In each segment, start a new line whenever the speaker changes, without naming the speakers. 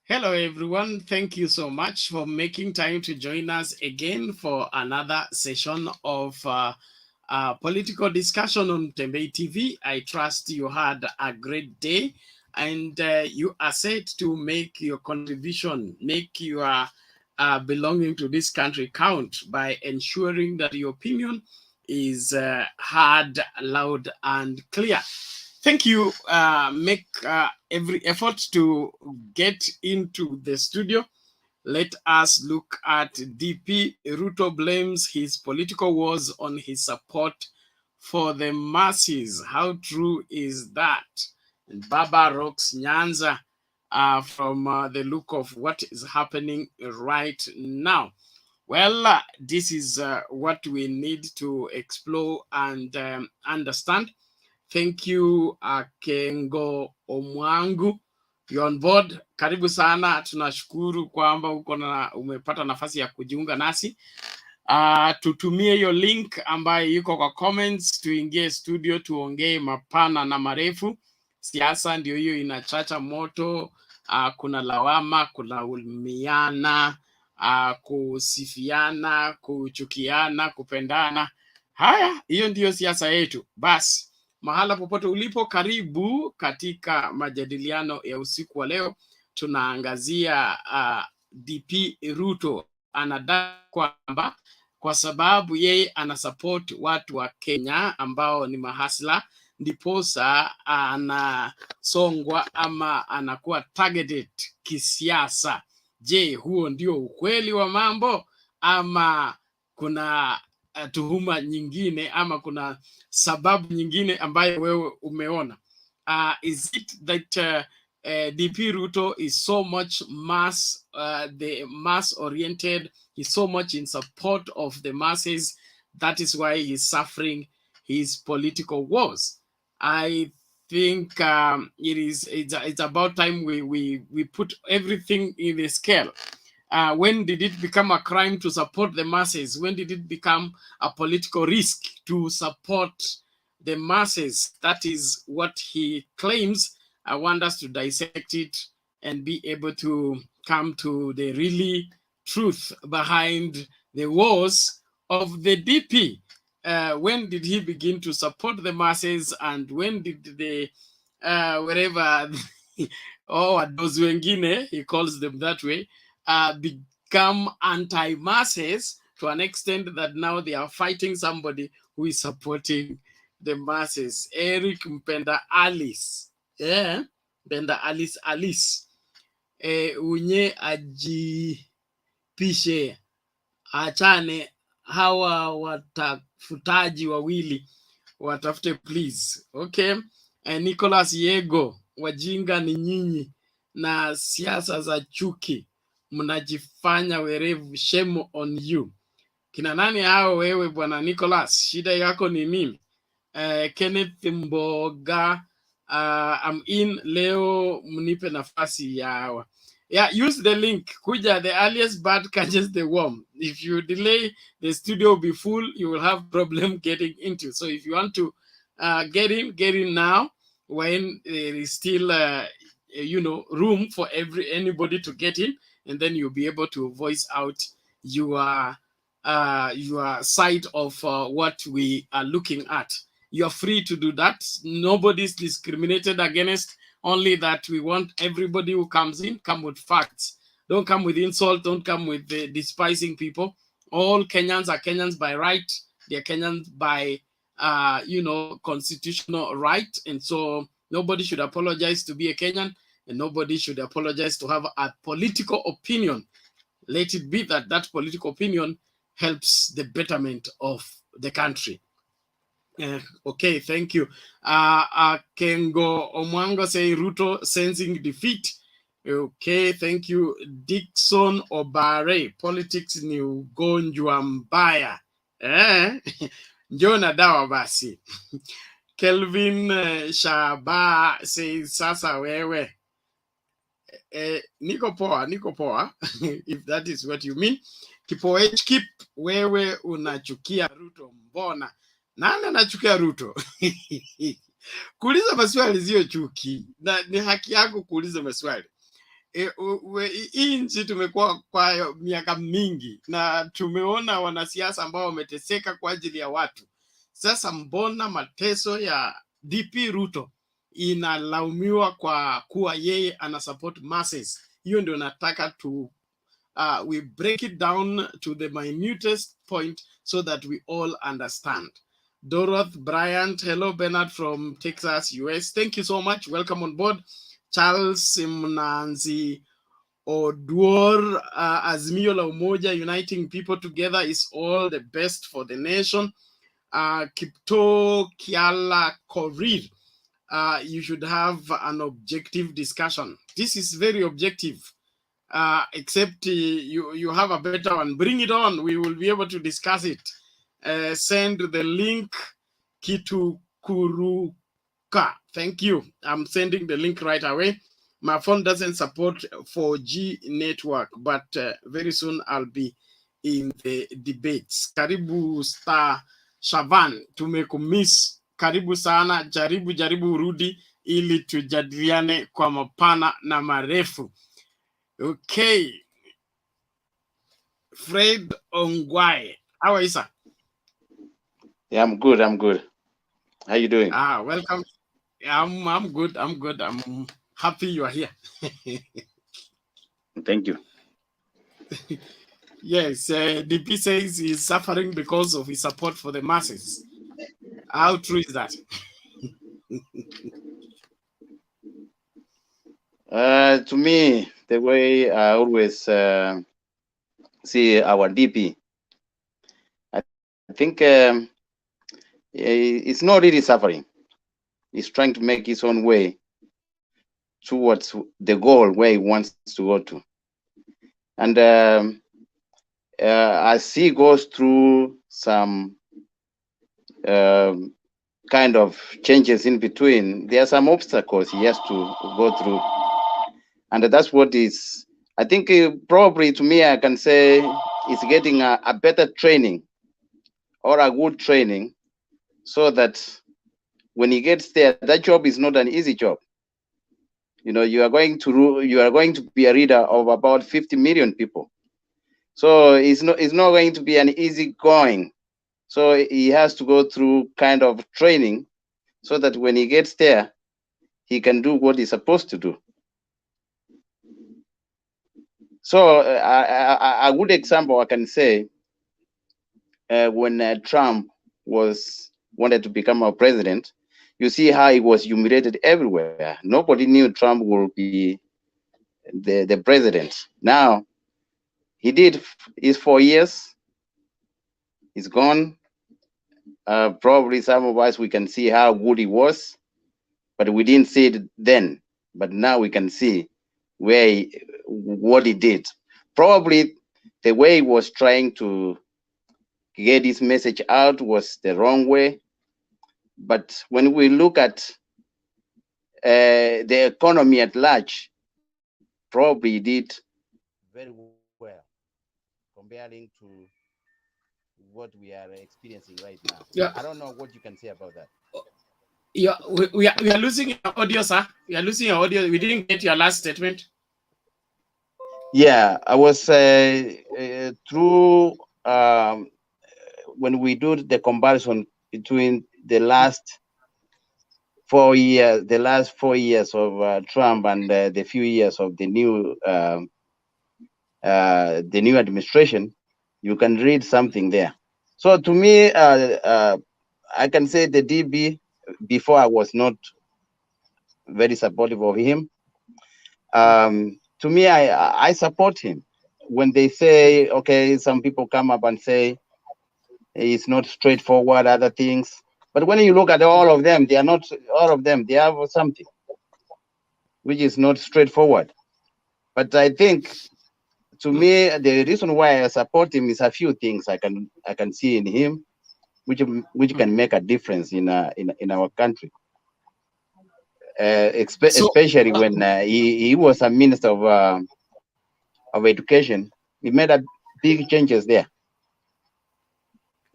Hello, everyone. Thank you so much for making time to join us again for another session of political discussion on Tembei TV. I trust you had a great day and you are set to make your contribution, make your belonging to this country count by ensuring that your opinion is heard, loud, and clear. Thank you. Make every effort to get into the studio. Let us look at DP. Ruto blames his political wars on his support for the masses. How true is that? And Baba rocks NYANZA from the look of what is happening right now. Well, this is what we need to explore and understand. Thank you Akengo Omwangu, you're on board. Karibu sana, tunashukuru kwamba umepata nafasi ya kujiunga nasi. Tutumie hiyo link ambayo iko kwa comments, tuingie studio tuongee mapana na marefu. Siasa ndio hiyo inachacha moto, kuna lawama, kuna ulimiana, kusifiana, kuchukiana, kupendana. Haya, hiyo ndio siasa yetu. Basi mahala popote ulipo, karibu katika majadiliano ya usiku wa leo. Tunaangazia DP Ruto anadai kwamba kwa sababu yeye anasupport watu wa Kenya ambao ni mahasla, ndiposa anasongwa ama anakuwa targeted kisiasa. Je, huo ndio ukweli wa mambo ama kuna tuhuma nyingine ama kuna sababu nyingine ambayo wewe umeona? Is it that DP Ruto is so much the mass oriented, he's so much in support of the masses, that is why he's suffering his political wars? I think it's about time we put everything in the scale. When did it become a crime to support the masses? When did it become a political risk to support the masses? That is what he claims. I want us to dissect it and be able to come to the really truth behind the wars of the DP. When did he begin to support the masses, and when did the wherever those wengine, he calls them that way, become anti-masses to an extent that now they are fighting somebody who is supporting the masses? Eric Mpenda Alice, Mpenda Alice, unye ajipishe, achane hawa watafutaji wawili watafute please. Okay. Nicholas Yego, wajinga ni nyinyi na siasa za chuki mnajifanya werevu, shame on you. Kina nani hao wewe bwana Nicholas? Shida yako ni nini? Kenneth Mboga, I'm in leo, mnipe nafasi ya hawa. Yeah, use the link. Kuja, the earliest bird catches the worm. If you delay, the studio will be full. You will have problem getting into. So if you want to get in now, when there is still room for anybody to get in, and then you'll be able to voice out your side of what we are looking at. You're free to do that. Nobody's discriminated against, only that we want everybody who comes in, come with facts. Don't come with insult, don't come with despising people. All Kenyans are Kenyans by right. They're Kenyans by constitutional right. And so nobody should apologize to be a Kenyan, and nobody should apologize to have a political opinion. Let it be that that political opinion helps the betterment of the country. Okay, thank you. Kengo Omwango say Ruto sensing defeat. Okay, thank you. Dixon Obare, politics ni ugonjwa mbaya. Njona dawa basi. Kelvin Shaba says sasa wewe. Niko poa. If that is what you mean. Kipo Kip, wewe unachukia Ruto mbona? Nani anachukia Ruto? Kuuliza maswali sio chuki. Na ni haki yako kuuliza maswali. hii nchi tumekuwa kwa miaka mingi na tumeona wanasiasa ambao wameteseka kwa ajili ya watu. Sasa mbona mateso ya DP Ruto inalaumiwa kwa kuwa yeye ana support masses? Hiyo ndio nataka to we break it down to the minutest point so that we all understand. Dorothy Bryant, hello. Bernard from Texas, US, thank you so much. Welcome on board. Charles Mnanzi Oduor, Azimio la Umoja, uniting people together is all the best for the nation. Kipto Kiala Korir, you should have an objective discussion. This is very objective, except you have a better one. Bring it on. We will be able to discuss it. Send the link, Kitu Kuruka. Thank you. I'm sending the link right away. My phone doesn't support 4G network, but very soon I'll be in the debates. Karibu Star Shavan, tumekumiss. Karibu sana, jaribu urudi ili tujadiliane kwa mapana na marefu. Okay. Fred Ongwae, how are you, sir?
Yeah, I'm good. How you doing?
Welcome. I'm good. I'm happy you are here.
Thank you.
Yes, DP says he's suffering because of his support for the masses. How true is that?
To me, the way I always see our DP, I think it's not really suffering. He's trying to make his own way towards the goal where he wants to go to. And as he goes through some kind of changes in between, there are some obstacles he has to go through. And that's what is, I think probably to me, I can say he's getting a better training or a good training so that when he gets there, that job is not an easy job. You know, you are going to be a leader of about 50 million people. So it's not going to be an easy going. So he has to go through kind of training so that when he gets there, he can do what he's supposed to do. So a good example I can say, when Trump wanted to become our president, you see how he was humiliated everywhere. Nobody knew Trump would be the president. Now, he did his 4 years. He's gone. Probably some of us, we can see how good he was, but we didn't see it then. But now we can see what he did. Probably the way he was trying to get his message out was the wrong way. But when we look at the economy at large, probably did very well comparing to what we are experiencing right now.
Yeah.
I don't know what you can say about that.
Yeah, we are losing your audio, sir. We are losing your audio. We didn't get your last statement.
Yeah, I was through when we do the comparison between the last 4 years, of Trump and the few years of the new administration, you can read something there. So to me, I can say the DB, before I was not very supportive of him. To me, I support him. When they say, okay, some people come up and say it's not straightforward, other things. But when you look at all of them, they are not all of them. They have something which is not straightforward. But I think, to me, the reason why I support him is a few things I can see in him, which can make a difference in our country. Especially when he was a minister of education, he made a big changes there.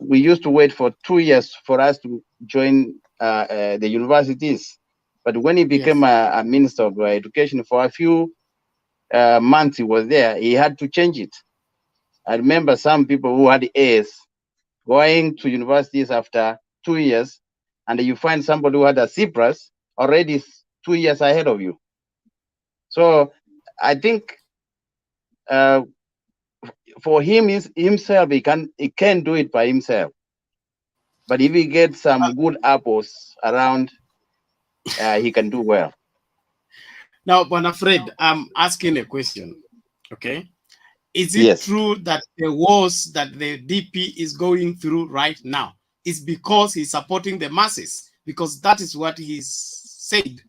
We used to wait for 2 years for us to join the universities, but when he became a minister of education, for a few months he was there, he had to change it. I remember some people who had A's going to universities after 2 years, and you find somebody who had a C plus already 2 years ahead of you. So I think for him himself, he can do it by himself. But if he gets some good apples around, he can do well.
Now, Bwana Fred, I'm asking a question. Okay. Is it
Yes.
true that the wars that the DP is going through right now is because he's supporting the masses? Because that is what he's said.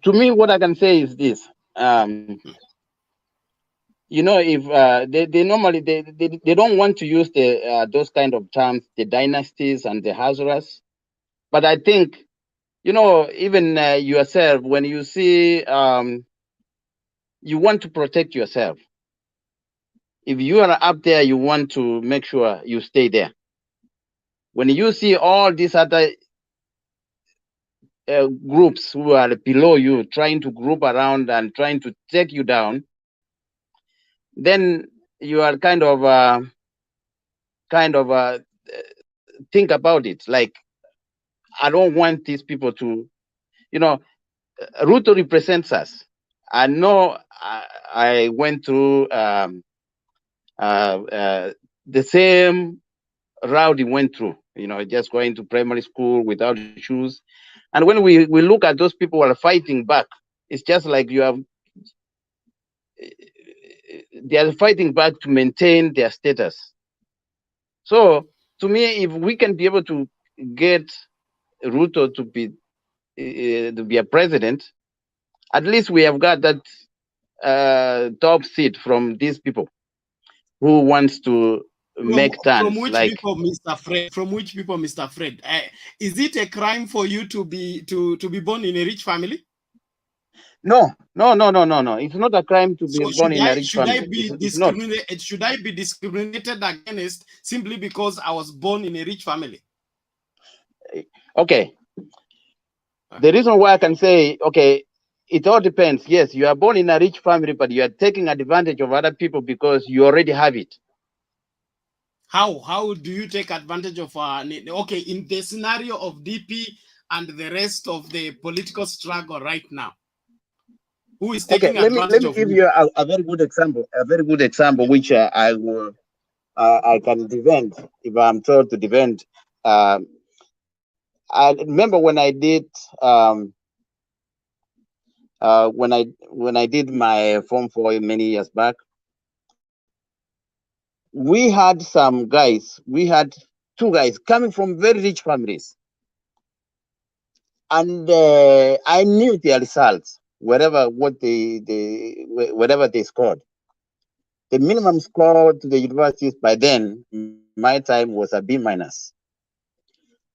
To me, what I can say is this. You know, if they normally they don't want to use the those kind of terms, the dynasties and the Hazaras. But I think, you know, even yourself, when you see you want to protect yourself. If you are up there, you want to make sure you stay there. When you see all these other groups who are below you trying to group around and trying to take you down, then you are kind of think about it. Like, I don't want these people to, you know, Ruto represents us. I know I went through the same route he went through, you know, just going to primary school without shoes. And when we look at those people who are fighting back, it's just like they are fighting back to maintain their status. So to me, if we can be able to get Ruto to be a president, at least we have got that top seat from these people who wants to make turns.
From which people, Mr. Fred? From which people, Mr. Fred? Is it a crime for you to be born in a rich family?
No. It's not a crime to be born in a rich family.
Should I be discriminated against simply because I was born in a rich family?
Okay. The reason why I can say, okay, it all depends. Yes, you are born in a rich family, but you are taking advantage of other people because you already have it.
How do you take advantage of okay, in the scenario of DP and the rest of the political struggle right now? Who is taking advantage
let me
of
give you a very good example. Which I can defend if I'm told to defend. I remember when I did when I did my Form 4 many years back. We had some guys. We had two guys coming from very rich families, and I knew their results. Whatever they scored, the minimum score to the universities by then, my time, was a B minus,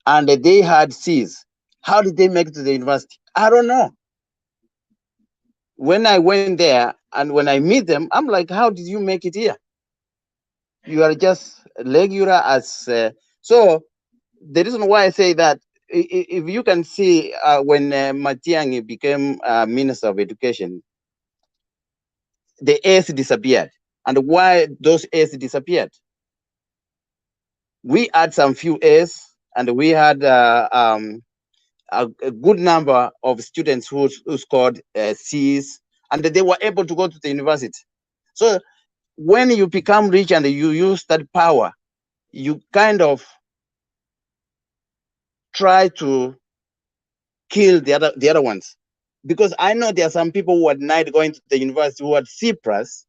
and they had C's. How did they make it to the university? I don't know. When I went there and when I meet them, I'm like, how did you make it here? You are just regular as so. The reason why I say that, if you can see when Matiang'i became Minister of Education, the A's disappeared. And why those A's disappeared? We had some few A's, and we had a good number of students who scored C's, and they were able to go to the university. So when you become rich and you use that power, you kind of try to kill the other ones. Because I know there are some people who are denied going to the university who had C plus.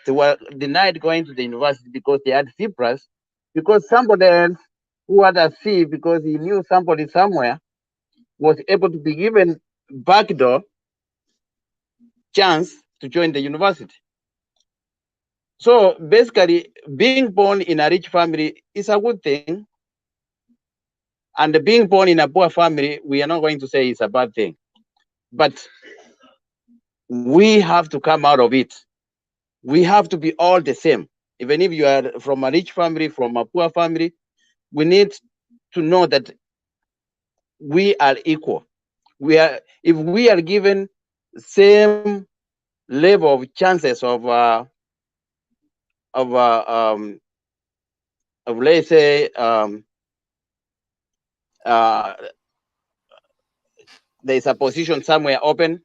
They were denied going to the university because they had C plus, because somebody else who had a C because he knew somebody somewhere was able to be given backdoor chance to join the university. So basically, being born in a rich family is a good thing. And being born in a poor family, we are not going to say it's a bad thing. But we have to come out of it. We have to be all the same. Even if you are from a rich family, from a poor family, we need to know that we are equal. If we are given same level of chances of let's say there's a position somewhere open,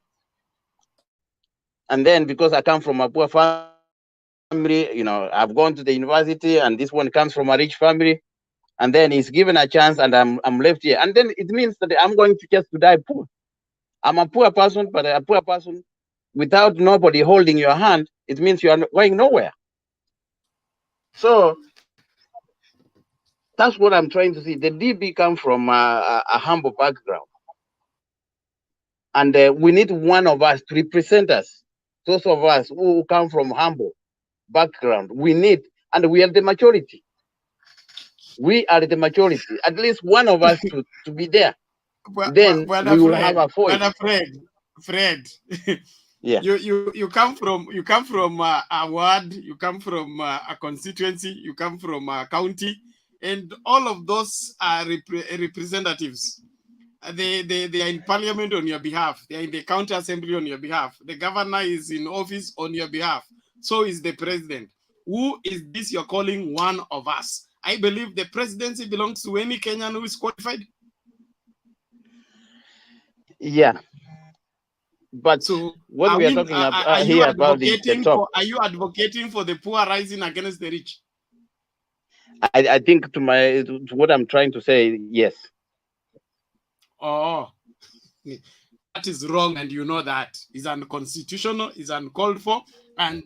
and then because I come from a poor family, I've gone to the university, and this one comes from a rich family, and then he's given a chance, and I'm left here, and then it means that I'm going to just to die poor. I'm a poor person, but a poor person without nobody holding your hand, it means you are going nowhere. So that's what I'm trying to see. The DB come from a humble background, and we need one of us to represent us. Those of us who come from humble background, we need, and we are the majority. We are the majority. At least one of us to be there. Then we will have a voice.
Fred.
Yeah.
You come from a ward, you come from a constituency, you come from a county, and all of those are representatives. They are in parliament on your behalf. They are in the county assembly on your behalf. The governor is in office on your behalf. So is the president. Who is this you're calling one of us? I believe the presidency belongs to any Kenyan who is qualified.
Yeah. But
so
what we are talking about here about the top.
Are you advocating for the poor rising against the rich?
I think to what I'm trying to say, yes.
Oh, that is wrong, and you know that is unconstitutional, is uncalled for, and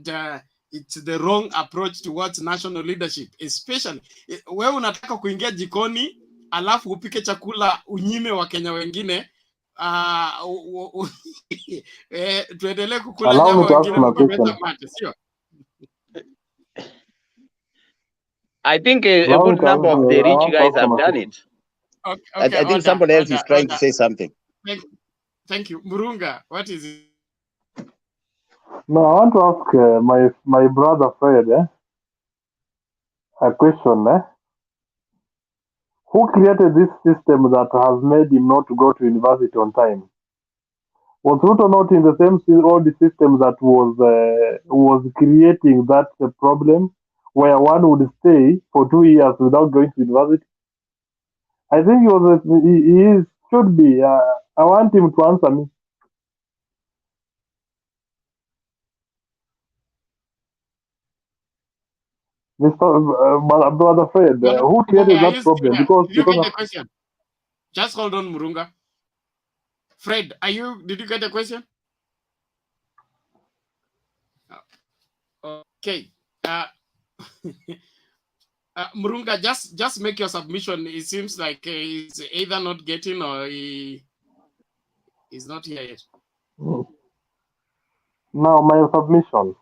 it's the wrong approach towards national leadership, especially wewe unataka kuingia jikoni alafu upike chakula unyime wa Kenya wengine. Tuendelee kukula nyama wengine mate, sio?
I think a good number of the rich guys have done it.
Okay,
I think somebody else is trying to say something.
Thank you. Murunga, what is it?
No, I want to ask my brother Fred a question. Who created this system that has made him not to go to university on time? Was Ruto not in the same old system that was creating that problem, where one would stay for 2 years without going to university? I think he should be. I want him to answer me. Mr. Brother Fred, who created that problem?
Because did you get the question? Just hold on, Murunga. Fred, did you get the question? Okay. Murunga, just make your submission. It seems like he's either not getting or he's not here yet.
Now my submission.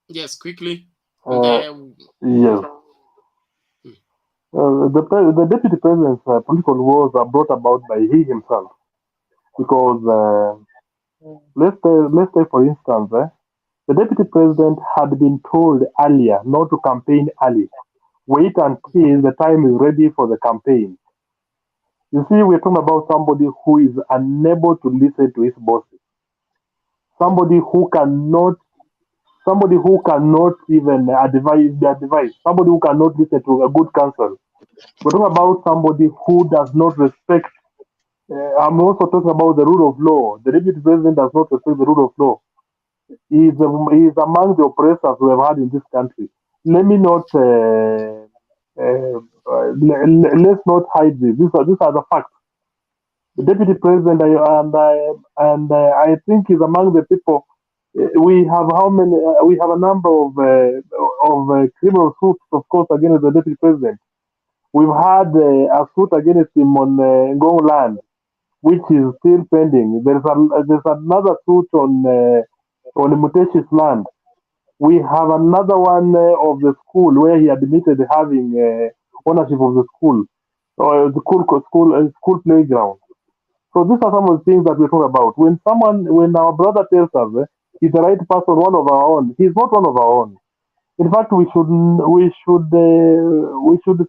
Yes, quickly.
Yes. The deputy president's political woes are brought about by he himself, because let's say for instance, the deputy president had been told earlier not to campaign early. Wait until the time is ready for the campaign. You see, we're talking about somebody who is unable to listen to his bosses. Somebody who cannot even be advised. Somebody who cannot listen to a good counsel. We're talking about somebody who does not respect. I'm also talking about the rule of law. The deputy president does not respect the rule of law. He is among the oppressors we have had in this country. Let me not. Let's not hide this. These are the facts. The deputy president, I think, is among the people. We have how many? We have a number of criminal suits, of course, against the deputy president. We've had a suit against him on Ngong land, which is still pending. There's another suit on Muteshi's land. We have another one of the school where he admitted having ownership of the school, or the school playground. So these are some of the things that we're talking about. When our brother tells us he's the right person, one of our own, he's not one of our own. In fact, we should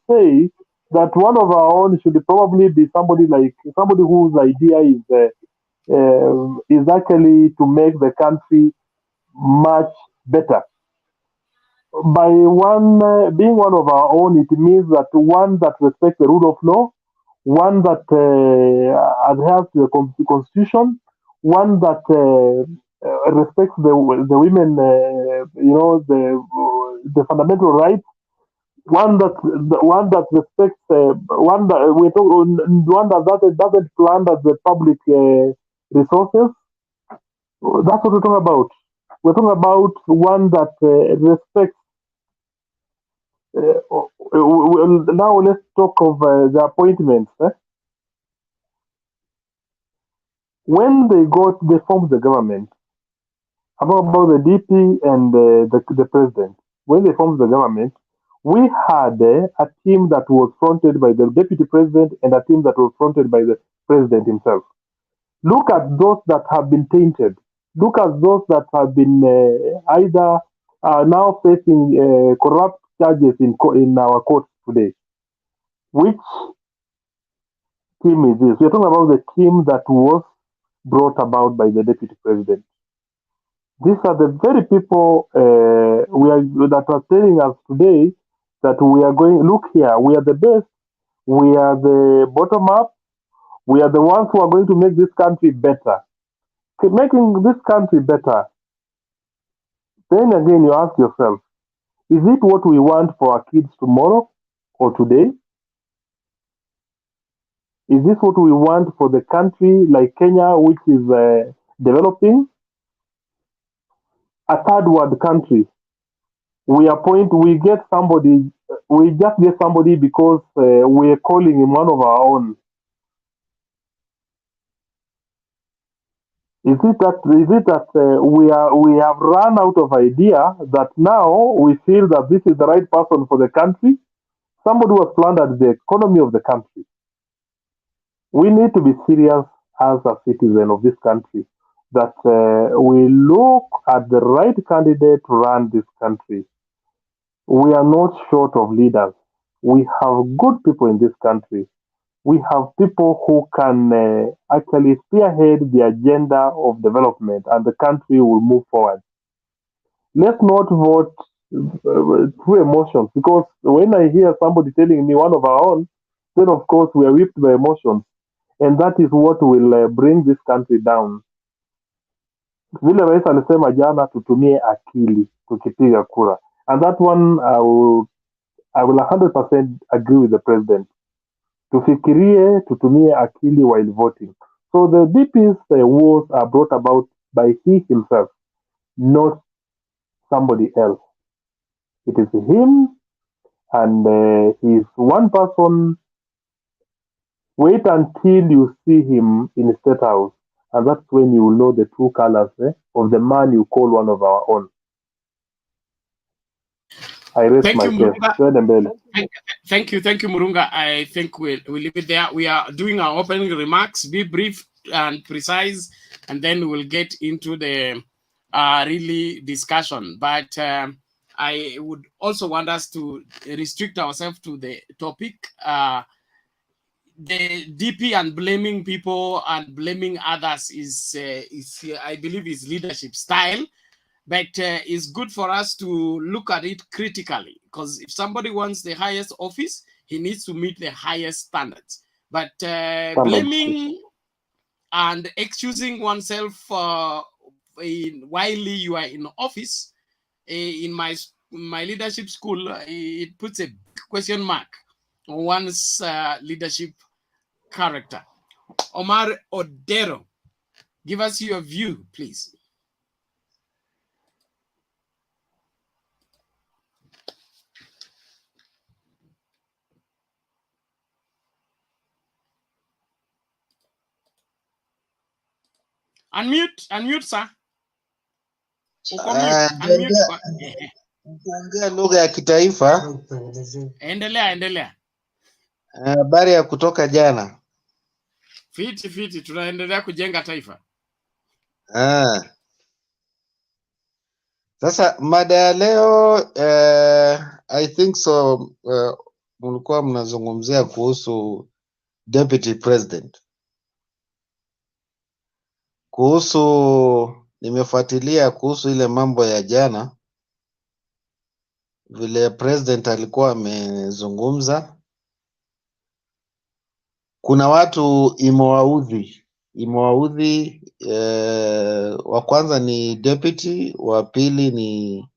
say that one of our own should probably be somebody whose idea is actually to make the country much better. By being one of our own, it means that one that respects the rule of law, one that adheres to the constitution, one that respects the women, the fundamental rights, one that respects one that doesn't plunder the public resources. That's what we're talking about. We're talking about one that respects. Now let's talk of the appointments. When they formed the government. I'm talking about the DP and the president. When they formed the government, we had a team that was fronted by the deputy president and a team that was fronted by the president himself. Look at those that have been tainted. Look at those that have been either now facing corrupt charges in our courts today. Which team is this? We're talking about the team that was brought about by the deputy president. These are the very people that are telling us today that we are going, look here, we are the best, we are the bottom up, we are the ones who are going to make this country better. Making this country better, then again you ask yourself, is it what we want for our kids tomorrow or today? Is this what we want for the country like Kenya, which is developing? A third world country. We just get somebody because we're calling him one of our own. Is it that we have run out of idea that now we feel that this is the right person for the country? Somebody who has plundered the economy of the country. We need to be serious as a citizen of this country that we look at the right candidate to run this country. We are not short of leaders. We have good people in this country. We have people who can actually spearhead the agenda of development and the country will move forward. Let's not vote through emotions, because when I hear somebody telling me one of our own, then of course we are whipped by emotions. And that is what will bring this country down. Vile rais alisema jana, tutumie akili tukipiga kura. And that one I will 100% agree with the president. Tufikirie, tutumie akili while voting. So the DP's wars are brought about by he himself, not somebody else. It is him, and he is one person. Wait until you see him in the State House, and that's when you will know the true colors of the man you call one of our own. I raise
Thank
my
you,
case.
Thank you, Murunga. I think we'll leave it there. We are doing our opening remarks. Be brief and precise, and then we'll get into the really discussion. But I would also want us to restrict ourselves to the topic. The DP and blaming people and blaming others is I believe, is leadership style. But it's good for us to look at it critically, because if somebody wants the highest office, he needs to meet the highest standards. But blaming and excusing oneself while you are in office, in my leadership school, it puts a question mark on one's leadership character. Omar Odero, give us your view, please. Unmute, sir.
Ukiongea lugha ya kitaifa.
Endelea.
Habari ya kutoka jana.
Fiti, tunaendelea kujenga taifa.
Sasa mada ya leo, I think so, mlikuwa mnazungumzia kuhusu deputy president. Nimefuatilia kuhusu ile mambo ya jana, vile president alikuwa amezungumza. Kuna watu imewaudhi. Wa kwanza ni deputy, wa pili ni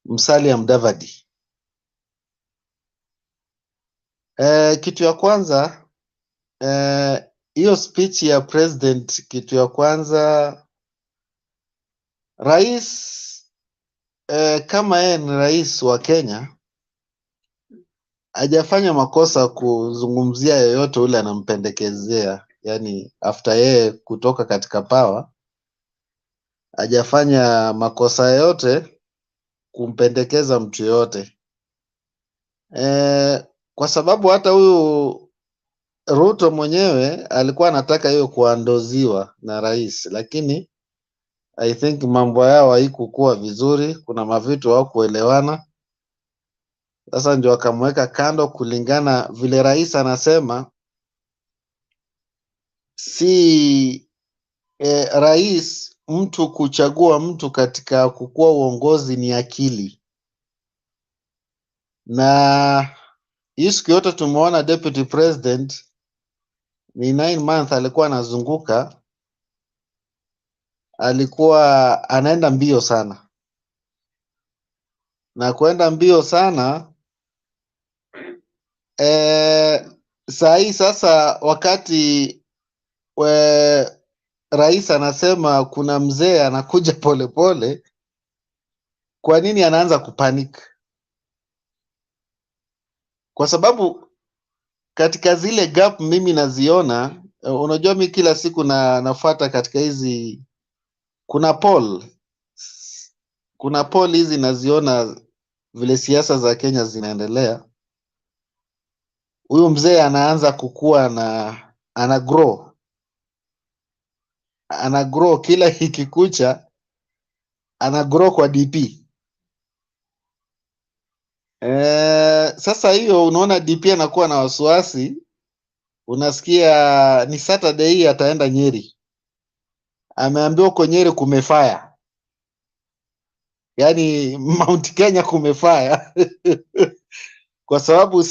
Musalia Mudavadi. Kitu ya kwanza, hiyo speech ya president, kitu ya kwanza, rais kama yeye ni rais wa Kenya, hajafanya makosa kuzungumzia yoyote ule anampendekezea. Yani after yeye kutoka katika power, hajafanya makosa yoyote kumpendekeza mtu yoyote. Kwa sababu hata huyu Ruto mwenyewe alikuwa anataka hiyo kuandoziwa na rais, lakini I think mambo yao haikukuwa vizuri, kuna mavitu hawakuelewana. Sasa ndio akamweka kando, kulingana vile rais anasema si rais mtu kuchagua mtu katika kukua uongozi ni akili. Na hii siku yote tumeona deputy president ni 9 months alikuwa anazunguka, alikuwa anaenda mbio sana, na kuenda mbio sana saa hii sasa, wakati rais anasema kuna mzee anakuja polepole, kwa nini anaanza kupanic? Kwa sababu katika zile gap mimi naziona, unajua mimi kila siku nafuata katika hizi, kuna poll hizi naziona vile siasa za Kenya zinaendelea. Huyu mzee anaanza kukua na ana grow kila ikikucha, ana grow kwa DP. Sasa hiyo unaona DP anakuwa na wasiwasi. Unasikia ni Saturday hii ataenda Nyeri, ameambiwa kwa Nyeri kumefire, yani Mount Kenya kumefire kwa sababu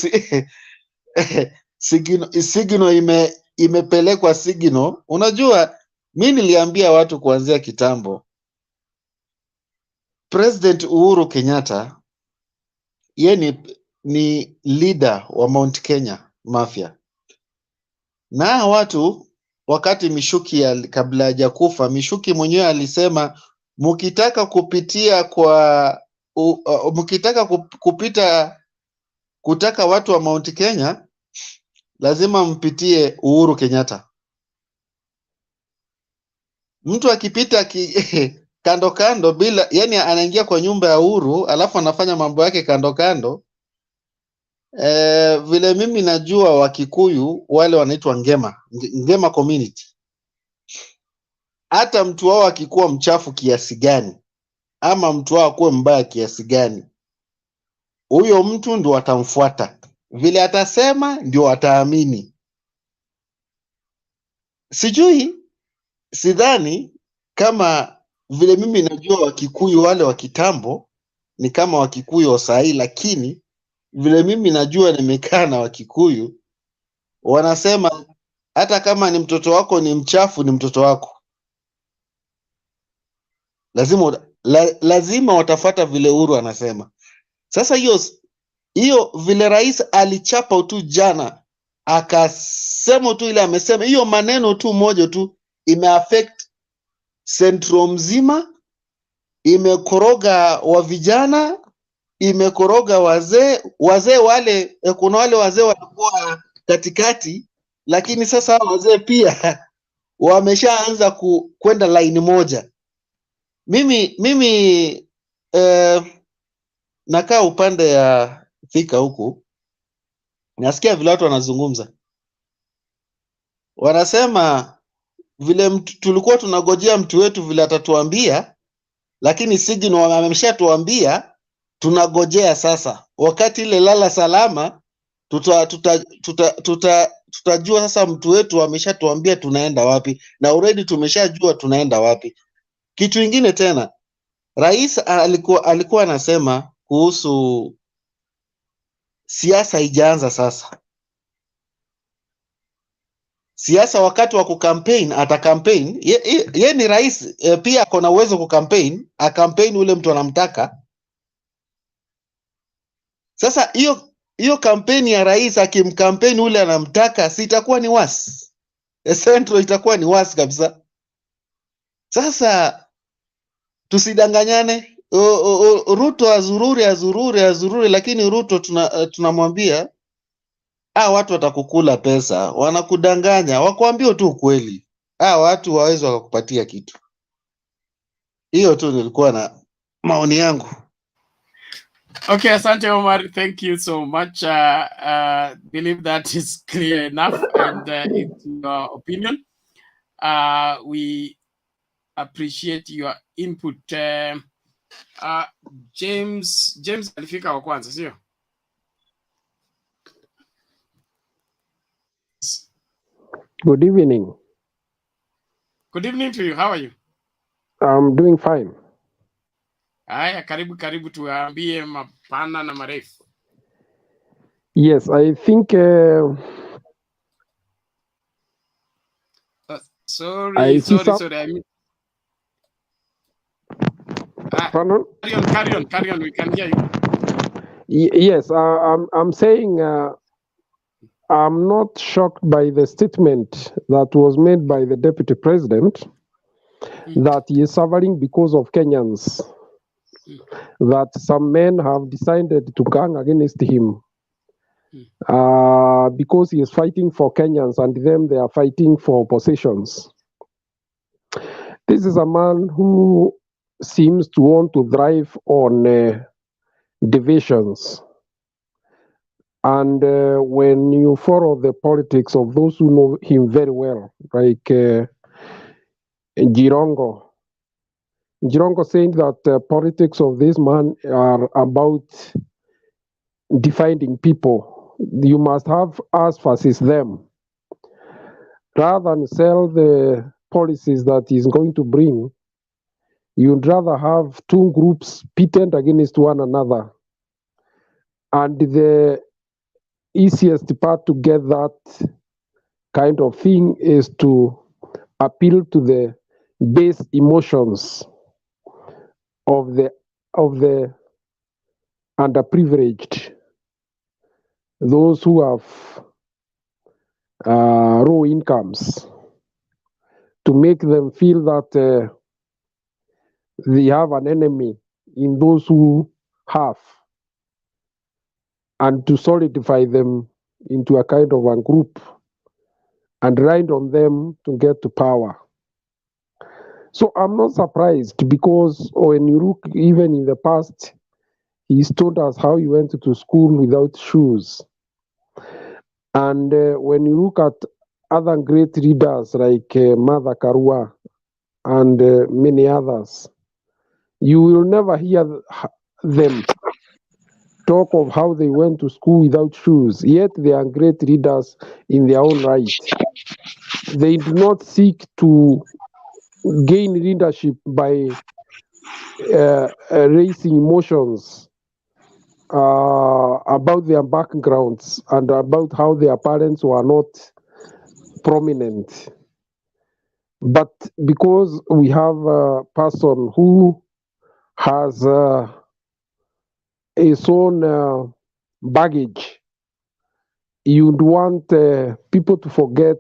signal imepelekwa signal. Unajua mimi niliambia watu kuanzia kitambo, President Uhuru Kenyatta yeye ni leader wa Mount Kenya Mafia. Na watu wakati Mishuki kabla hajakufa, Mishuki mwenyewe alisema mkitaka kupitia kutaka watu wa Mount Kenya lazima mpitie Uhuru Kenyatta. Mtu akipita kando kando bila, yani anaingia kwa nyumba ya Uhuru alafu anafanya mambo yake kando kando. Vile mimi najua Wakikuyu wale wanaitwa Ngema community, hata mtu wao akikuwa mchafu kiasi gani ama mtu wao akuwe mbaya kiasi gani, huyo mtu ndio atamfuata, vile atasema ndio ataamini. Sidhani kama vile mimi najua Wakikuyu wale wa kitambo ni kama Wakikuyu wa saa hii, lakini vile mimi najua nimekaa na Wakikuyu, wanasema hata kama ni mtoto wako ni mchafu, ni mtoto wako, lazima watafuata vile Uhuru anasema. Sasa hiyo vile rais alichapa tu jana, akasema tu ile amesema, hiyo maneno tu moja tu imeaffect Central mzima, imekoroga wa vijana, imekoroga wazee wale. Kuna wale wazee walikuwa katikati, lakini sasa wazee pia wameshaanza kwenda line moja. Mimi nakaa upande ya Thika huku, nasikia vile watu wanazungumza, wanasema vile tulikuwa tunagojea mtu wetu vile atatuambia, lakini signal ameshatuambia tunagojea sasa, wakati ile lala salama tutajua sasa mtu wetu ameshatuambia tunaenda wapi, na already tumeshajua tunaenda wapi. Kitu ingine tena, rais alikuwa anasema kuhusu siasa ijaanza sasa. Siasa wakati wa kucampaign atacampaign, ye ni rais pia ako na uwezo kucampaign, acampaign ule mtu anamtaka. Sasa hiyo kampeni ya rais akimkampeni ule anamtaka, si itakuwa ni wasi? Central itakuwa ni wasi kabisa. Sasa tusidanganyane. Ruto azururi, lakini Ruto tunamwambia watu watakukula pesa, wanakudanganya, wakuambie tu ukweli. Watu wawezi wakakupatia kitu. Hiyo tu nilikuwa na maoni yangu.
Okay, asante Omar, thank you so much. Believe that is clear enough, and it's your opinion. We appreciate your input. James alifika wa kwanza, sio?
Good evening.
Good evening to you. How are you?
I'm doing fine.
Haya, karibu tuambie mapana na marefu.
Yes, I think
sorry. I mean, carry on. We can hear you.
Yes, I'm saying I'm not shocked by the statement that was made by the deputy president that he is suffering because of Kenyans, that some men have decided to gang against him because he is fighting for Kenyans and them they are fighting for positions. This is a man who seems to want to thrive on divisions. And when you follow the politics of those who know him very well, like Jirongo saying that the politics of this man are about dividing people. You must have us versus them. Rather than sell the policies that he's going to bring, you'd rather have two groups pitted against one another. And the easiest part to get that kind of thing is to appeal to the base emotions of the underprivileged, those who have low incomes, to make them feel that they have an enemy in those who have, and to solidify them into a kind of a group and ride on them to get to power. So I'm not surprised, because when you look even in the past, he's told us how he went to school without shoes. And when you look at other great leaders like Martha Karua and many others, you will never hear them talk of how they went to school without shoes, yet they are great leaders in their own right. They do not seek to gain leadership by raising emotions about their backgrounds and about how their parents were not prominent. But because we have a person who has his own baggage, you'd want people to forget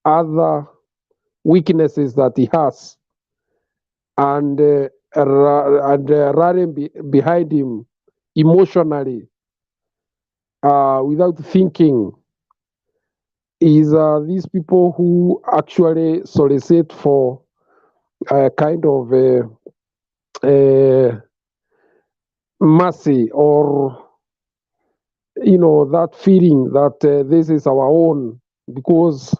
other weaknesses that he has and running behind him emotionally without thinking is these people who actually solicit for a kind of mercy, or that feeling that this is our own because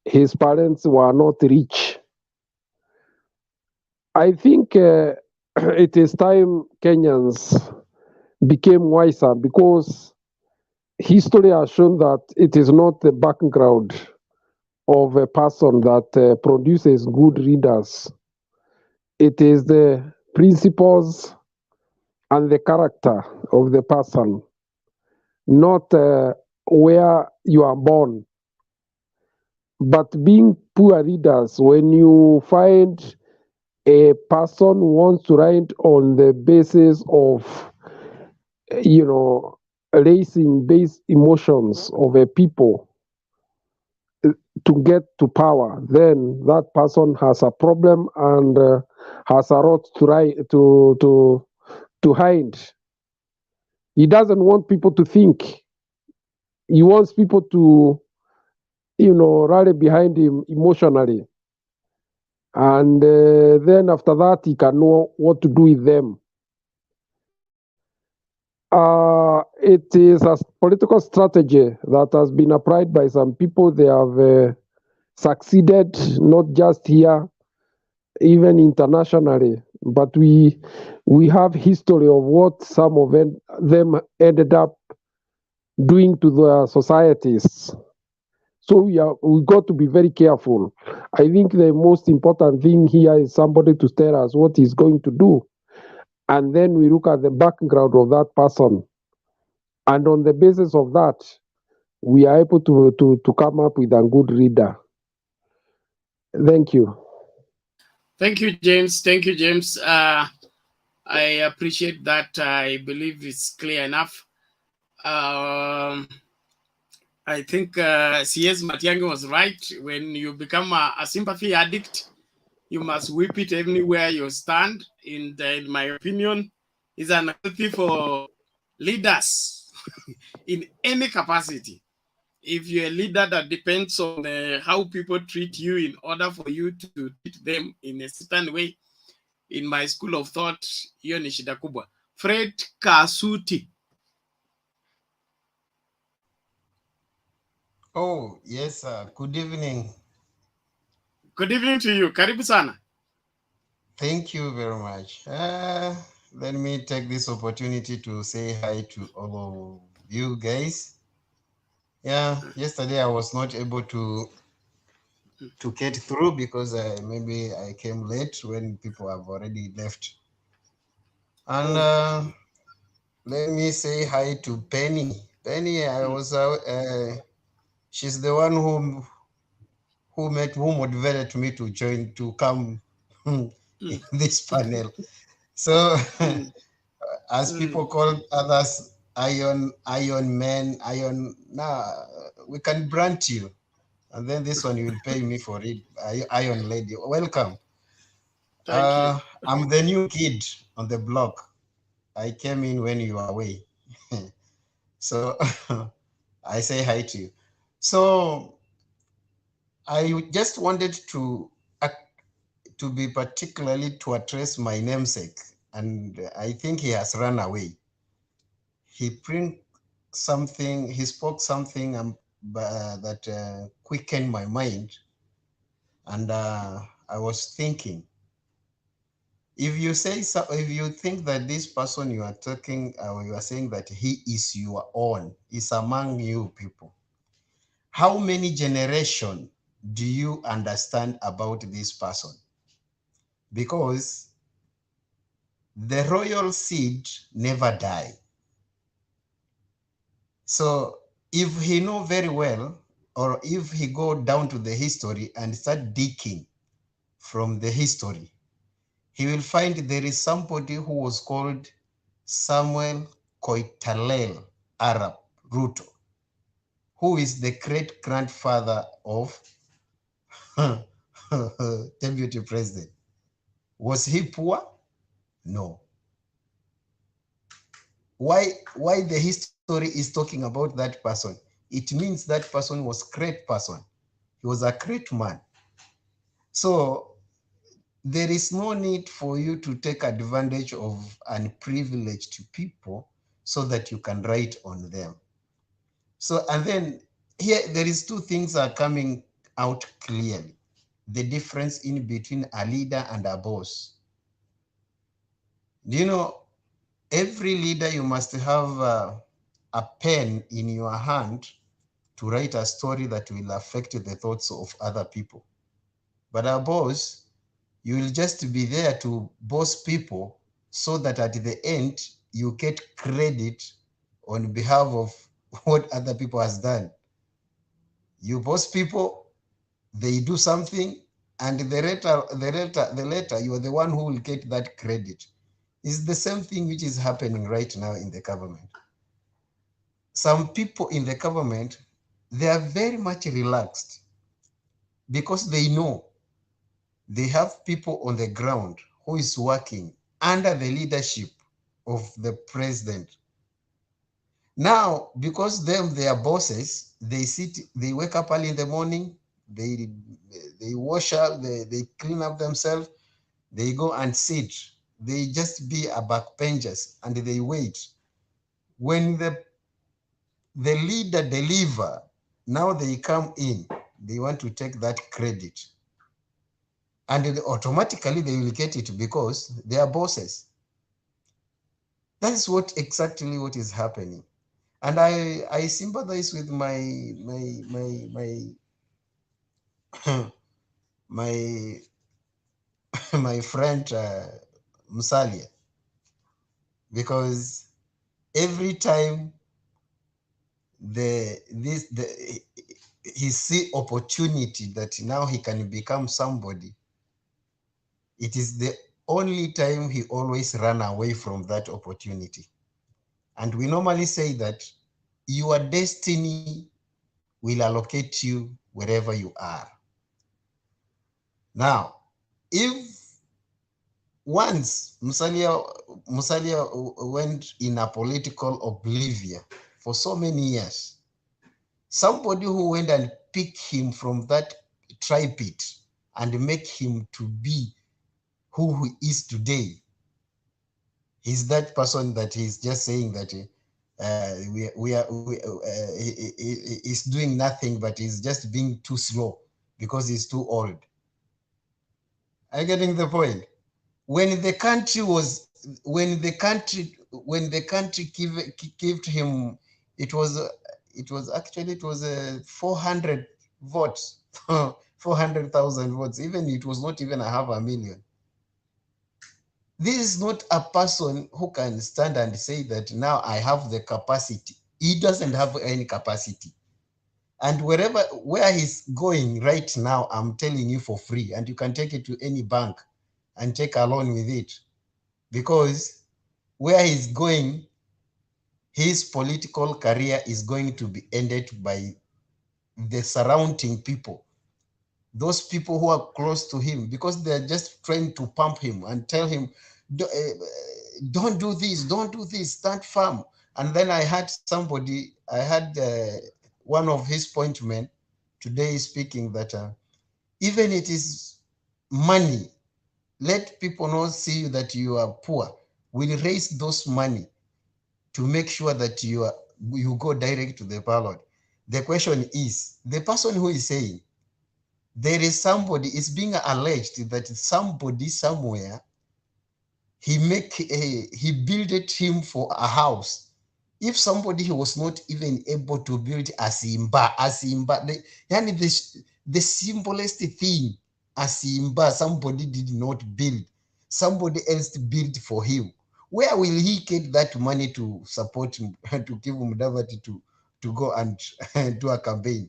his parents were not rich. I think it is time Kenyans became wiser, because history has shown that it is not the background of a person that produces good readers. It is the principles and the character of the person, not where you are born. But being poor readers, when you find a person who wants to write on the basis of, raising base emotions of a people to get to power, then that person has a problem and has a lot to write to hide. He doesn't want people to think. He wants people to, rally behind him emotionally. And then after that, he can know what to do with them. It is a political strategy that has been applied by some people. They have succeeded, not just here, even internationally. But we have history of what some of them ended up doing to their societies. So we got to be very careful. I think the most important thing here is somebody to tell us what he's going to do, and then we look at the background of that person, and on the basis of that, we are able to come up with a good reader. Thank you.
Thank you, James. Thank you, James. I appreciate that. I believe it's clear enough. I think CS Matiang'i was right. When you become a sympathy addict, you must whip it anywhere you stand. In my opinion, is unhealthy for leaders in any capacity. If you're a leader that depends on how people treat you in order for you to treat them in a certain way, in my school of thought, hiyo ni shida kubwa. Fred Kasuti.
Oh, yes, sir. Good evening.
Good evening to you. Karibu sana.
Thank you very much. Let me take this opportunity to say hi to all of you guys. Yeah, yesterday I was not able to get through because maybe I came late when people have already left. And let me say hi to Penny. Penny, she's the one who motivated me to join, to come in this panel. So as people call others Iron Man, Iron, now we can brand you. And then this one you will pay me for it. Iron Lady. Welcome.
Thank you.
I'm the new kid on the block. I came in when you were away. So I say hi to you. So I just wanted to be particularly to address my namesake, and I think he has run away. He spoke something that quickened my mind, and I was thinking, if you think that this person you are talking, or you are saying that he is your own, is among you people, how many generations do you understand about this person? Because the royal seed never die. So if he know very well, or if he go down to the history and start digging from the history, he will find there is somebody who was called Samuel Koitalel Arab Ruto, who is the great grandfather of deputy president. Was he poor? No. Why the history is talking about that person? It means that person was great person. He was a great man. So there is no need for you to take advantage of unprivileged people so that you can write on them. So, and then here there is two things are coming out clearly. The difference in between a leader and a boss. Do you know, every leader, you must have a pen in your hand to write a story that will affect the thoughts of other people. But a boss, you will just be there to boss people so that at the end you get credit on behalf of what other people has done. You boss people, they do something, and the later you are the one who will get that credit. It's the same thing which is happening right now in the government. Some people in the government, they are very much relaxed because they know they have people on the ground who is working under the leadership of the president. Now, because they are bosses, they wake up early in the morning, they wash up, they clean up themselves, they go and sit. They just be a backbenchers and they wait. When the leader deliver, now they come in, they want to take that credit. And automatically they will get it because they are bosses. That is exactly what is happening. And I sympathize with my my my friend Musalia, because every time he see opportunity that now he can become somebody, it is the only time he always run away from that opportunity. And we normally say that your destiny will allocate you wherever you are. Now, if once Musalia went in a political oblivion for so many years, somebody who went and picked him from that tripit and make him to be who he is today, is that person that he's just saying that he's doing nothing, but he's just being too slow because he's too old. Are you getting the point? When the country gave him, it was 400 votes, 400,000 votes. Even it was not even a 500,000. This is not a person who can stand and say that now I have the capacity. He doesn't have any capacity. And where he's going right now, I'm telling you for free, and you can take it to any bank and take a loan with it. Because where he's going, his political career is going to be ended by the surrounding people. Those people who are close to him, because they're just trying to pump him and tell him, don't do this, stand firm. And then I had one of his pointmen today speaking that even it is money, let people not see you that you are poor. We'll raise those money to make sure that you go direct to the ballot. The question is, the person who is saying, there is somebody, it's being alleged that somebody somewhere, he built him for a house. If somebody he was not even able to build a simba, the simplest thing, a simba, somebody did not build, somebody else built for him. Where will he get that money to support him, to give him Davati to go and do a campaign?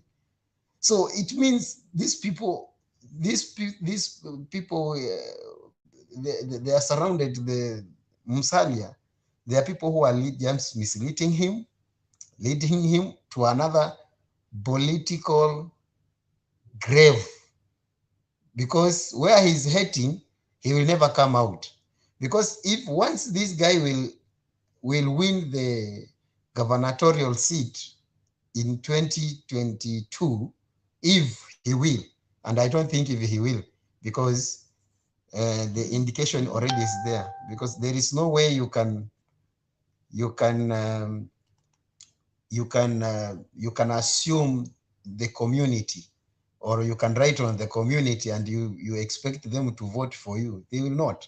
So it means these people, they are surrounded, the Musalia. There are people who are just misleading him, leading him to another political grave. Because where he's heading, he will never come out. Because if once this guy will win the gubernatorial seat in 2022, if he will, and I don't think if he will, because the indication already is there, because there is no way you can assume the community, or you can write on the community and you expect them to vote for you. They will not,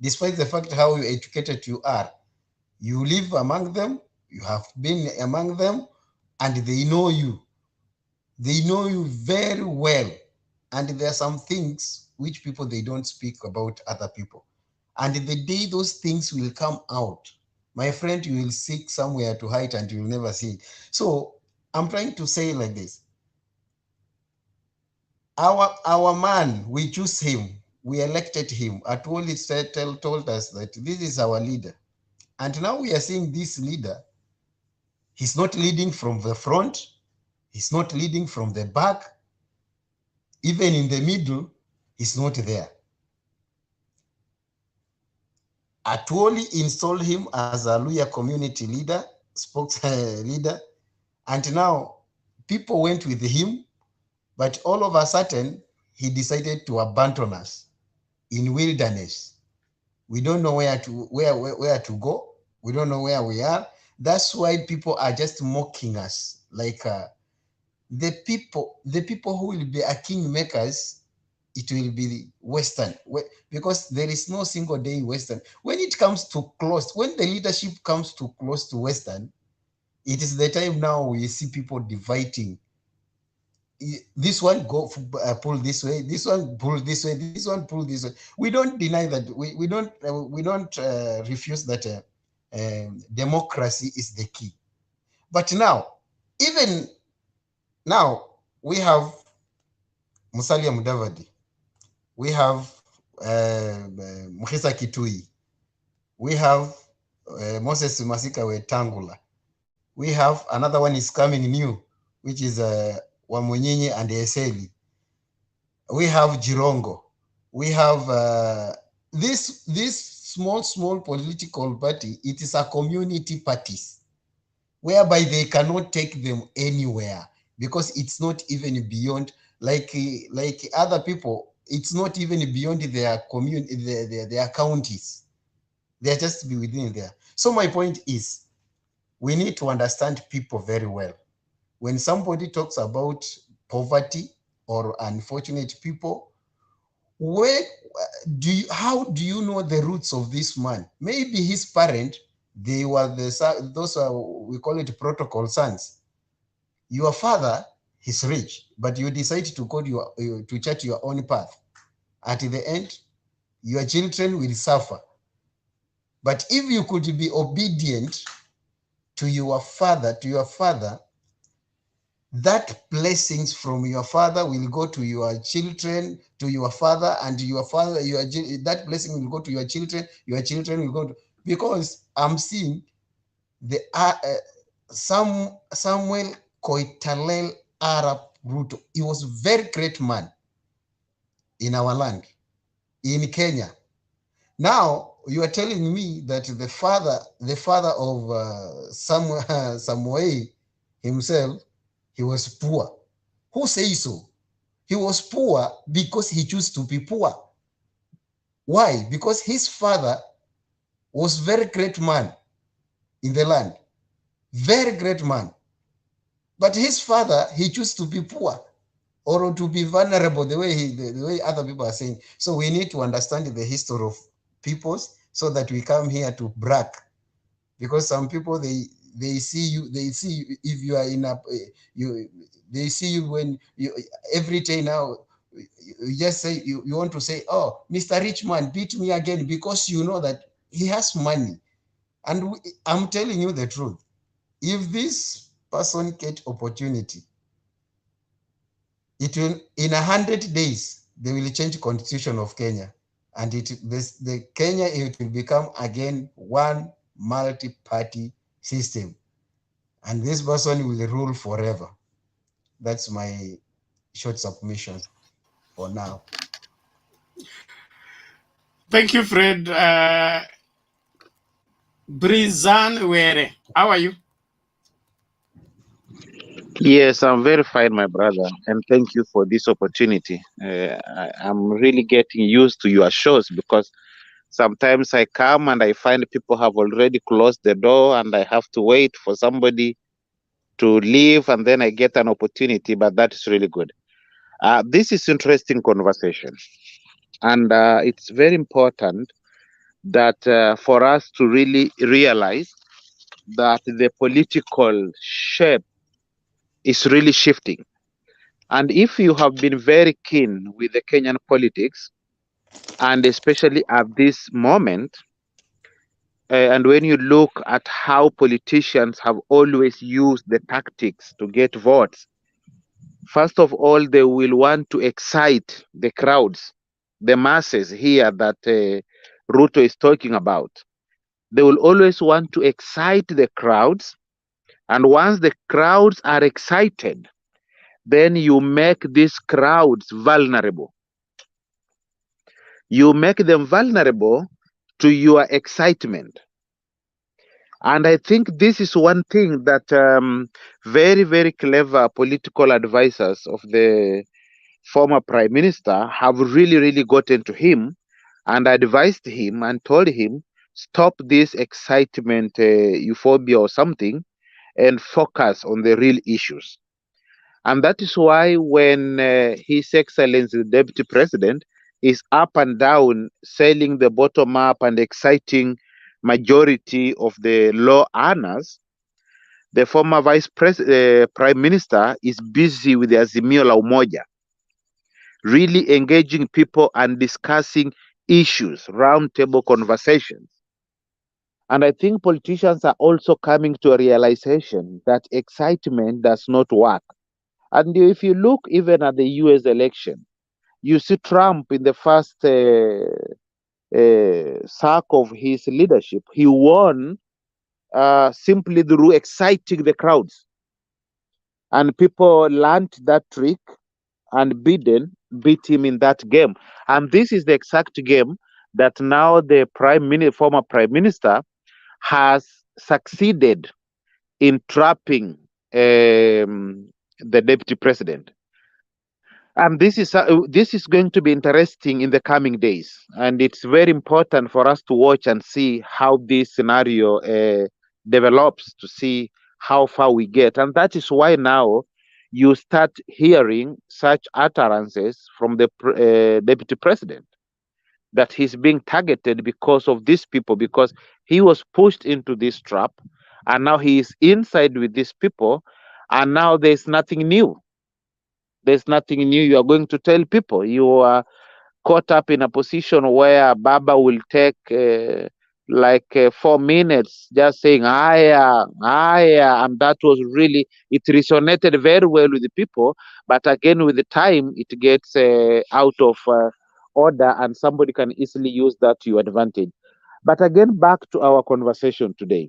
despite the fact how educated you are. You live among them, you have been among them, and they know you. They know you very well. And there are some things which people, they don't speak about other people. And the day those things will come out, my friend, you will seek somewhere to hide and you will never see it. So I'm trying to say like this. Our man, we choose him, we elected him. Atwoli told us that this is our leader. And now we are seeing this leader. He's not leading from the front. He's not leading from the back. Even in the middle, he's not there. Atwoli installed him as a Luya community leader, leader. And now people went with him, but all of a sudden, he decided to abandon us in wilderness. We don't know where to go. We don't know where we are. That's why people are just mocking us. Like the people who will be a kingmakers, it will be Western, because there is no single day Western. When it comes to close, when the leadership comes to close to Western, it is the time now we see people dividing. This one pull this way, this one pull this way, this one pull this way. We don't deny that. We don't refuse that democracy is the key. But now, even now, we have Musalia Mudavadi, we have Mkhisa Kitui, we have Moses Masika Wetangula, we have another one is coming new, which is Wamunyinyi and Eseli. We have Jirongo. We have this small political party. It is a community parties whereby they cannot take them anywhere because it's not even beyond, like other people, it's not even beyond their community, their counties. They're just be within there. So my point is, we need to understand people very well. When somebody talks about poverty or unfortunate people, how do you know the roots of this man? Maybe his parent, they were those are, we call it protocol sons. Your father is rich, but you decide to go to chart your own path. At the end, your children will suffer. But if you could be obedient to your father, that blessings from your father will go to your children, to your father, and your father, that blessing will go to your children will go to, because I'm seeing the Samuel Koitalel Arab Ruto. He was a very great man in our land, in Kenya. Now you are telling me that the father of Samuel himself, he was poor. Who says so? He was poor because he chose to be poor. Why? Because his father was very great man in the land. Very great man. But his father, he chose to be poor or to be vulnerable, the way other people are saying. So we need to understand the history of peoples so that we come here to brag. Because some people, they see you if you are in they see you when you, every day now, you just say, you want to say, oh, Mr. Richman, beat me again, because you know that he has money. And I'm telling you the truth. If this person get opportunity, it will, in 100 days, they will change constitution of Kenya. And Kenya, it will become again one multi-party system. And this person will rule forever. That's my short submission for now.
Thank you, Fred. Brizan Were, how are you?
Yes, I'm very fine, my brother, and thank you for this opportunity. I'm really getting used to your shows because sometimes I come and I find people have already closed the door and I have to wait for somebody to leave and then I get an opportunity, but that is really good. This is interesting conversation and it's very important
that for us to really realize that the political shape is really shifting. And if you have been very keen with the Kenyan politics, and especially at this moment, and when you look at how politicians have always used the tactics to get votes, first of all, they will want to excite the crowds, the masses here that Ruto is talking about. They will always want to excite the crowds. And once the crowds are excited, then you make these crowds vulnerable. You make them vulnerable to your excitement. And I think this is one thing that very, very clever political advisors of the former prime minister have really, really gotten to him and advised him and told him, stop this excitement, euphoria or something, and focus on the real issues. And that is why when His Excellency the Deputy President is up and down selling the bottom up and exciting majority of the law earners, the former Prime Minister is busy with the Azimio la Umoja, really engaging people and discussing issues, roundtable conversations. And I think politicians are also coming to a realization that excitement does not work. And if you look even at the US election, you see Trump in the first sack of his leadership, he won simply through exciting the crowds. And people learned that trick, and Biden beat him in that game. And this is the exact game that now the former prime minister has succeeded in trapping the deputy president. And this is going to be interesting in the coming days, and it's very important for us to watch and see how this scenario develops, to see how far we get. And that is why now you start hearing such utterances from the deputy president, that he's being targeted because of these people, because he was pushed into this trap, and now he is inside with these people, and now there's nothing new. There's nothing new. You are going to tell people you are caught up in a position where Baba will take 4 minutes just saying "Aya, Aya," and that was really, it resonated very well with the people. But again, with the time, it gets out of order, and somebody can easily use that to your advantage. But again, back to our conversation today.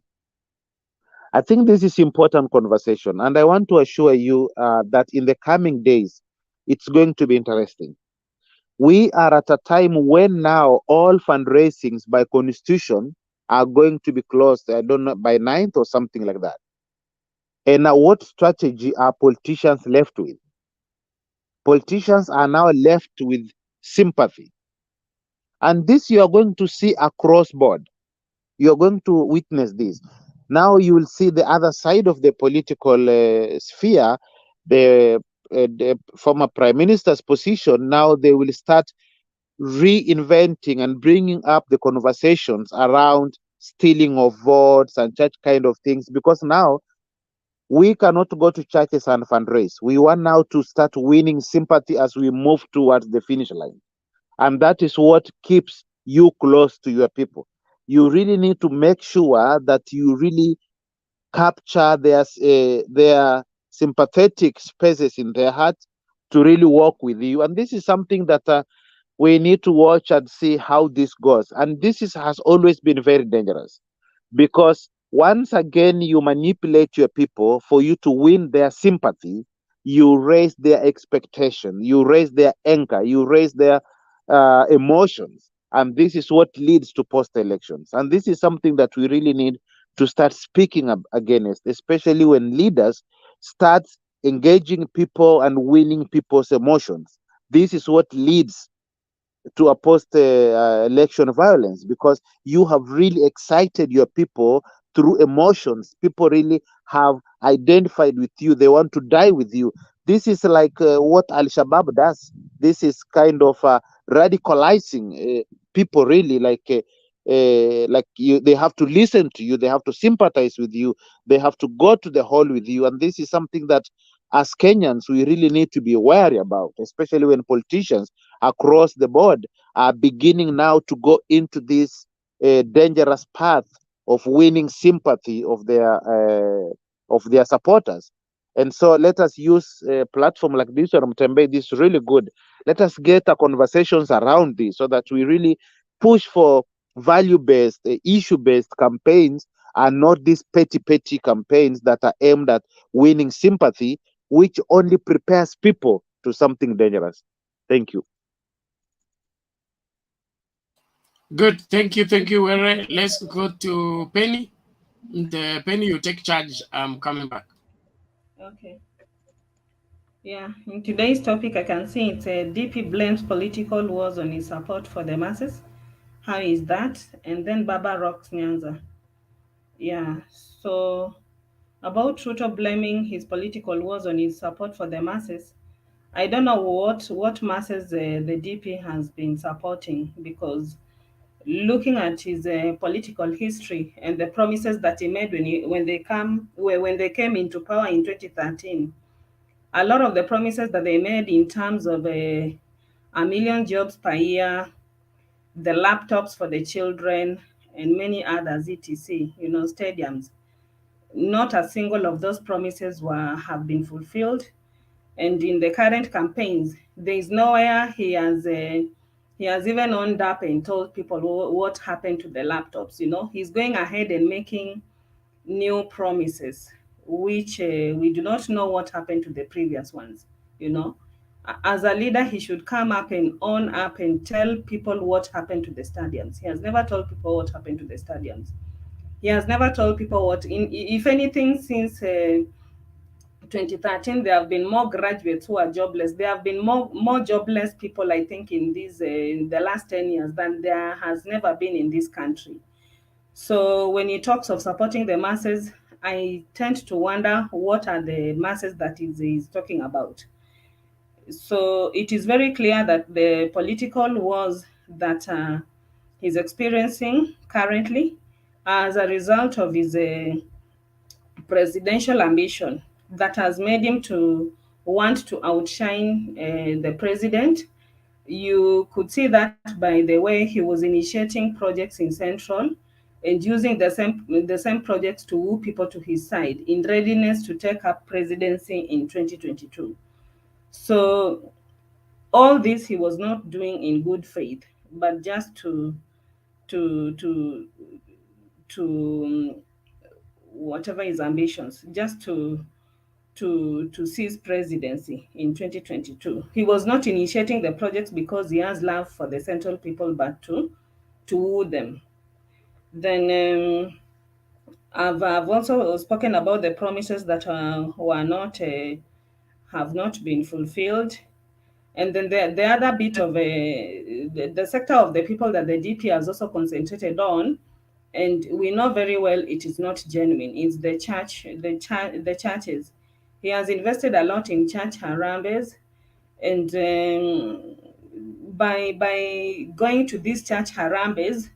I think this is important conversation, and I want to assure you that in the coming days, it's going to be interesting. We are at a time when now all fundraisings by constitution are going to be closed, I don't know, by 9th or something like that. And now what strategy are politicians left with? Politicians are now left with sympathy. And this you are going to see across board. You are going to witness this. Now you will see the other side of the political sphere, the former prime minister's position. Now they will start reinventing and bringing up the conversations around stealing of votes and such kind of things, because now we cannot go to churches and fundraise. We want now to start winning sympathy as we move towards the finish line. And that is what keeps you close to your people. You really need to make sure that you really capture their sympathetic spaces in their heart to really work with you. And this is something that we need to watch and see how this goes. And this has always been very dangerous, because once again you manipulate your people for you to win their sympathy, you raise their expectation, you raise their anger, you raise their emotions. And this is what leads to post-elections. And this is something that we really need to start speaking against, especially when leaders start engaging people and winning people's emotions. This is what leads to a post-election violence, because you have really excited your people through emotions. People really have identified with you. They want to die with you. This is like what Al-Shabaab does. This is kind of radicalizing people, really, like like you, they have to listen to you, they have to sympathize with you, they have to go to the hall with you. And this is something that as Kenyans we really need to be wary about, especially when politicians across the board are beginning now to go into this dangerous path of winning sympathy of their supporters. And so let us use a platform like this one, Mtembe. This is really good. Let us get a conversations around this so that we really push for value-based, issue-based campaigns, and not these petty campaigns that are aimed at winning sympathy, which only prepares people to something dangerous. Thank you.
Good. Thank you. Were. Let's go to Penny. Penny, you take charge. I'm coming back.
Okay. Yeah, in today's topic, I can see it's a DP blames political wars on his support for the masses. How is that? And then Baba rocks Nyanza. Yeah, so about Ruto blaming his political wars on his support for the masses, I don't know what masses the DP has been supporting, because looking at his political history and the promises that he made when they came into power in 2013, a lot of the promises that they made in terms of a million jobs per year, the laptops for the children, and many others, etc., stadiums. Not a single of those promises have been fulfilled. And in the current campaigns, there is nowhere he has even owned up and told people what happened to the laptops. He's going ahead and making new promises, which we do not know what happened to the previous ones. As a leader, he should come up and own up and tell people what happened to the stadiums. He has never told people what happened to the stadiums. He has never told people if anything, since 2013, there have been more graduates who are jobless. There have been more jobless people, I think, in the last 10 years than there has never been in this country. So when he talks of supporting the masses, I tend to wonder what are the masses that he's talking about. So it is very clear that the political wars that he's experiencing currently as a result of his presidential ambition that has made him to want to outshine the president. You could see that by the way he was initiating projects in Central and using the same projects to woo people to his side in readiness to take up presidency in 2022. So all this he was not doing in good faith, but just to to whatever his ambitions, just to seize presidency in 2022. He was not initiating the projects because he has love for the Central people, but to woo them. Then I've also spoken about the promises that were not have not been fulfilled. And then the other bit of the sector of the people that the DP has also concentrated on, and we know very well it is not genuine. It's the churches. He has invested a lot in church harambes, and by going to these church harambes,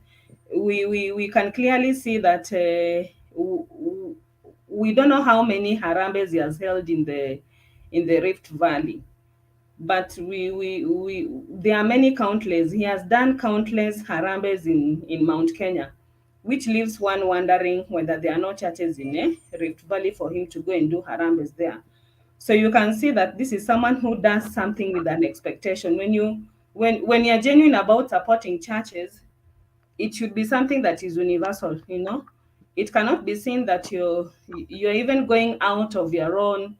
we can clearly see that we don't know how many harambes he has held in the Rift Valley, but there are many countless. He has done countless harambes in Mount Kenya, which leaves one wondering whether there are no churches in Rift Valley for him to go and do harambes there. So you can see that this is someone who does something with an expectation. When you're genuine about supporting churches, it should be something that is universal. It cannot be seen that you're even going out of your own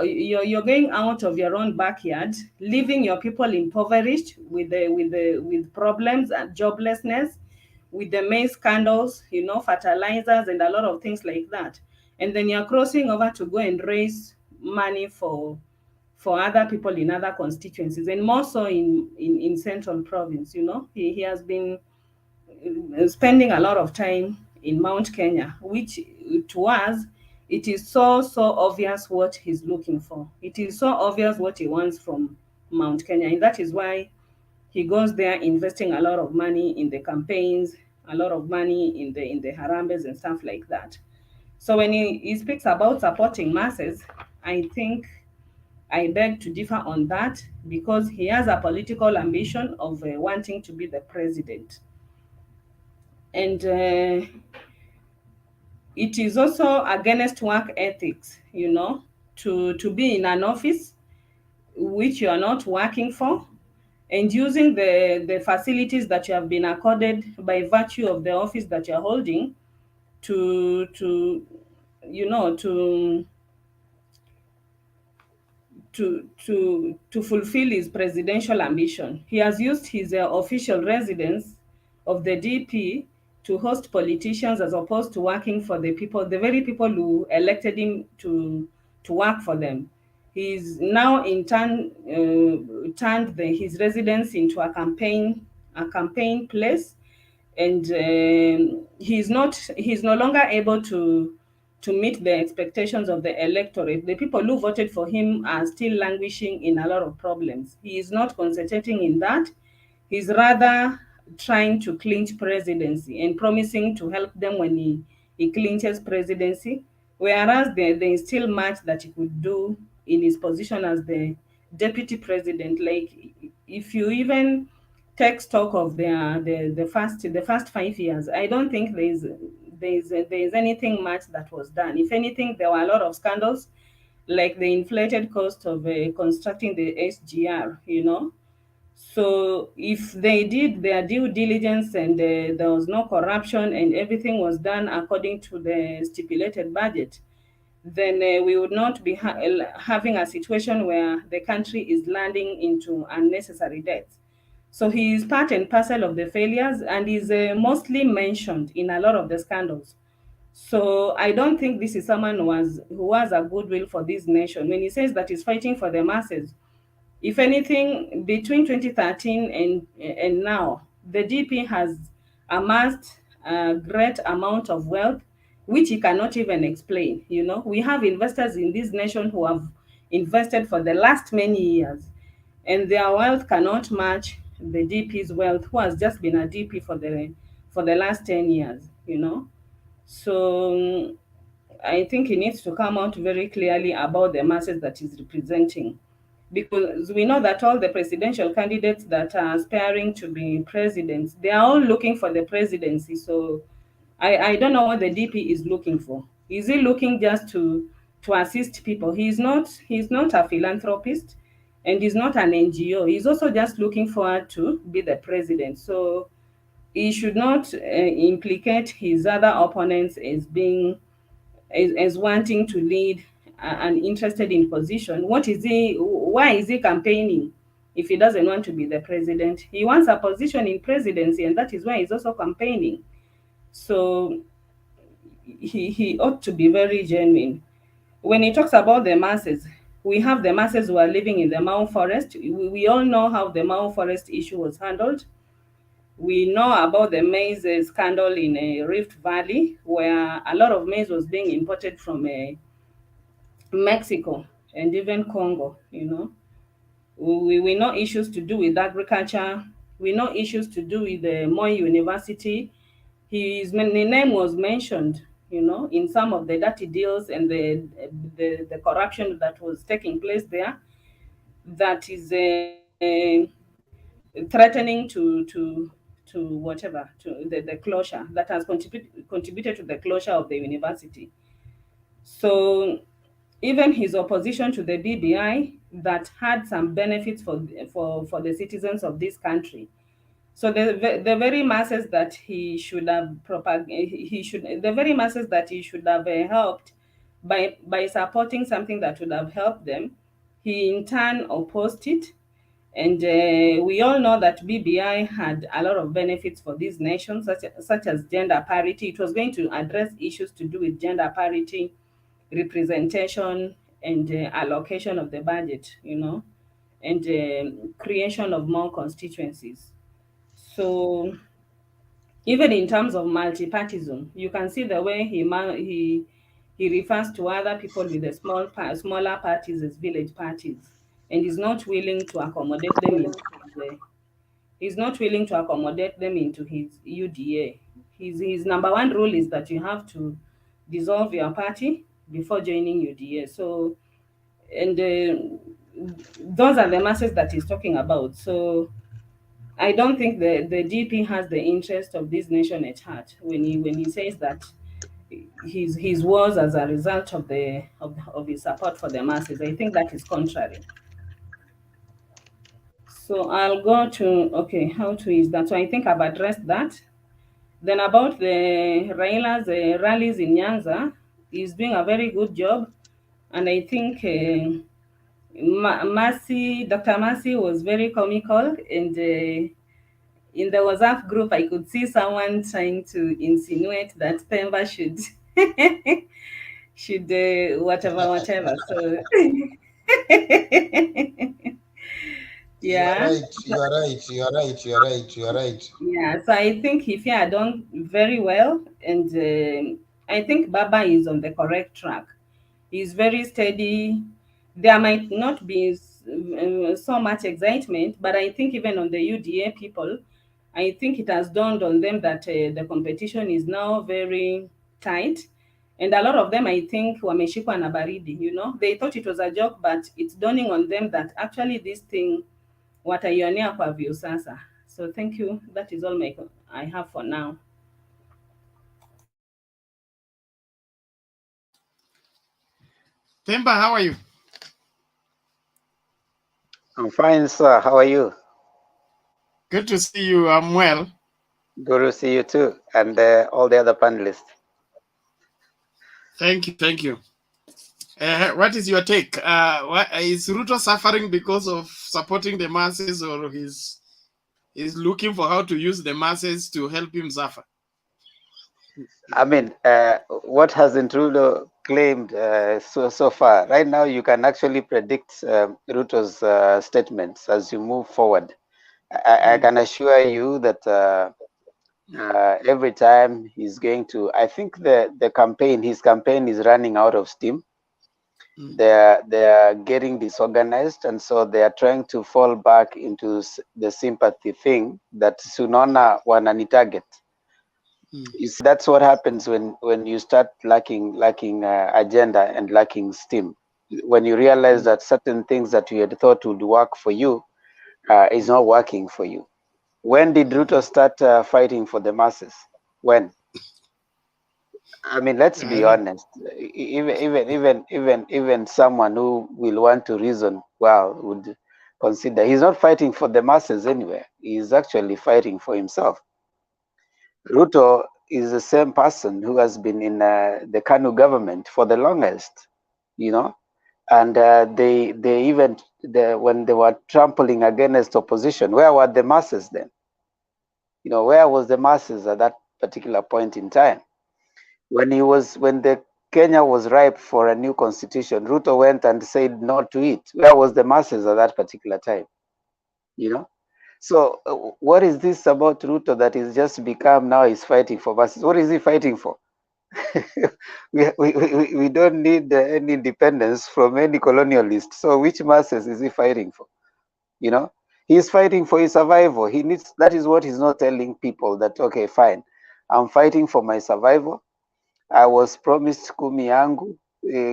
you're going out of your own backyard, leaving your people impoverished with problems and joblessness, with the maize scandals, fertilizers and a lot of things like that. And then you're crossing over to go and raise money for other people in other constituencies, and more so in Central Province. He has been spending a lot of time in Mount Kenya, which to us, it is so obvious what he's looking for. It is so obvious what he wants from Mount Kenya. And that is why he goes there investing a lot of money in the campaigns, a lot of money in the Harambes and stuff like that. So when he speaks about supporting masses, I think I beg to differ on that, because he has a political ambition of wanting to be the president. And it is also against work ethics, to be in an office which you are not working for, and using the facilities that you have been accorded by virtue of the office that you're holding to you know to fulfill his presidential ambition. He has used his official residence of the DP to host politicians, as opposed to working for the people, the very people who elected him to work for them. He's now in turn turned his residence into a campaign place, and he's no longer able to meet the expectations of the electorate. The people who voted for him are still languishing in a lot of problems. He is not concentrating in that. He's rather trying to clinch presidency and promising to help them when he clinches presidency, whereas there is still much that he could do in his position as the deputy president. Like, if you even take stock of the first 5 years, I don't think there is anything much that was done. If anything, there were a lot of scandals, like the inflated cost of constructing the SGR. So if they did their due diligence, and there was no corruption, and everything was done according to the stipulated budget, then we would not be having a situation where the country is landing into unnecessary debts. So he is part and parcel of the failures, and is mostly mentioned in a lot of the scandals. So I don't think this is someone who has a goodwill for this nation. When he says that he's fighting for the masses, if anything, between 2013 and now, the DP has amassed a great amount of wealth, which he cannot even explain. We have investors in this nation who have invested for the last many years, and their wealth cannot match the DP's wealth, who has just been a DP for the last 10 years. So I think he needs to come out very clearly about the masses that he's representing, because we know that all the presidential candidates that are aspiring to be presidents, they are all looking for the presidency. So I don't know what the DP is looking for. Is he looking just to assist people? He's not a philanthropist, and he's not an NGO. He's also just looking forward to be the president. So he should not implicate his other opponents as being as wanting to lead and interested in position. Why is he campaigning if he doesn't want to be the president? He wants a position in presidency, and that is why he's also campaigning. So he ought to be very genuine. When he talks about the masses, we have the masses who are living in the Mau forest. We all know how the Mau forest issue was handled. We know about the maize scandal in Rift Valley, where a lot of maize was being imported from Mexico and even Congo. We know issues to do with agriculture. We know issues to do with the Moi University. His name was mentioned, in some of the dirty deals and the corruption that was taking place there, that is threatening to whatever, to the closure, that has contributed to the closure of the university. So even his opposition to the BBI, that had some benefits for the citizens of this country. So the very masses that he should have the very masses that he should have helped by supporting something that would have helped them, he in turn opposed it. And we all know that BBI had a lot of benefits for these nations, such as gender parity. It was going to address issues to do with gender parity, representation, and allocation of the budget, and creation of more constituencies. So even in terms of multipartism, you can see the way he refers to other people with the smaller parties as village parties, and is not willing to accommodate them into he's not willing to accommodate them into his UDA. His number one rule is that you have to dissolve your party before joining UDA. So, and those are the masses that he's talking about. So I don't think the DP has the interest of this nation at heart when he says that his was as a result of of his support for the masses. I think that is contrary. So I'll go to, okay, how to is that? So I think I've addressed that. Then about the Raila's rallies in Nyanza, he's doing a very good job. And I think Dr. Mercy was very comical. And in the WhatsApp group, I could see someone trying to insinuate that Pemba should, should whatever. So, yeah.
You are right. You are right. You are right. You are right.
Yeah, so I think he had done very well, and I think Baba is on the correct track. He's very steady. There might not be so much excitement, but I think even on the UDA people, I think it has dawned on them that the competition is now very tight. And a lot of them, I think, wameshikwa na baridi, you know. They thought it was a joke, but it's dawning on them that actually this thing wataionea kwa view sasa. So thank you. That is all I have for now.
Themba, how are you?
I'm fine, sir. How are you?
Good to see you. I'm well.
Good to see you too, and all the other panelists.
Thank you. Thank you. What is your take? Is Ruto suffering because of supporting the masses, or he's looking for how to use the masses to help him suffer?
I mean, what hasn't Ruto claimed so far? Right now, you can actually predict Ruto's statements as you move forward. I can assure you that every time he's going to, I think his campaign is running out of steam. They're getting disorganized, and so they are trying to fall back into the sympathy thing that Sunona wanani target. You see, that's what happens when you start lacking agenda and lacking steam. When you realize that certain things that you had thought would work for you is not working for you. When did Ruto start fighting for the masses? When? I mean, let's be honest. Even someone who will want to reason well would consider he's not fighting for the masses anywhere. He's actually fighting for himself. Ruto is the same person who has been in the KANU government for the longest, you know, and they even when they were trampling against opposition, where were the masses then? You know, where was the masses at that particular point in time? When the Kenya was ripe for a new constitution, Ruto went and said no to it. Where was the masses at that particular time? You know? So what is this about Ruto that is just become now he's fighting for masses? What is he fighting for? we don't need any independence from any colonialist. So which masses is he fighting for? You know? He's fighting for his survival. That is what he's not telling people, that, okay, fine, I'm fighting for my survival. I was promised kumi yangu,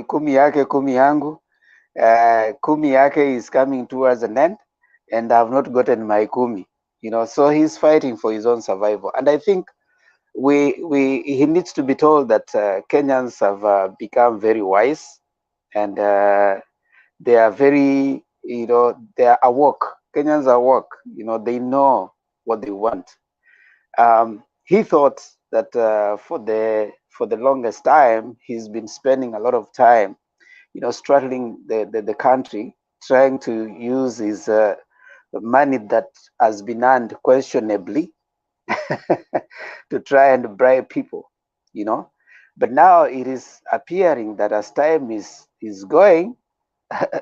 kumi yake, kumi yangu. Kumi yake is coming towards an end, and I've not gotten my kumi. You know, so he's fighting for his own survival. And I think he needs to be told that Kenyans have become very wise, and they are very, you know, they are awoke. Kenyans are awoke. You know, they know what they want. He thought that for the longest time, he's been spending a lot of time, you know, straddling the country, trying to use his money that has been earned questionably to try and bribe people, you know. But now it is appearing that as time is going,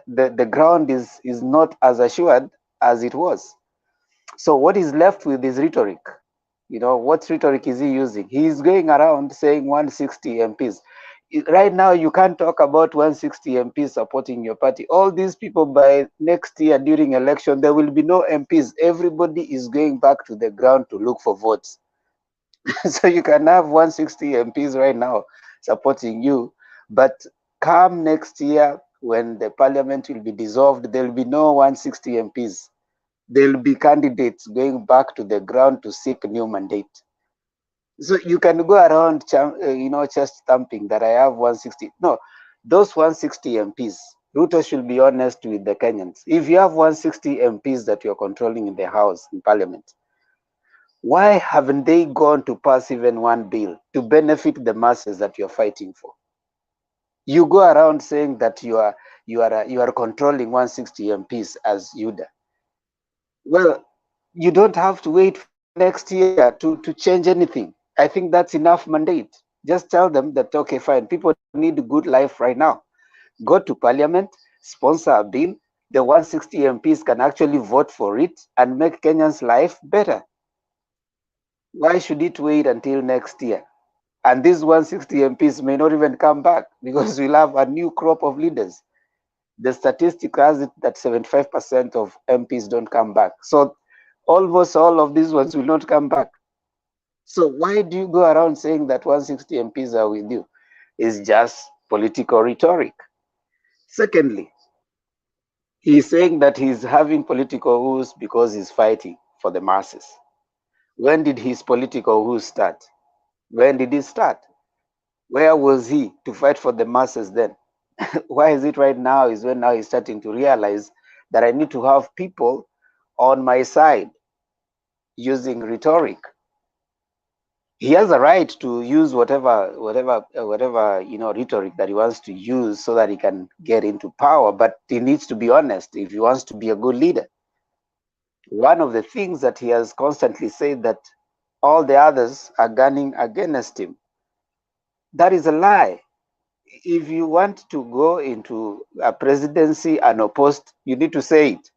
the ground is not as assured as it was. So what is left with is rhetoric. You know, what rhetoric is he using? He's going around saying 160 MPs. right now you can't talk about 160 MPs supporting your party. All these people, by next year during election, there will be no MPs. Everybody is going back to the ground to look for votes. So you can have 160 MPs right now supporting you, but come next year when the parliament will be dissolved, there will be no 160 MPs. There will be candidates going back to the ground to seek new mandate. So you can go around, chest thumping that I have 160. No, those 160 MPs, Ruto should be honest with the Kenyans. If you have 160 MPs that you're controlling in the House, in Parliament, why haven't they gone to pass even one bill to benefit the masses that you're fighting for? You go around saying that you are controlling 160 MPs as UDA. Well, you don't have to wait for next year to change anything. I think that's enough mandate. Just tell them that, okay, fine, people need a good life right now. Go to parliament, sponsor a bill. The 160 MPs can actually vote for it and make Kenyans' life better. Why should it wait until next year? And these 160 MPs may not even come back because we'll have a new crop of leaders. The statistic has it that 75% of MPs don't come back. So almost all of these ones will not come back. So why do you go around saying that 160 MPs are with you? It's just political rhetoric. Secondly, he's saying that he's having political woes because he's fighting for the masses. When did his political woes start? When did he start? Where was he to fight for the masses then? Why is it right now is when now he's starting to realize that I need to have people on my side using rhetoric. He has a right to use whatever rhetoric that he wants to use so that he can get into power, but he needs to be honest if he wants to be a good leader. One of the things that he has constantly said that all the others are gunning against him. That is a lie. If you want to go into a presidency unopposed, you need to say it.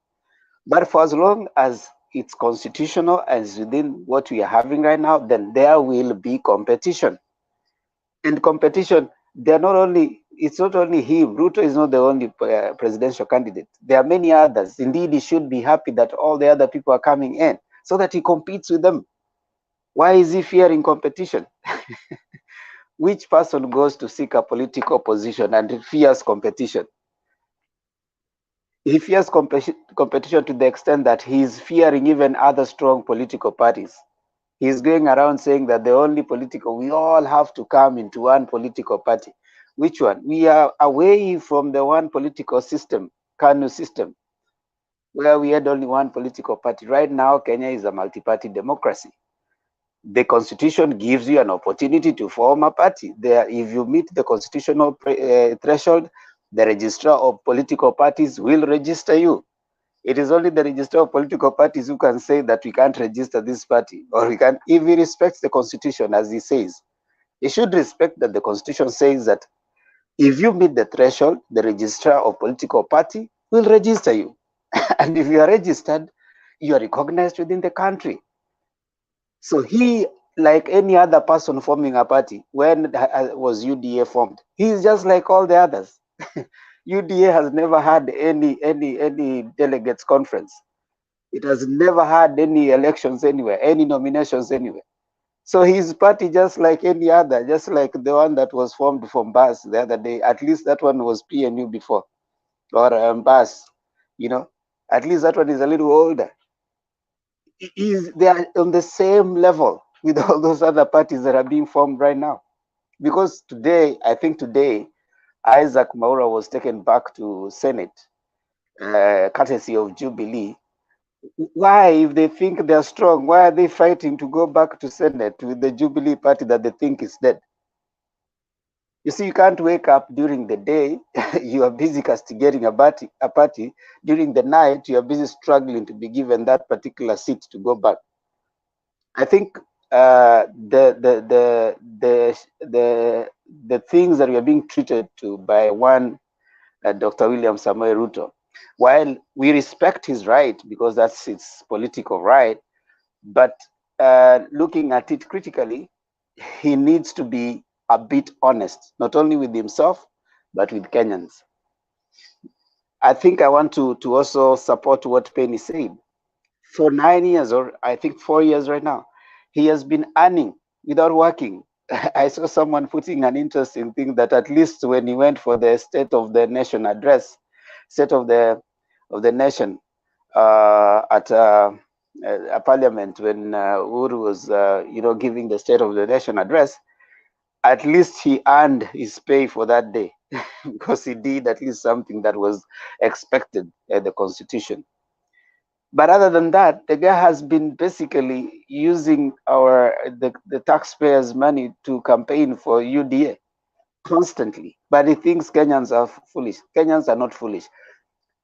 But for as long as it's constitutional and is within what we are having right now, then there will be competition. And competition, it's not only him. Ruto is not the only presidential candidate. There are many others. Indeed, he should be happy that all the other people are coming in so that he competes with them. Why is he fearing competition? Which person goes to seek a political position and fears competition? He fears competition to the extent that he's fearing even other strong political parties. He's going around saying that we all have to come into one political party. Which one? We are away from the one political system, KANU system, where we had only one political party. Right now, Kenya is a multi-party democracy. The constitution gives you an opportunity to form a party. If you meet the constitutional threshold, the registrar of political parties will register you. It is only the registrar of political parties who can say that we can't register this party, or we can, if he respects the constitution as he says. He should respect that the constitution says that if you meet the threshold, the registrar of political party will register you. And if you are registered, you are recognized within the country. So he, like any other person forming a party, when was UDA formed, he is just like all the others. UDA has never had any delegates conference. It has never had any elections anywhere, any nominations anywhere. So his party, just like any other, just like the one that was formed from BAS the other day, at least that one was PNU before, or BAS, at least that one is a little older. They are on the same level with all those other parties that are being formed right now. Because I think today, Isaac Maura was taken back to Senate, courtesy of Jubilee. Why, if they think they're strong, why are they fighting to go back to Senate with the Jubilee party that they think is dead? You see, you can't wake up during the day, you are busy castigating a party. During the night, you are busy struggling to be given that particular seat to go back. I think the things that we are being treated to by one Dr. William Samoei Ruto, while we respect his right because that's his political right, but looking at it critically, he needs to be a bit honest, not only with himself, but with Kenyans. I think I want to also support what Penny said. For 9 years, or I think 4 years right now, he has been earning without working. I saw someone putting an interesting thing that at least when he went for the State of the Nation address, State of the Nation at a parliament, when Uhuru was, giving the State of the Nation address, at least he earned his pay for that day because he did at least something that was expected at the Constitution. But other than that, the guy has been basically using the taxpayers' money to campaign for UDA constantly. But he thinks Kenyans are foolish. Kenyans are not foolish.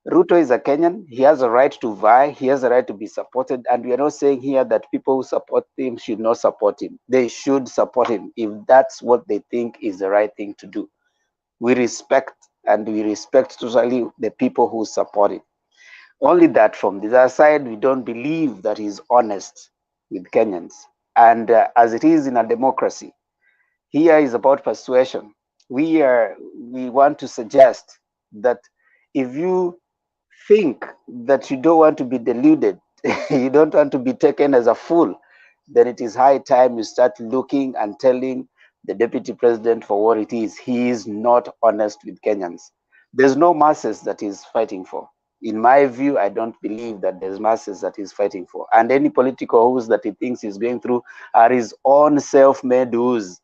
Ruto is a Kenyan. He has a right to vie. He has a right to be supported. And we are not saying here that people who support him should not support him. They should support him if that's what they think is the right thing to do. We respect totally the people who support him. Only that from the other side, we don't believe that he's honest with Kenyans. And as it is in a democracy, here is about persuasion. We want to suggest that if you think that you don't want to be deluded, you don't want to be taken as a fool, then it is high time you start looking and telling the deputy president for what it is. He is not honest with Kenyans. There's no masses that he's fighting for. In my view, I don't believe that there's masses that he's fighting for. And any political woes that he thinks he's going through are his own self-made woes.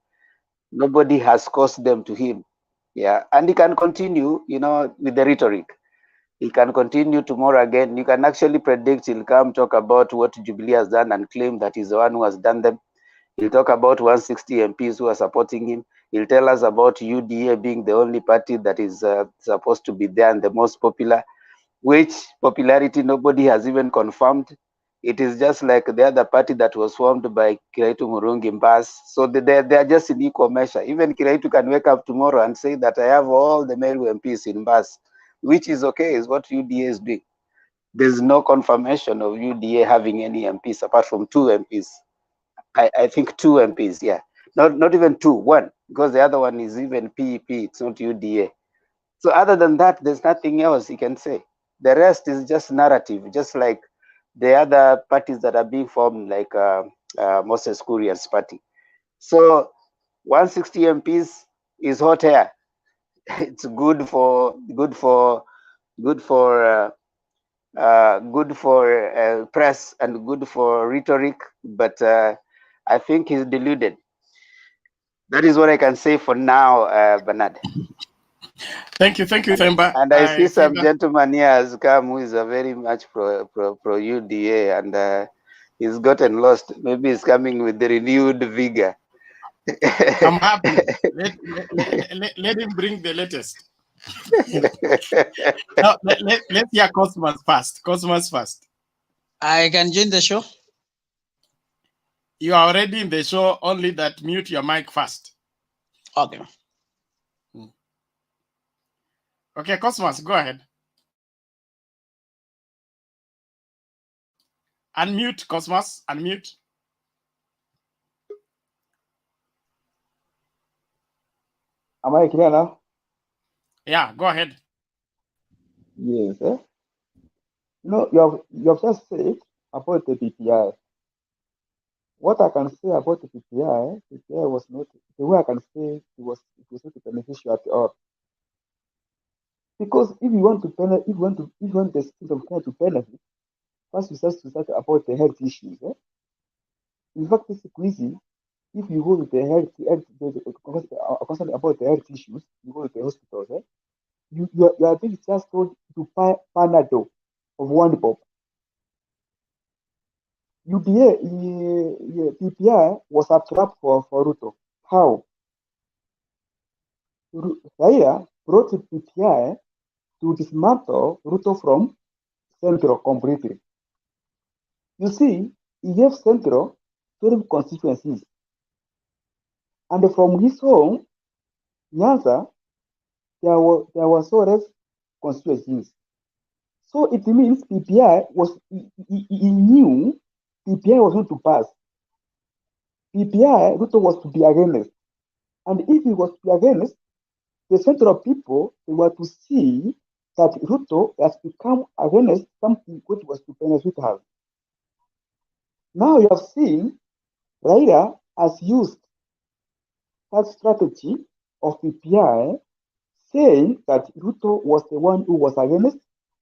Nobody has caused them to him. Yeah, and he can continue, with the rhetoric. He can continue tomorrow again. You can actually predict he'll come talk about what Jubilee has done and claim that he's the one who has done them. He'll talk about 160 MPs who are supporting him. He'll tell us about UDA being the only party that is supposed to be there and the most popular, which popularity nobody has even confirmed. It is just like the other party that was formed by Kiraitu Murungi Mbas. So they are just in equal measure. Even Kiraitu can wake up tomorrow and say that I have all the Meru MPs in Mbas, which is okay, is what UDA is doing. There's no confirmation of UDA having any MPs apart from 2 MPs. I think 2 MPs, yeah. Not even 2, 1, because the other one is even PEP, it's not UDA. So other than that, there's nothing else you can say. The rest is just narrative, just like the other parties that are being formed, like Moses Kuria's party. So 160 MPs is hot air. It's good for press and good for rhetoric, but I think he's deluded. That is what I can say for now, Bernard.
Thank you, Themba.
And I see some gentleman here has come who is a very much pro UDA, and he's gotten lost. Maybe he's coming with the renewed vigor.
I'm happy. Let him bring the latest. No, let's hear Cosmos first. Cosmos first.
I can join the show.
You are already in the show, only that mute your mic first.
Okay.
Okay, Cosmos, go ahead. Unmute, Cosmos, unmute.
Am I clear now?
Yeah, go ahead.
Yes. You have just said about the PPI. What I can say about the PPI was not the way I can say it was not beneficial at all. Because if you want the state of Kenya to benefit, first you start to start about the health issues. In fact, it's easy. If you go to the concern about the health issues, you go to the hospitals. You are being just told to buy Panadol of 1 pop. UDA, PPI was a trap for Ruto. How? Raila brought the PPI to dismantle Ruto from Central completely. You see, he gave Central 12 constituencies. And from his home, NYANZA, there were so less constituencies. So it means PPI was, he knew PPI was going to pass. PPI, Ruto was to be against. And if he was to be against, the central people, they were to see that Ruto has become against something which was to benefit her. Now you have seen Raila has used that strategy of PPI, saying that Ruto was the one who was against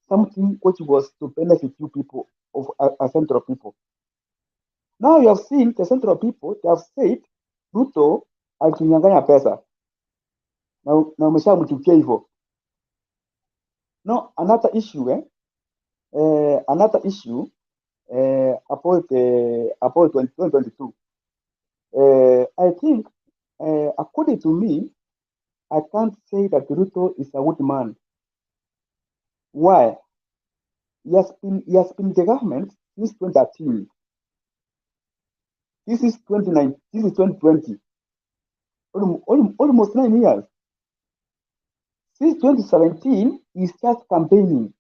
something which was to benefit you people of a central people. Now you have seen the central people, they have said Ruto alitunyang'anya pesa na umeshamchukia hivyo. No, another issue about 2022. I think, according to me, I can't say that Ruto is a good man. Why? He has been the government since 2013. This is 2019. This is 2020. Almost 9 years. Since 2017, he started campaigning.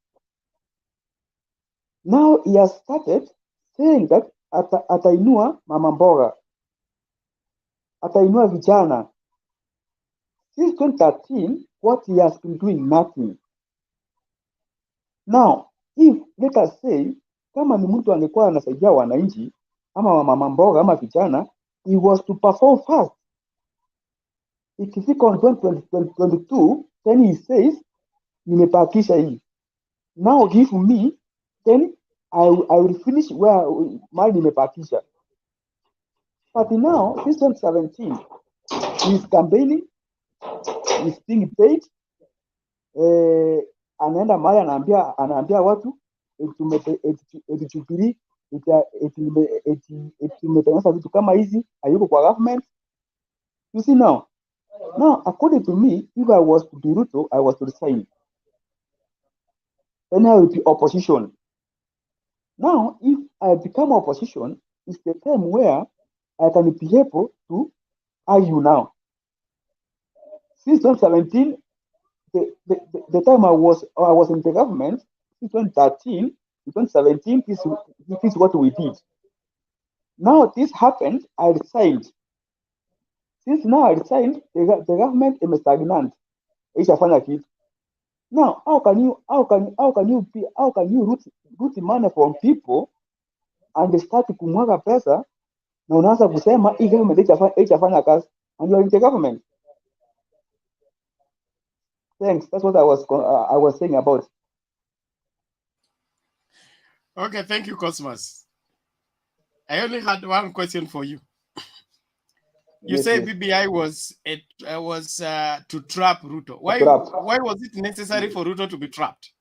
Now he has started saying that atainua mama mboga, atainua vijana. Since 2013, what he has been doing, nothing. Now, if let us say, kama ni mtu angekuwa anasaidia wananchi ama mama mboga ama vijana, he was to perform fast. Ikifika on 2022, then he says, nimepakisha hii. Now give me, then I will finish where mali nimepakisha. But now, since 2017, he is campaigning, he is being paid, anaenda mahali anaambia watu Jubilee tumetengeneza vitu kama hizi, hayuko kwa government. You see now, according to me, if I was to be Ruto, I was to resign. Then I will be opposition. Now, if I become opposition, it's the time where I can be able to argue now. Since 2017, the time I was in the government, since 2013 to 2017, this is what we did. Now this happened, I resigned. Since now I resigned, the government is stagnant. Now, how can you root money from people and they start kumwaga pesa na unaanza kusema hii government haijafanya kazi and you are in the government? Thanks. That's what I was saying about.
Okay, thank you, Cosmas. I only had one question for you. You
Yes,
say
yes.
BBI was to trap Ruto. Why was it necessary for Ruto to be trapped?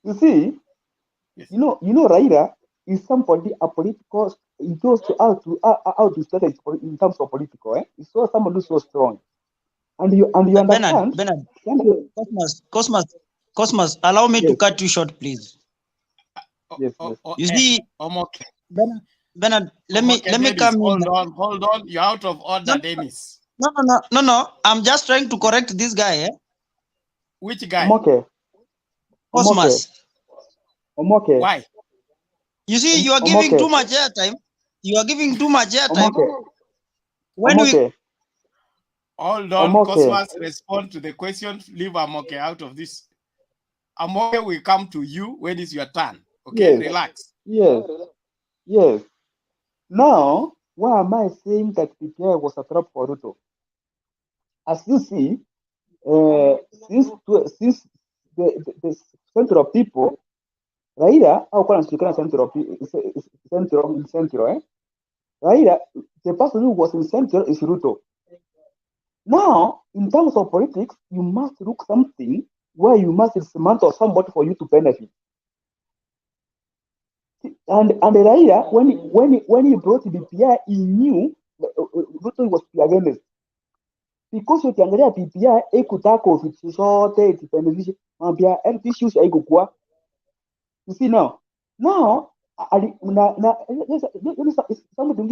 You see,
yes.
you know, Raila is somebody a political. He goes to how to study in terms of political. He's someone who's so strong, and you understand.
Bernard, Cosmas, allow me to cut you short, please.
Yes.
You see,
okay.
Bernard, let me come in.
Hold on. You're out of order, Dennis.
No. I'm just trying to correct this guy.
Which guy?
Cosmas.
Okay.
Why?
You see, you are giving too much airtime. You are giving too much airtime.
Hold on, Cosmas, respond to the question. Leave Amoke out of this. Amoke will come to you when it's your turn. Okay,
yes.
Relax.
Yes. Now, why am I saying that PPI was a trap for Ruto? As you see, since the central people, Raila, how can I speak central? Raila, the person who was in central is Ruto. Now, in terms of politics, you must look something where you must dismantle somebody for you to benefit. And Raila, when he brought BPI, he knew Ruto was against. Because ukiangalia BPI ekutaka ofisi zote itipendelishe mambia health issues haikukua. You see now something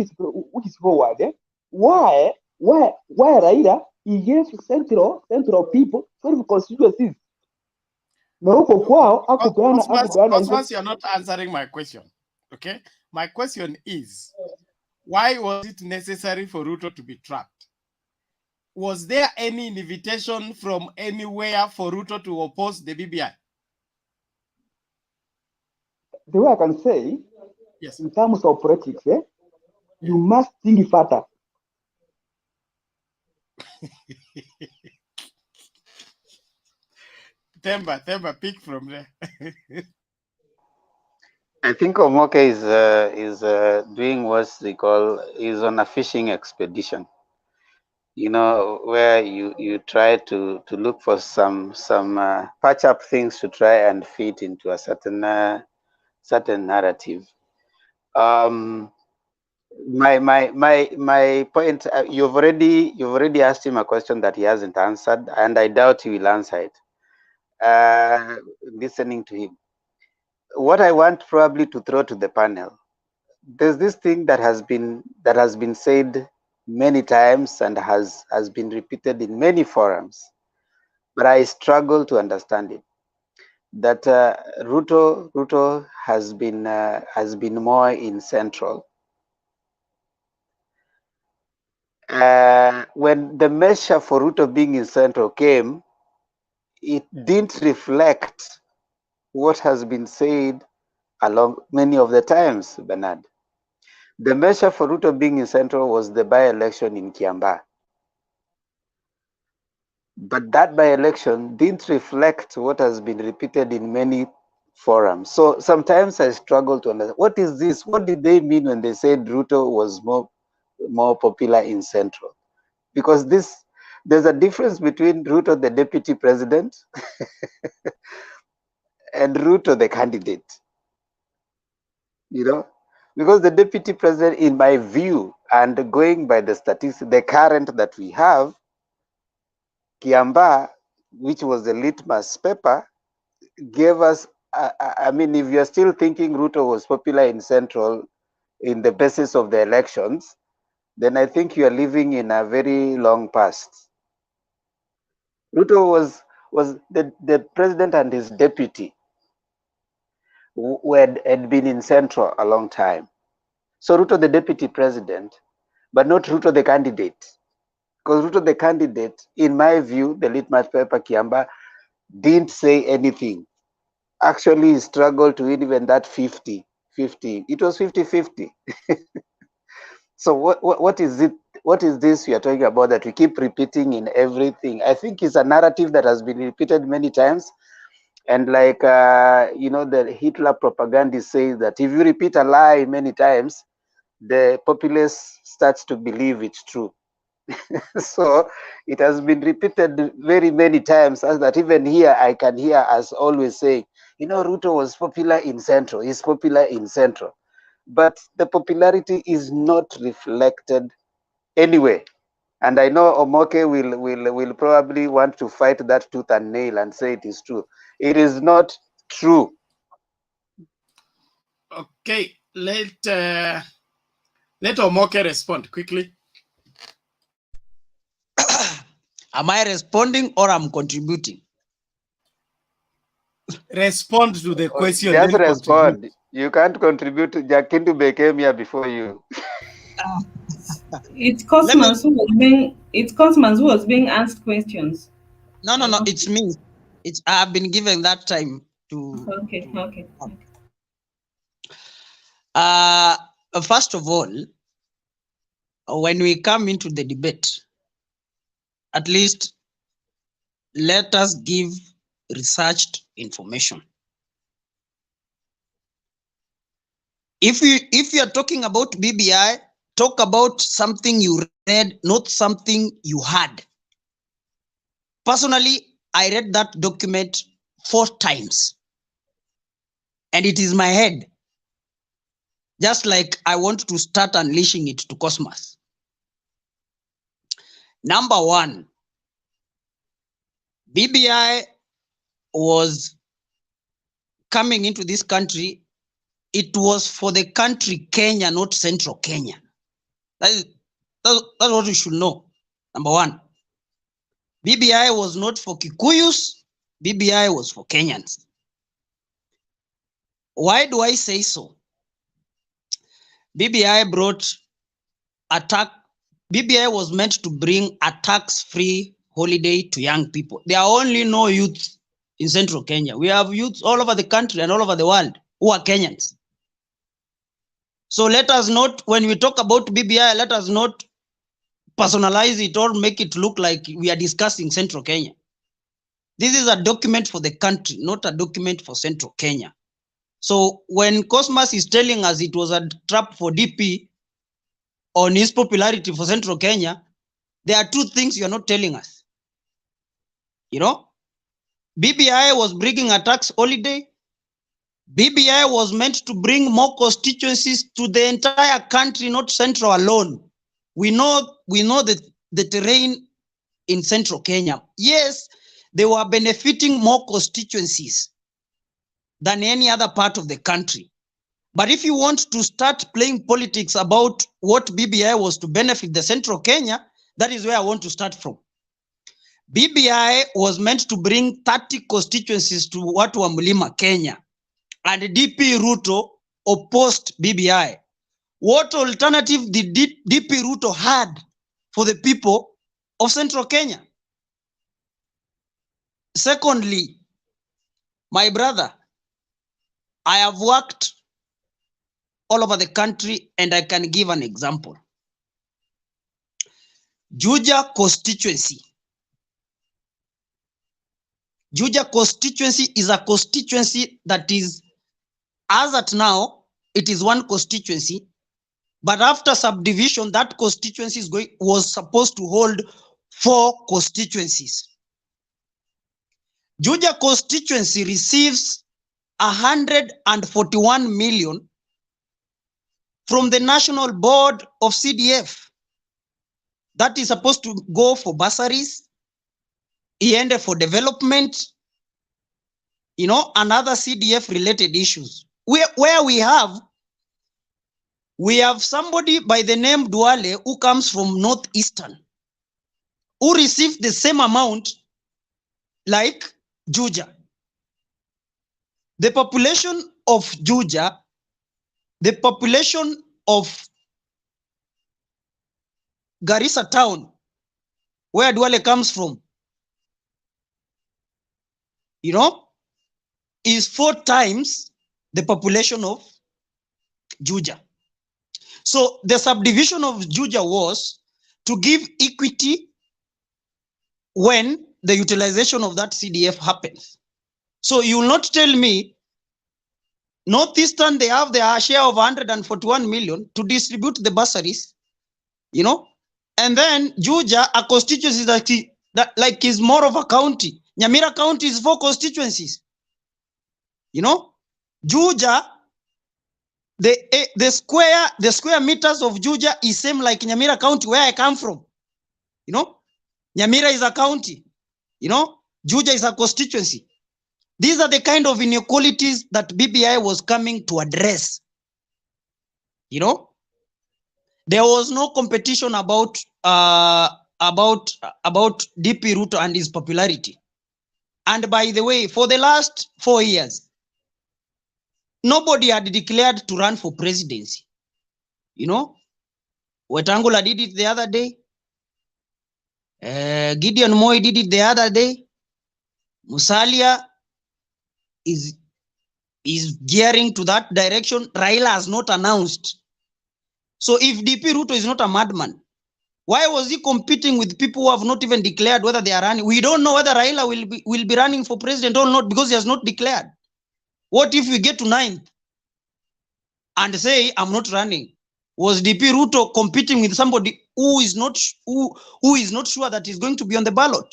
which is forward. Why Raila he gave central people 12 constituencies.
Cosmas, you're not answering my question. Okay, my question is, why was it necessary for Ruto to be trapped? was there any invitation from anywhere for Ruto to oppose the BBI?
The way I can say,
yes,
in terms of politics, you must think further.
Themba, pick from there.
I think Omoke is doing what they call, is on a fishing expedition. You know, where you try to look for some patch up things to try and fit into a certain narrative. My point. You've already asked him a question that he hasn't answered, and I doubt he will answer it. Listening to him, what I want probably to throw to the panel, there's this thing that has been said many times and has been repeated in many forums, but I struggle to understand it. That Ruto has been more in central. When the measure for Ruto being in central came, it didn't reflect what has been said along many of the times, Bernard. The measure for Ruto being in central was the by-election in Kiambaa. But that by-election didn't reflect what has been repeated in many forums. So sometimes I struggle to understand, what is this? What did they mean when they said Ruto was more popular in central? Because there's a difference between Ruto, the deputy president, and Ruto, the candidate. You know, because the deputy president, in my view, and going by the statistics, the current that we have, Kiambaa, which was the litmus paper, gave us, I mean, if you're still thinking Ruto was popular in central in the basis of the elections, then I think you are living in a very long past. Ruto was the president and his deputy who had been in central a long time. So Ruto the deputy president, but not Ruto the candidate. Because Ruto the candidate, in my view, the litmus paper Kiambaa didn't say anything. Actually, he struggled to win even that 50-50. It was 50-50. So what is it? What is this we are talking about that we keep repeating in everything? I think it's a narrative that has been repeated many times. And like, you know, the Hitler propaganda says that if you repeat a lie many times, the populace starts to believe it's true. So it has been repeated very many times, as that even here I can hear us always saying, you know, Ruto was popular in central, he's popular in central. But the popularity is not reflected anyway. And I know Omoke will probably want to fight that tooth and nail and say it is true. It is not true.
Okay, let Omoke respond quickly.
Am I responding or I'm contributing?
Respond to the question.
Just
then
respond.
contribute.
You can't contribute. Jakindu came here before you.
It's Cosmas who was being asked questions.
No, it's me. I've been given that time to.
Okay.
First of all, when we come into the debate, at least let us give researched information. If you are talking about BBI, talk about something you read, not something you had. Personally, I read that document 4 times, and it is my head. Just like I want to start unleashing it to Cosmos. Number 1, BBI was coming into this country. It was for the country Kenya, not central Kenya. That's what you should know. Number 1, BBI was not for Kikuyus. BBI was for Kenyans. Why do I say so? BBI brought attack BBI was meant to bring a tax-free holiday to young people. There are only no youth in central Kenya. We have youths all over the country and all over the world who are Kenyans. So let us not, when we talk about BBI, let us not personalize it or make it look like we are discussing central Kenya. This is a document for the country, not a document for central Kenya. So when Cosmas is telling us it was a trap for DP on his popularity for central Kenya, there are two things you're not telling us. You know, BBI was bringing a tax holiday. BBI was meant to bring more constituencies to the entire country, not central alone. We know the terrain in central Kenya. Yes, they were benefiting more constituencies than any other part of the country. But if you want to start playing politics about what BBI was to benefit the central Kenya, that is where I want to start from. BBI was meant to bring 30 constituencies to watu wa Mlima Kenya, and DP Ruto opposed BBI. What alternative did DP Ruto had for the people of central Kenya? Secondly, my brother, I have worked all over the country and I can give an example. Juja constituency. Juja constituency is a constituency that is, as at now, it is one constituency, but after subdivision, that constituency was supposed to hold 4 constituencies. Juja constituency receives 141 million from the National Board of CDF. That is supposed to go for bursaries, iende for development, you know, and other CDF related issues. Where we have somebody by the name Duale who comes from Northeastern, who received the same amount like Juja. The population of Juja, the population of Garissa town, where Duale comes from, you know, is 4 times the population of Juja. So the subdivision of Juja was to give equity when the utilization of that CDF happens. So you will not tell me Northeastern, they have their share of 141 million to distribute the bursaries, you know, and then Juja, a constituency that like is more of a county. Nyamira County is 4 constituencies. You know, Juja, the square meters of Juja is same like Nyamira County, where I come from. You know, Nyamira is a county. You know, Juja is a constituency. These are the kind of inequalities that BBI was coming to address. You know, there was no competition about DP Ruto and his popularity. And by the way, for the last 4 years, nobody had declared to run for presidency. You know, Wetangula did it the other day. Gideon Moi did it the other day. Musalia is gearing to that direction. Raila has not announced. So if DP Ruto is not a madman, why was he competing with people who have not even declared whether they are running? We don't know whether Raila will be running for president or not because he has not declared. What if we get to 9th and say, I'm not running? Was DP Ruto competing with somebody who is not sure that he's going to be on the ballot?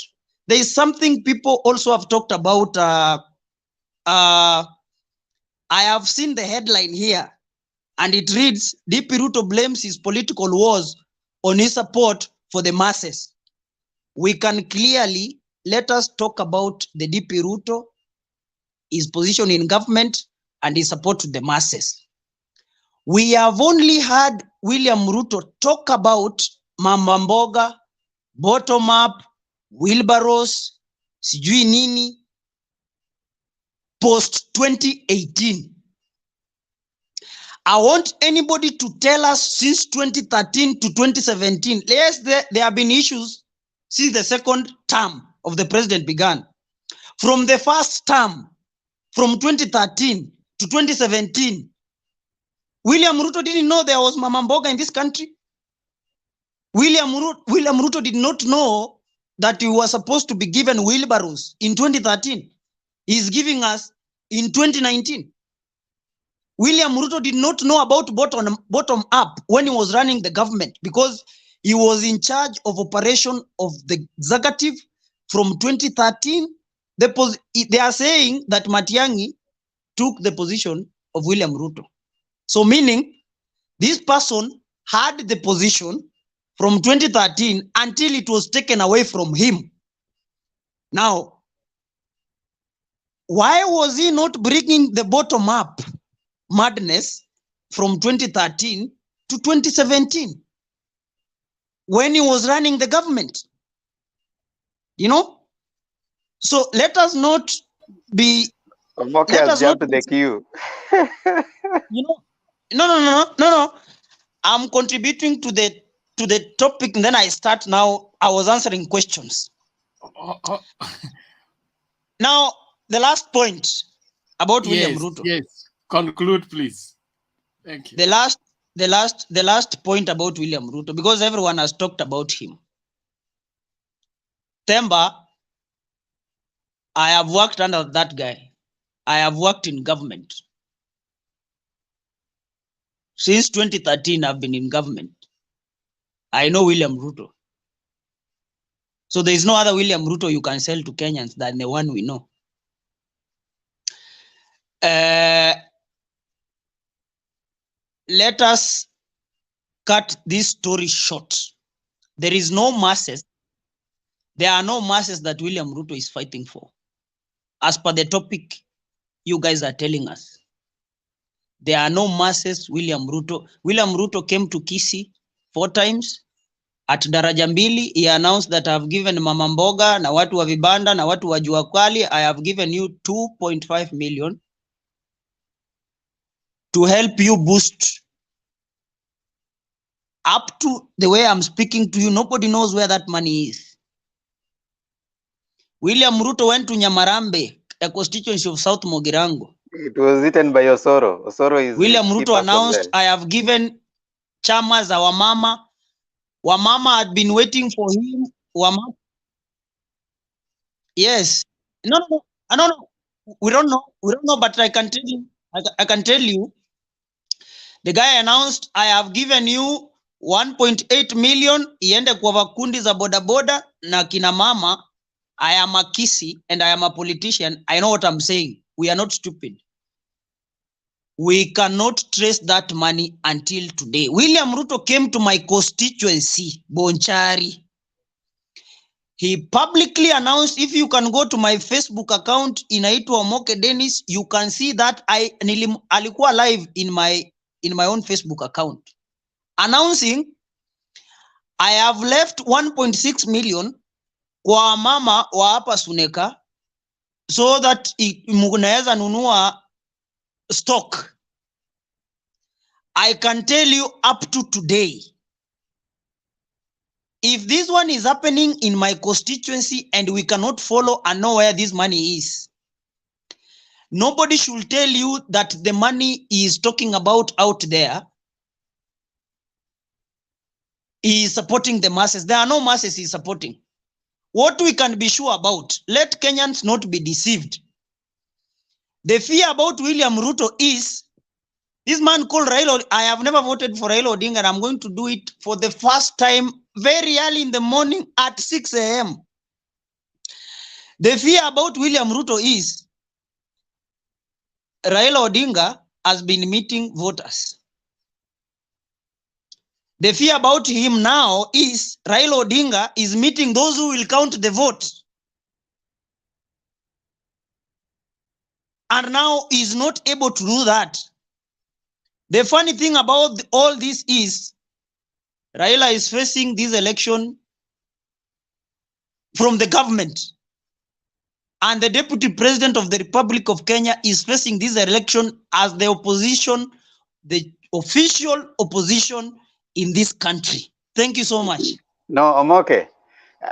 There is something people also have talked about. I have seen the headline here, and it reads, DP Ruto blames his political wars on his support for the masses. We can clearly, let us talk about the DP Ruto, his position in government, and his support to the masses. We have only had William Ruto talk about Mama Mboga, bottom up, wheelbarrows, sijui nini, post 2018. I want anybody to tell us since 2013 to 2017. Yes, there have been issues since the second term of the president began. From the first term, from 2013 to 2017, William Ruto didn't know there was Mama Mboga in this country. William Ruto did not know that he was supposed to be given wheelbarrows in 2013. He's giving us in 2019. William Ruto did not know about bottom up when he was running the government, because he was in charge of operation of the executive from 2013. They are saying that Matiang'i took the position of William Ruto. So meaning this person had the position from 2013 until it was taken away from him. Now, why was he not bringing the bottom up madness from 2013 to 2017 when he was running the government? You know, so let us not be.
Omoke
Let
has
us not.
jumped the queue.
You know, no. I'm contributing to the topic, and then I start now. I was answering questions. Now, the last point about William Ruto.
Yes, conclude, please. Thank you.
The last point about William Ruto, because everyone has talked about him. Themba, I have worked under that guy. I have worked in government. Since 2013, I've been in government. I know William Ruto. So there is no other William Ruto you can sell to Kenyans than the one we know. Let us cut this story short. There is no masses. There are no masses that William Ruto is fighting for. As per the topic you guys are telling us, there are no masses. William Ruto came to Kisii 4 times. At Daraja Mbili, he announced that I have given Mama Mboga na watu wa vibanda na watu wa jua kali, I have given you 2.5 million to help you boost. Up to the way I'm speaking to you, nobody knows where that money is. William Ruto went to Nyamarambe, a constituency of South Mogirango.
It was eaten by Osoro. Osoro is
William Ruto announced, I have given chama za wamama. Wamama had been waiting for him. Yes. No. We don't know, but I can tell you. I can tell you. The guy announced, I have given you 1.8 million. Iende kwa vakundi za boda boda na kina mama. I am a Kisii and I am a politician. I know what I'm saying. We are not stupid. We cannot trace that money until today. William Ruto came to my constituency, Bonchari. He publicly announced, if you can go to my Facebook account, inaitwa Omoke Dennis, you can see that alikuwa live in my own Facebook account, announcing, I have left 1.6 million kwa mama wa hapa Suneka so that munaweza nunua stock. I can tell you up to today, if this one is happening in my constituency and we cannot follow and know where this money is, nobody should tell you that the money he is talking about out there is supporting the masses. There are no masses he is supporting. What we can be sure about, let Kenyans not be deceived. The fear about William Ruto is, this man called Raila, I have never voted for Raila Odinga, and I'm going to do it for the first time very early in the morning at 6 a.m. The fear about William Ruto is, Raila Odinga has been meeting voters. The fear about him now is, Raila Odinga is meeting those who will count the vote. And now he's not able to do that. The funny thing about all this is, Raila is facing this election from the government. And the Deputy President of the Republic of Kenya is facing this election as the opposition the official opposition in this country. Thank you so much.
No, Omoke.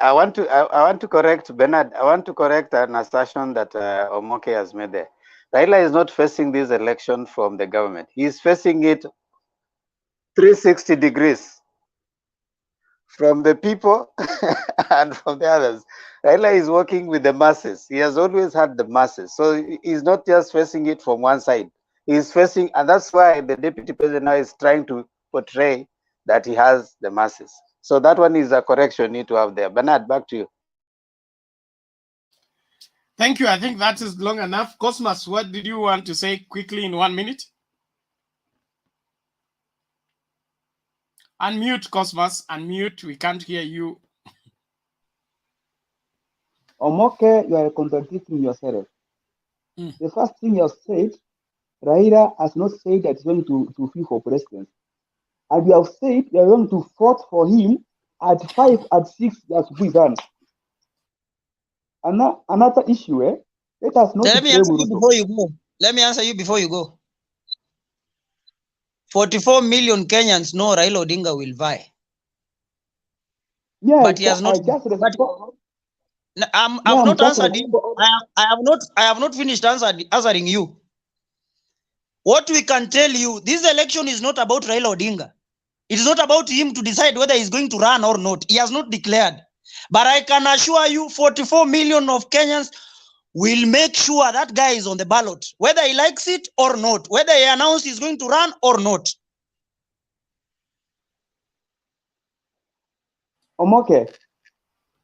I want to correct Bernard. I want to correct an assertion that Omoke has made there. Raila is not facing this election from the government. He is facing it 360 degrees from the people and from the others. Raila is working with the masses. He has always had the masses. So he's not just facing it from one side. He's facing, and that's why the deputy president now is trying to portray that he has the masses. So that one is a correction you need to have there. Bernard, back to you.
Thank you. I think that is long enough. Cosmas, what did you want to say quickly in 1 minute? Unmute, Cosmas. Unmute. We can't hear you.
Omoke, you are contradicting yourself. The first thing you have said, Raila has not said that he's going to feel for president. And you have said you are going to vote for him at 5, at 6, that's Buizan. And another issue, let us not
Let me answer you before you go. Let me answer you before you go. 44 million Kenyans know Raila Odinga will vie.
Yeah,
but he has not. I've not answered you. I have not finished answering you. What we can tell you, this election is not about Raila Odinga. It is not about him to decide whether he's going to run or not. He has not declared. But I can assure you 44 million of Kenyans will make sure that guy is on the ballot, whether he likes it or not, whether he announced he's going to run or not.
Omoke,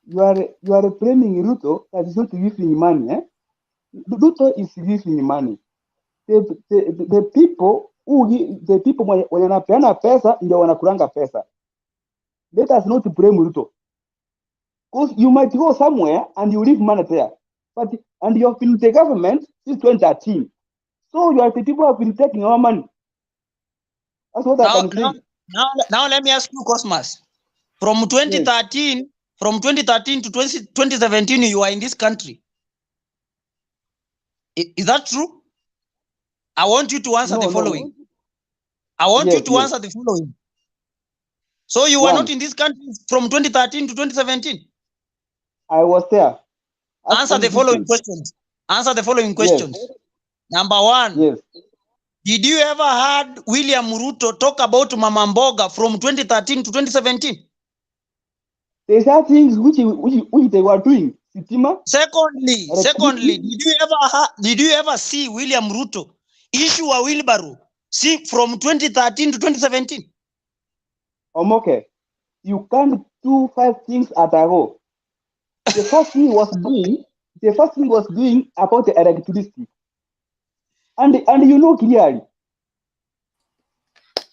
you are blaming Ruto that is not giving money. Ruto is giving money. The people wanapeana pesa ndio wanakuranga pesa. Let us not blame Ruto. Because you might go somewhere and you leave money there. And you have been the government since 2013. So you are the people who have been taking our money. That's what I can say.
Now let me ask you, Cosmas. From 2013, yes. From 2013 to 2017, you are in this country. Is that true? I want you to answer the following. No. I want you to answer the following. So you were not in this country from 2013 to 2017?
I was there.
Answer the following questions. Answer the following questions. Yes. Number one.
Yes.
Did you ever heard William Ruto talk about Mama Mboga from 2013 to 2017?
There's are things which they were doing.
Secondly, did you ever see William Ruto issue a wheelbarrow from 2013 to 2017?
Omoke, you can't do 5 things at a go. The first thing was doing about the electricity. And you know clearly.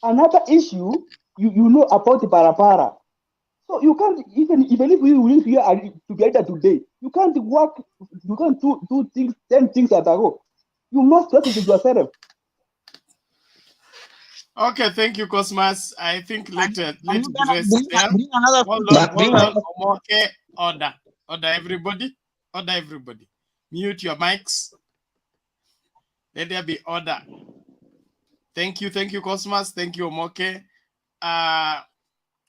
Another issue, you know about the parapara. So you can't, even if we live here together today, you can't do things, 10 things at a go. You must strategy yourself.
Okay, thank you, Cosmas. I think let's dress there. Hold on. Okay, order, everybody. Order, everybody. Mute your mics. Let there be order. Thank you, Cosmas. Thank you, Omoke.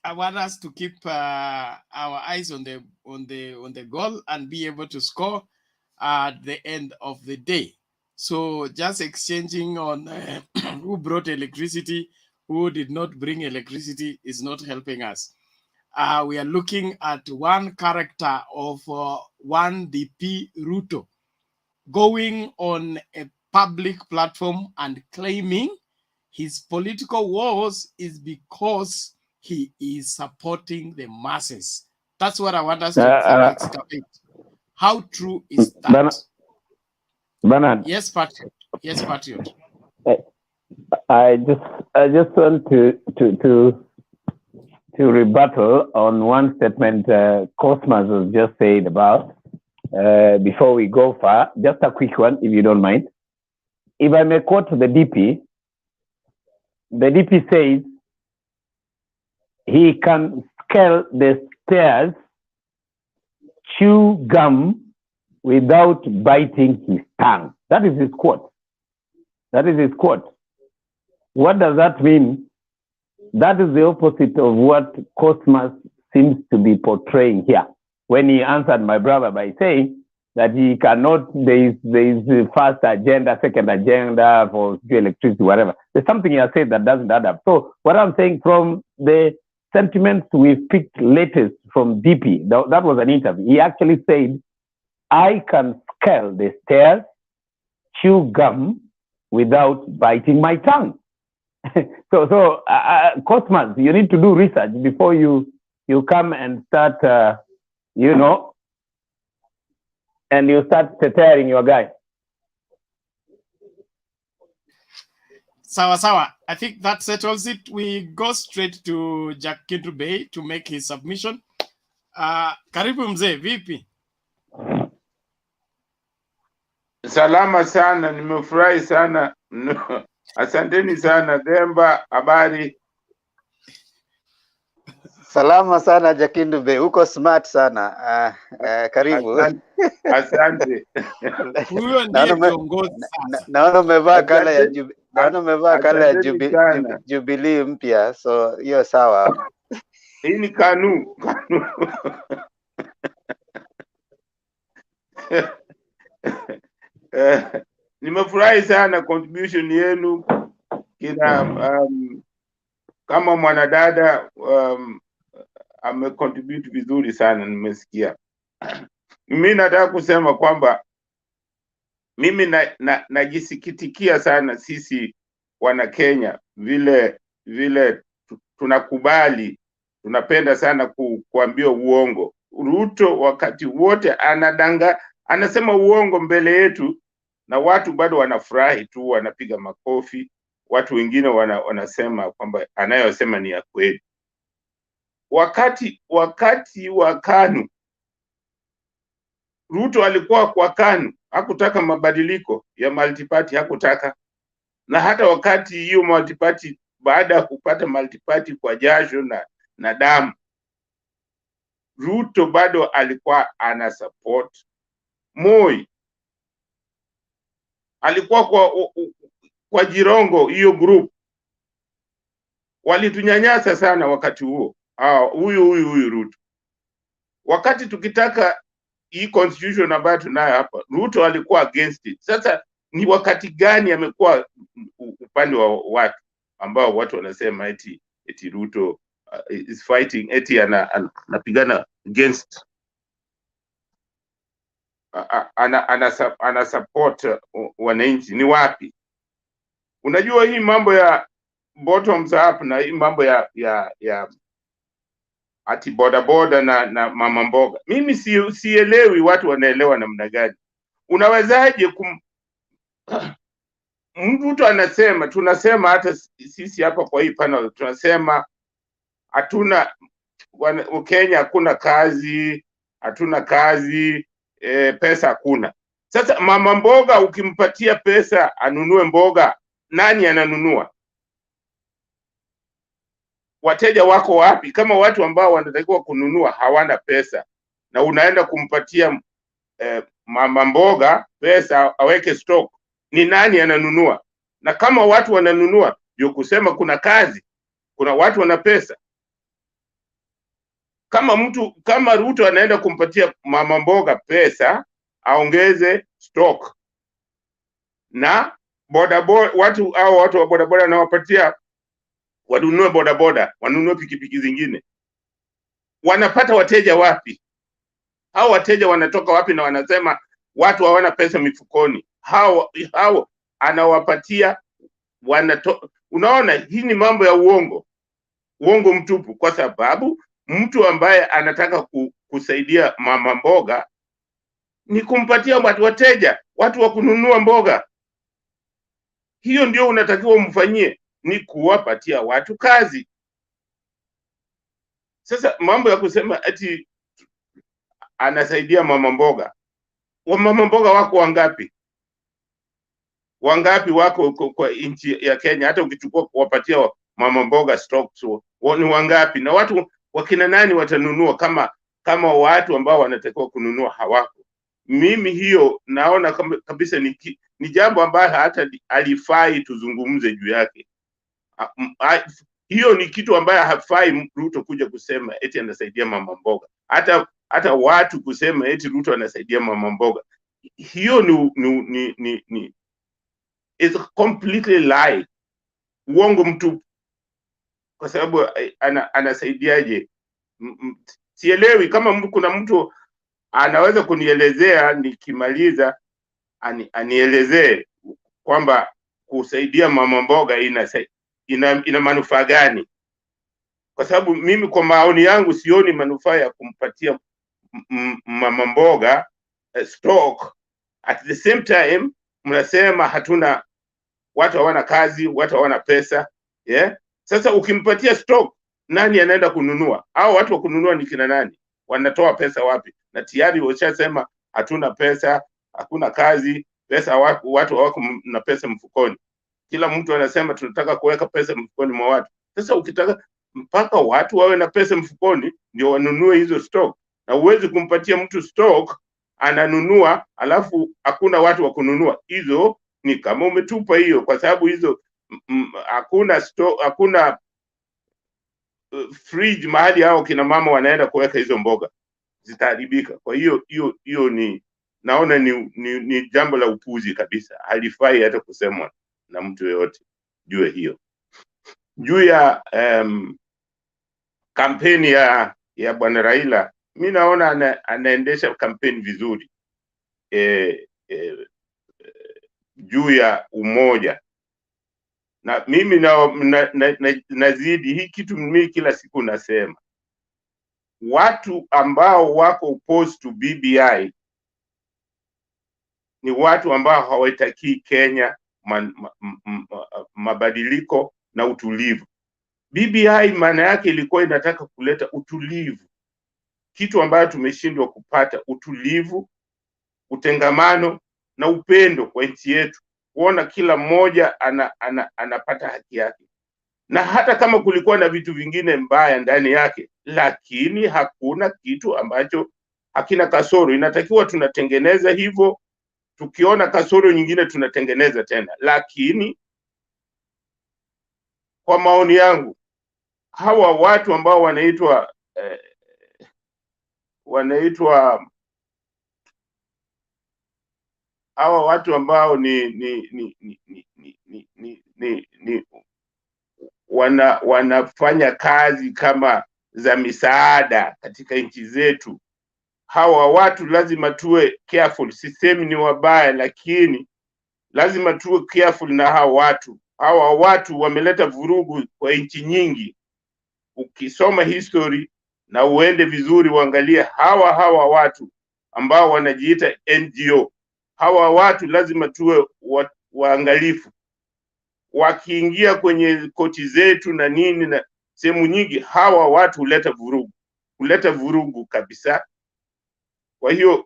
I want us to keep our eyes on the goal and be able to score at the end of the day. So just exchanging on who brought electricity, who did not bring electricity is not helping us. We are looking at one character of one DP Ruto going on a public platform and claiming his political wars is because he is supporting the masses. That's what I want us to excavate. How true is that?
Bernard.
Yes, Patriot. Yes, Patriot.
I just want to rebuttal on one statement Cosmas was just saying about before we go far. Just a quick one, if you don't mind. If I may quote the DP says he can scale the stairs, chew gum without biting his tongue. That is his quote. What does that mean? That is the opposite of what Cosmas seems to be portraying here. When he answered my brother by saying that he cannot, there is the first agenda, second agenda for electricity, whatever. There's something he has said that doesn't add up. So what I'm saying, from the sentiments we've picked latest from DP, that was an interview. He actually said, I can scale the stairs, chew gum without biting my tongue. So Cosmas, you need to do research before you come and start, and you start preparing your guy.
Sawa. I think that settles it. We go straight to Jack Kindru Bay to make his submission. Karibu mzee, vipi?
Salama sana, nimefurahi sana. Asanteni sana. Demba, habari?
Salama sana Jakindu Be, uko smart sana. Karibu.
Asante.
Huyo ndiye kiongozi sasa.
Naona umevaa kala ya Jubilee mpya, so hiyo sawa.
Hii ni KANU. Nimefurahi sana contribution yenu kama mwanadada amecontribute vizuri sana, nimesikia. Mimi nataka kusema kwamba mimi najisikitikia sana sisi wana Kenya vile tunakubali, tunapenda sana kuambiwa uongo. Ruto wakati wote anasema uongo mbele yetu, na watu bado wanafurahi tu, wanapiga makofi. Watu wengine wanasema kwamba anayosema ni ya kweli. Wakati wa KANU, Ruto alikuwa kwa KANU, hakutaka mabadiliko ya multiparty, hakutaka. Na hata wakati hiyo multiparty, baada ya kupata multiparty kwa jasho na damu, Ruto bado alikuwa ana support Moi. Alikuwa kwa Jirongo, hiyo group walitunyanyasa sana wakati huo. Huyu Ruto. Wakati tukitaka hii constitution ambayo tunayo hapa, Ruto alikuwa against it. Sasa ni wakati gani amekuwa upande wa watu ambao watu wanasema eti Ruto is fighting, eti anapigana against, ana support wananchi? Ni wapi? Unajua hii mambo ya bottoms up na hii mambo ya ati boda na mama mboga, mimi sielewi watu wanaelewa namna gani. Unawezaje mtu anasema, tunasema hata sisi hapa kwa hii panel tunasema hatuna Kenya, hakuna kazi, hatuna kazi, pesa hakuna. Sasa mama mboga ukimpatia pesa anunue mboga, nani ananunua? Wateja wako wapi? Kama watu ambao wanatakiwa kununua hawana pesa, na unaenda kumpatia mama mboga pesa aweke stock, ni nani ananunua? Na kama watu wananunua, ndio kusema kuna kazi, kuna watu wana pesa. Kama Ruto anaenda kumpatia mama mboga pesa aongeze stock, na watu wa bodaboda anawapatia wanunue bodaboda, wanunue pikipiki zingine, wanapata wateja wapi? Hao wateja wanatoka wapi? Na wanasema watu hawana pesa mifukoni. Hao anawapatia unaona, hii ni mambo ya uongo mtupu, kwa sababu mtu ambaye anataka kusaidia mama mboga ni kumpatia wateja, watu wa kununua mboga. Hiyo ndio unatakiwa umfanyie, ni kuwapatia watu kazi. Sasa mambo ya kusema ati anasaidia mama mboga, mama mboga wako wangapi? Wangapi wako kwa nchi ya Kenya? Hata ukichukua kuwapatia mama mboga stocks, ni wangapi? Na watu wakina nani watanunua kama watu ambao wanatakiwa kununua hawako? Mimi hiyo naona kabisa ni jambo ambalo hata alifai tuzungumze juu yake. Hiyo ni kitu ambayo hafai Ruto kuja kusema eti anasaidia mama mboga. Hata watu kusema eti Ruto anasaidia mama mboga, hiyo ni is completely lie, uongo mtu. Kwa sababu anasaidiaje? Sielewi. Kama kuna mtu anaweza kunielezea, nikimaliza anielezee kwamba kusaidia mama mboga ina manufaa gani? Kwa sababu mimi kwa maoni yangu sioni manufaa ya kumpatia mama mboga stock. At the same time mnasema watu hawana kazi, watu hawana pesa, yeah? Sasa ukimpatia stock, nani anaenda kununua? Au watu wa kununua ni kina nani? Wanatoa pesa wapi? Na tayari washasema hatuna pesa, hakuna kazi, pesa watu hawako na pesa mfukoni. Kila mtu anasema tunataka kuweka pesa mfukoni mwa watu. Sasa ukitaka mpaka watu wawe na pesa mfukoni ndio wanunue hizo stock, na uwezi kumpatia mtu stock ananunua alafu hakuna watu wa kununua. Hizo ni kama umetupa hiyo, kwa sababu hizo hakuna stock, hakuna fridge mahali hao kina mama wanaenda kuweka hizo mboga, zitaharibika. Kwa hiyo naona ni jambo la upuzi kabisa, halifai hata kusemwa na mtu yeyote juu hiyo. Juu ya kampeni ya bwana Raila, mimi naona anaendesha kampeni vizuri juu ya umoja, na mimi nazidi hii kitu. Mimi kila siku nasema watu ambao wako opposed to BBI ni watu ambao hawataki Kenya mabadiliko na utulivu. BBI maana yake ilikuwa inataka kuleta utulivu, kitu ambayo tumeshindwa kupata: utulivu, utengamano na upendo kwa nchi yetu, kuona kila mmoja anapata haki yake. Na hata kama kulikuwa na vitu vingine mbaya ndani yake, lakini hakuna kitu ambacho hakina kasoro. Inatakiwa tunatengeneza hivyo, tukiona kasoro nyingine tunatengeneza tena. Lakini kwa maoni yangu, hawa watu ambao hawa watu ambao wanafanya kazi kama za misaada katika nchi zetu, hawa watu lazima tuwe careful. Sisemi ni wabaya, lakini lazima tuwe careful na hawa watu. Hawa watu wameleta vurugu kwa nchi nyingi. Ukisoma history na uende vizuri uangalie hawa watu ambao wanajiita NGO, hawa watu lazima tuwe waangalifu. Wakiingia kwenye koti zetu na nini na sehemu nyingi, hawa watu huleta vurugu kabisa.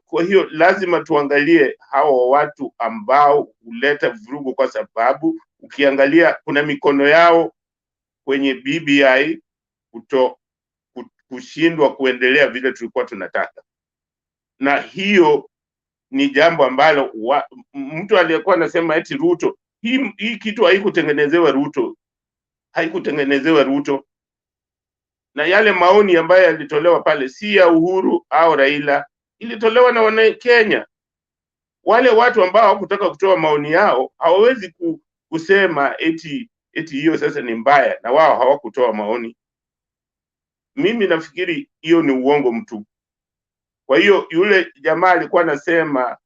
Kwa hiyo lazima tuangalie hawa watu ambao huleta vurugu, kwa sababu ukiangalia kuna mikono yao kwenye BBI kushindwa kuendelea vile tulikuwa tunataka. Na hiyo ni jambo ambalo mtu aliyekuwa anasema eti Ruto, hii kitu haikutengenezewa Ruto. Na yale maoni ambayo yalitolewa pale si ya Uhuru au Raila, ilitolewa na wana Kenya. Wale watu ambao hawakutaka kutoa maoni yao hawawezi kusema eti hiyo sasa ni mbaya na wao hawakutoa maoni. Mimi nafikiri hiyo ni uongo mtu. Kwa hiyo yule jamaa alikuwa anasema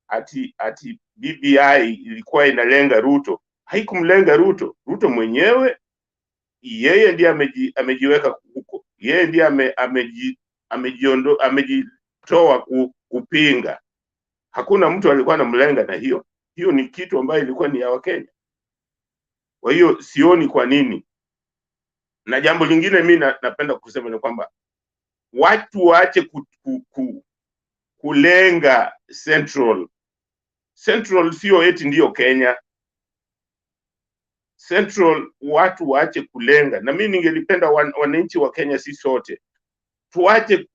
ati BBI ilikuwa inalenga Ruto. Haikumlenga Ruto. Ruto mwenyewe yeye ndiye amejiweka huko. Yeye ndiye amejitoa kupinga. Hakuna mtu alikuwa anamlenga, na hiyo ni kitu ambayo ilikuwa ni ya Wakenya. Kwa hiyo sioni kwa nini. Na jambo lingine mimi napenda kusema ni kwamba watu waache kulenga Central. Central sio eti ndio Kenya. Central watu waache kulenga. Na mimi ningelipenda wananchi wa Kenya si sote tuache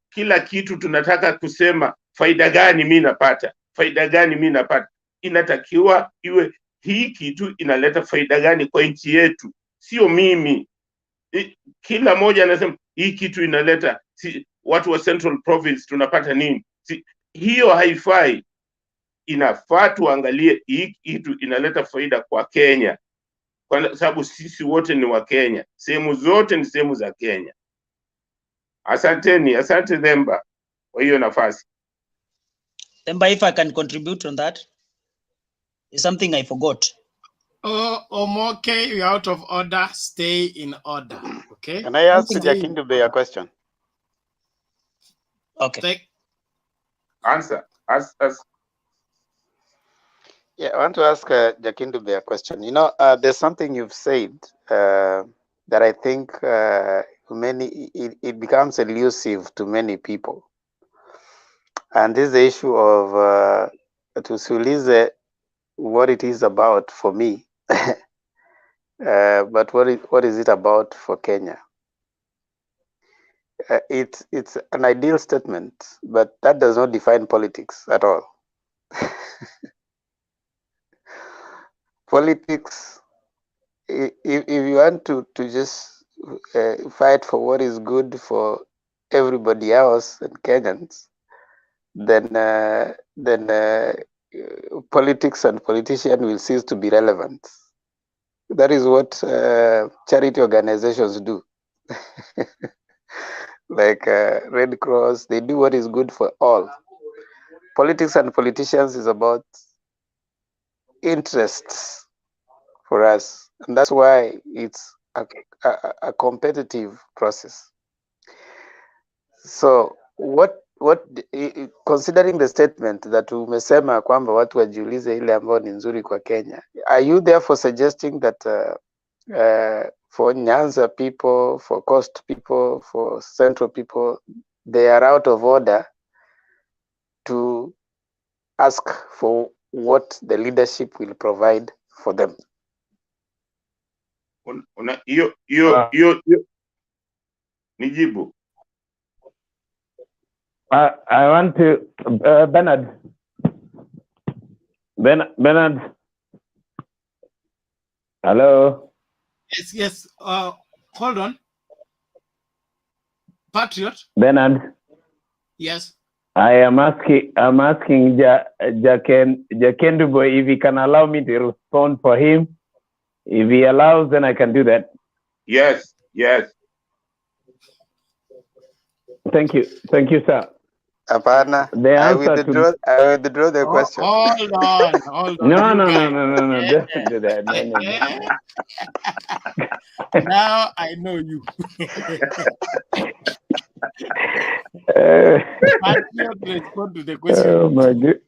kila kitu tunataka kusema faida gani mimi napata. Inatakiwa iwe hii kitu inaleta faida gani kwa nchi yetu, sio mimi. Kila mmoja anasema hii kitu inaleta watu wa Central Province tunapata nini? Hiyo haifai. Inafaa tuangalie hii kitu inaleta faida kwa Kenya, kwa sababu sisi wote ni wa Kenya, sehemu zote ni sehemu za Kenya. Asanteni, asante Themba kwa hiyo nafasi.
Themba, if I can contribute on that, is something I forgot.
Omoke, you're out of order. Stay in order. Okay.
Can I ask Jakindube a question?
Okay.
Answer.
Yeah, I want to ask Jakindube a question. You know, there's something you've said that I think it becomes elusive to many people. And this is the issue of tusiulize what it is about for me, but what is it about for Kenya? It's an ideal statement, but that does not define politics at all. Politics, if you want to just fight for what is good for everybody else and Kenyans, then politics and politicians will cease to be relevant. That is what charity organizations do. Like Red Cross, they do what is good for all. Politics and politicians is about interests for us, and that's why it's a competitive process. So what considering the statement that umesema kwamba watu wajiulize ile ambayo ni nzuri kwa Kenya, are you therefore suggesting that for Nyanza people, for Coast people, for Central people, they are out of order to ask for what the leadership will provide for them?
Nijibu.
I want to Bernard. Hello.
Yes. Hold on. Patriot.
Bernard.
Yes.
I'm asking Jakindube if he can allow me to respond for him. If he allows, then I can do that.
Yes.
Thank you, sir.
Apana, I withdraw the question.
Hold on.
No. Don't do that. No.
Now I know you. Patriot, respond to the question.
Oh my God.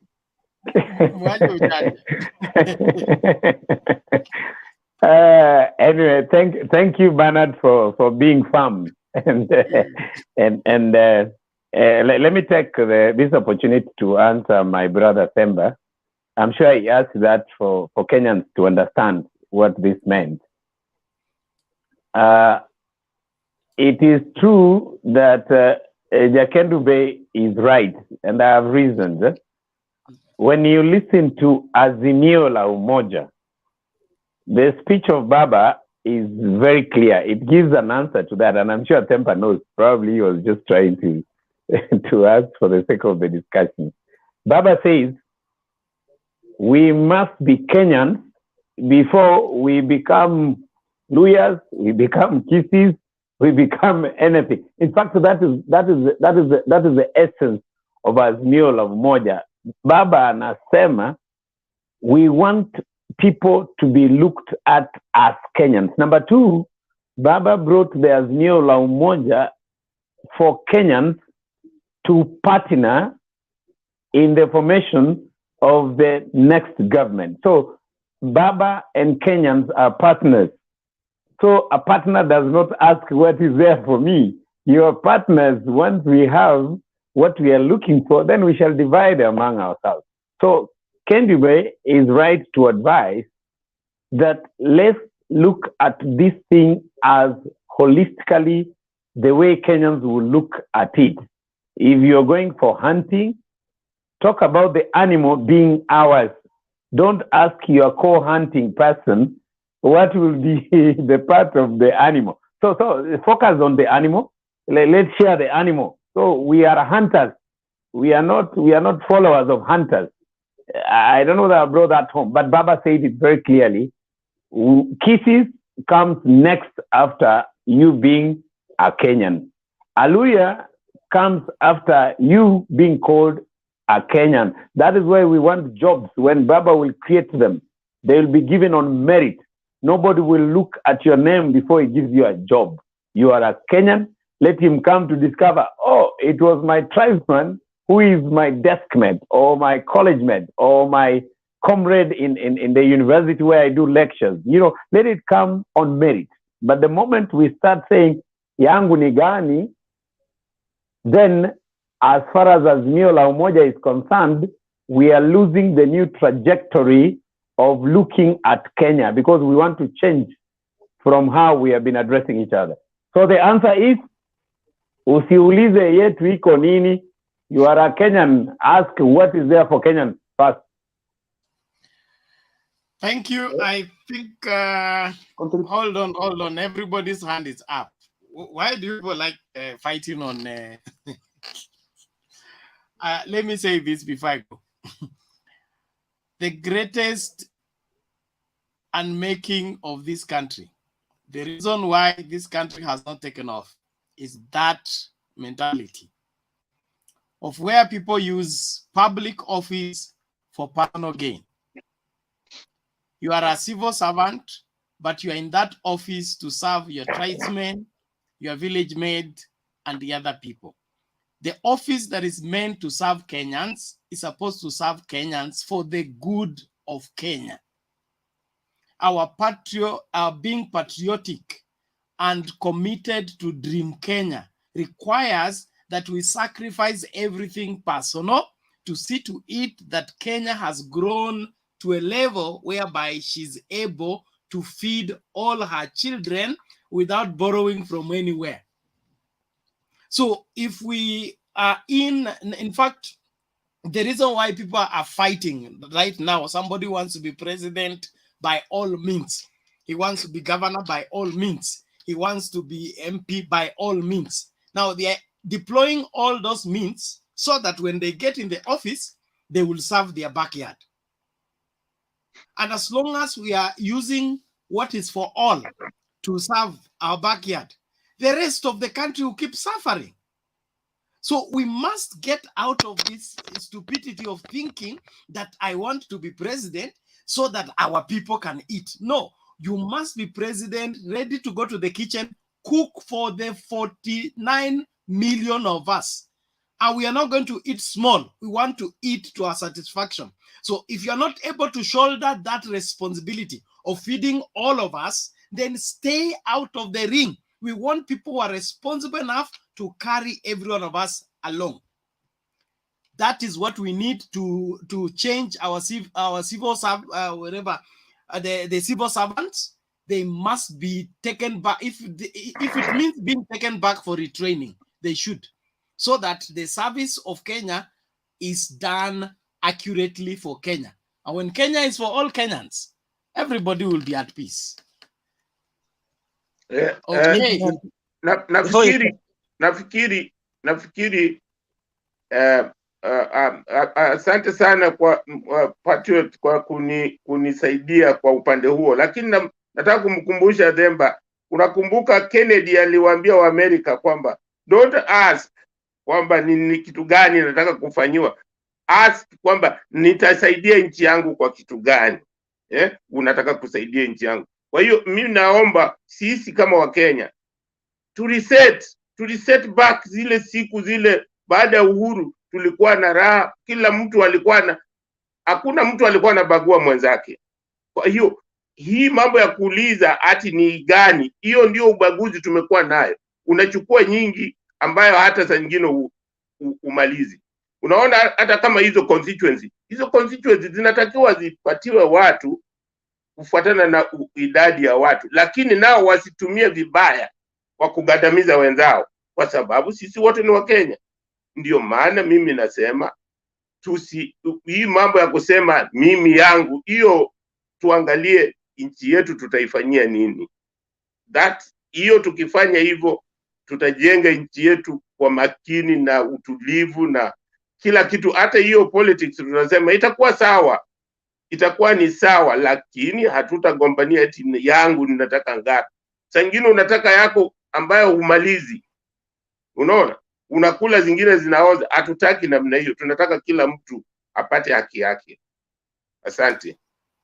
Anyway, thank you, Bernard, for being firm and let me take this opportunity to answer my brother Themba. I'm sure he asked that for Kenyans to understand what this meant. It is true that Jakindube is right, and I have reasons. When you listen to Azimio la Umoja, the speech of Baba is very clear. It gives an answer to that, and I'm sure Themba knows. Probably he was just trying to ask for the sake of the discussion. Baba says, we must be Kenyans before we become Luyas, we become Kisis, we become anything. In fact, that is the essence of Azimio la Umoja. Baba anasema, we want people to be looked at as Kenyans. Number two, Baba brought the Azimio la Umoja for Kenyans to partner in the formation of the next government. So Baba and Kenyans are partners. So a partner does not ask what is there for me. Your partners, once we have what we are looking for, then we shall divide among ourselves. So Jakindube is right to advise that let's look at this thing as holistically the way Kenyans will look at it. If you're going for hunting, talk about the animal being ours Don't ask your co-hunting person what will be the part of the animal. So focus on the animal. Let's share the animal. So we are hunters. We are not followers of hunters. I don't know that I brought that home, but Baba said it very clearly. Kisses comes next after you being a Kenyan. Aluya comes after you being called a Kenyan. That is why we want jobs. When Baba will create them, they will be given on merit. Nobody will look at your name before he gives you a job. You are a Kenyan. Let him come to discover, oh, it was my tribesman who is my desk mate or my college mate or my comrade in the university where I do lectures. You know, let it come on merit. But the moment we start saying, yangu ni gani, then as far as Azimio la Umoja is concerned, we are losing the new trajectory of looking at Kenya because we want to change from how we have been addressing each other. So the answer is, usiulize yetu iko nini. You are a Kenyan. Ask what is there for Kenyan first.
Thank you. I think, hold on. Everybody's hand is up. Why do people like fighting on... let me say this before I go. The greatest unmaking of this country, the reason why this country has not taken off is that mentality of where people use public office for personal gain. You are a civil servant, but you are in that office to serve your tribesmen, your village maid, and the other people. The office that is meant to serve Kenyans is supposed to serve Kenyans for the good of Kenya. Our being patriotic and committed to Dream Kenya requires that we sacrifice everything personal to see to it that Kenya has grown to a level whereby she's able to feed all her children without borrowing from anywhere. So if we are in fact, the reason why people are fighting right now, somebody wants to be president by all means. He wants to be governor by all means. He wants to be MP by all means. Now they are deploying all those means so that when they get in the office, they will serve their backyard. And as long as we are using what is for all to serve our backyard, the rest of the country will keep suffering. So we must get out of this stupidity of thinking that I want to be president so that our people can eat. No, you must be president, ready to go to the kitchen, cook for the 49 million of us. And we are not going to eat small. We want to eat to our satisfaction. So if you're not able to shoulder that responsibility of feeding all of us, then stay out of the ring. We want people who are responsible enough to carry every one of us along. That is what we need to change our civil the civil servants. They must be taken back. If it means being taken back for retraining, they should, so that the service of Kenya is done accurately for Kenya. And when Kenya is for all Kenyans, everybody will be at peace. Okay.
Nafikiri asante sana kwa Patriot kwa kunisaidia kwa upande huo, lakini nataka kumkumbusha Themba, unakumbuka Kennedy aliwaambia wa Amerika kwamba don't ask kwamba ni kitu gani nataka kufanyiwa, ask kwamba nitasaidia nchi yangu kwa kitu gani. Unataka kusaidia nchi yangu. Kwa hiyo mimi naomba sisi kama wa Kenya to reset back zile siku zile baada ya uhuru, tulikuwa na raha, kila mtu alikuwa hakuna mtu alikuwa anabagua mwenzake. Kwa hiyo hii mambo ya kuuliza ati ni gani, hiyo ndio ubaguzi tumekuwa nayo. Unachukua nyingi ambayo hata saa nyingine umalizi. Unaona hata kama hizo constituency zinatakiwa zipatiwe watu kufuatana na idadi ya watu, lakini nao wasitumie vibaya kwa kugandamiza wenzao, kwa sababu sisi wote ni wa Kenya. Ndio maana mimi nasema hii mambo ya kusema mimi yangu, hiyo tuangalie nchi yetu tutaifanyia nini. Hiyo tukifanya hivyo tutajenga nchi yetu kwa makini na utulivu na kila kitu. Hata hiyo politics tunasema itakuwa sawa, itakuwa ni sawa, lakini hatutagombania eti yangu ninataka ngapi. Saa nyingine unataka yako ambayo umalizi, unaona, unakula zingine zinaoza. Hatutaki namna hiyo, tunataka kila mtu apate haki yake. Asante.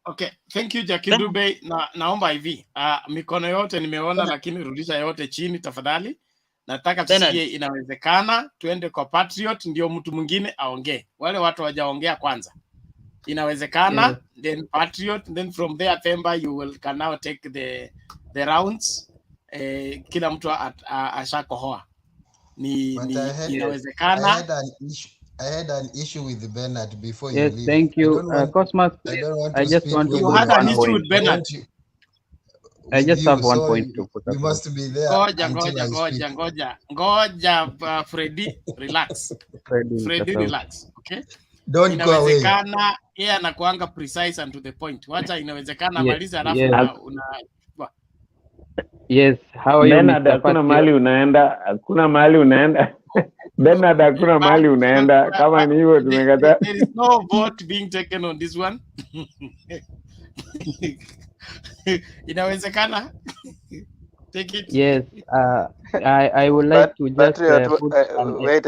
Okay, thank you Jackie Dube. Naomba hivi, mikono yote nimeona, lakini rudisha yote chini tafadhali. Nataka tusikie inawezekana, tuende kwa Patriot ndio mtu mwingine aongee. Wale watu wajaongea kwanza. Inawezekana, then Patriot, then from there Themba you can now take the rounds. Kila mtu ashakohoa. Inawezekana.
I had an issue with Bernard before you leave.
Yes, thank you. Cosmas, I just want to
you had an issue with Bernard.
I just have one point to put
you must be there.
Ngoja, Freddy, relax. Freddy, relax. Okay?
Don't go away.
Inawezekana, yeye anakuanga precise and to the point. Wacha inawezekana maliza alafu
Yes, how are you,
Bernard? Hakuna mahali unaenda, hakuna mahali unaenda. Bernard, hakuna mahali unaenda. Kama ni hivyo tumekataa.
There is no vote being taken on this one. Inawezekana. Take it.
Yes, I would like to just
Patriot, wait,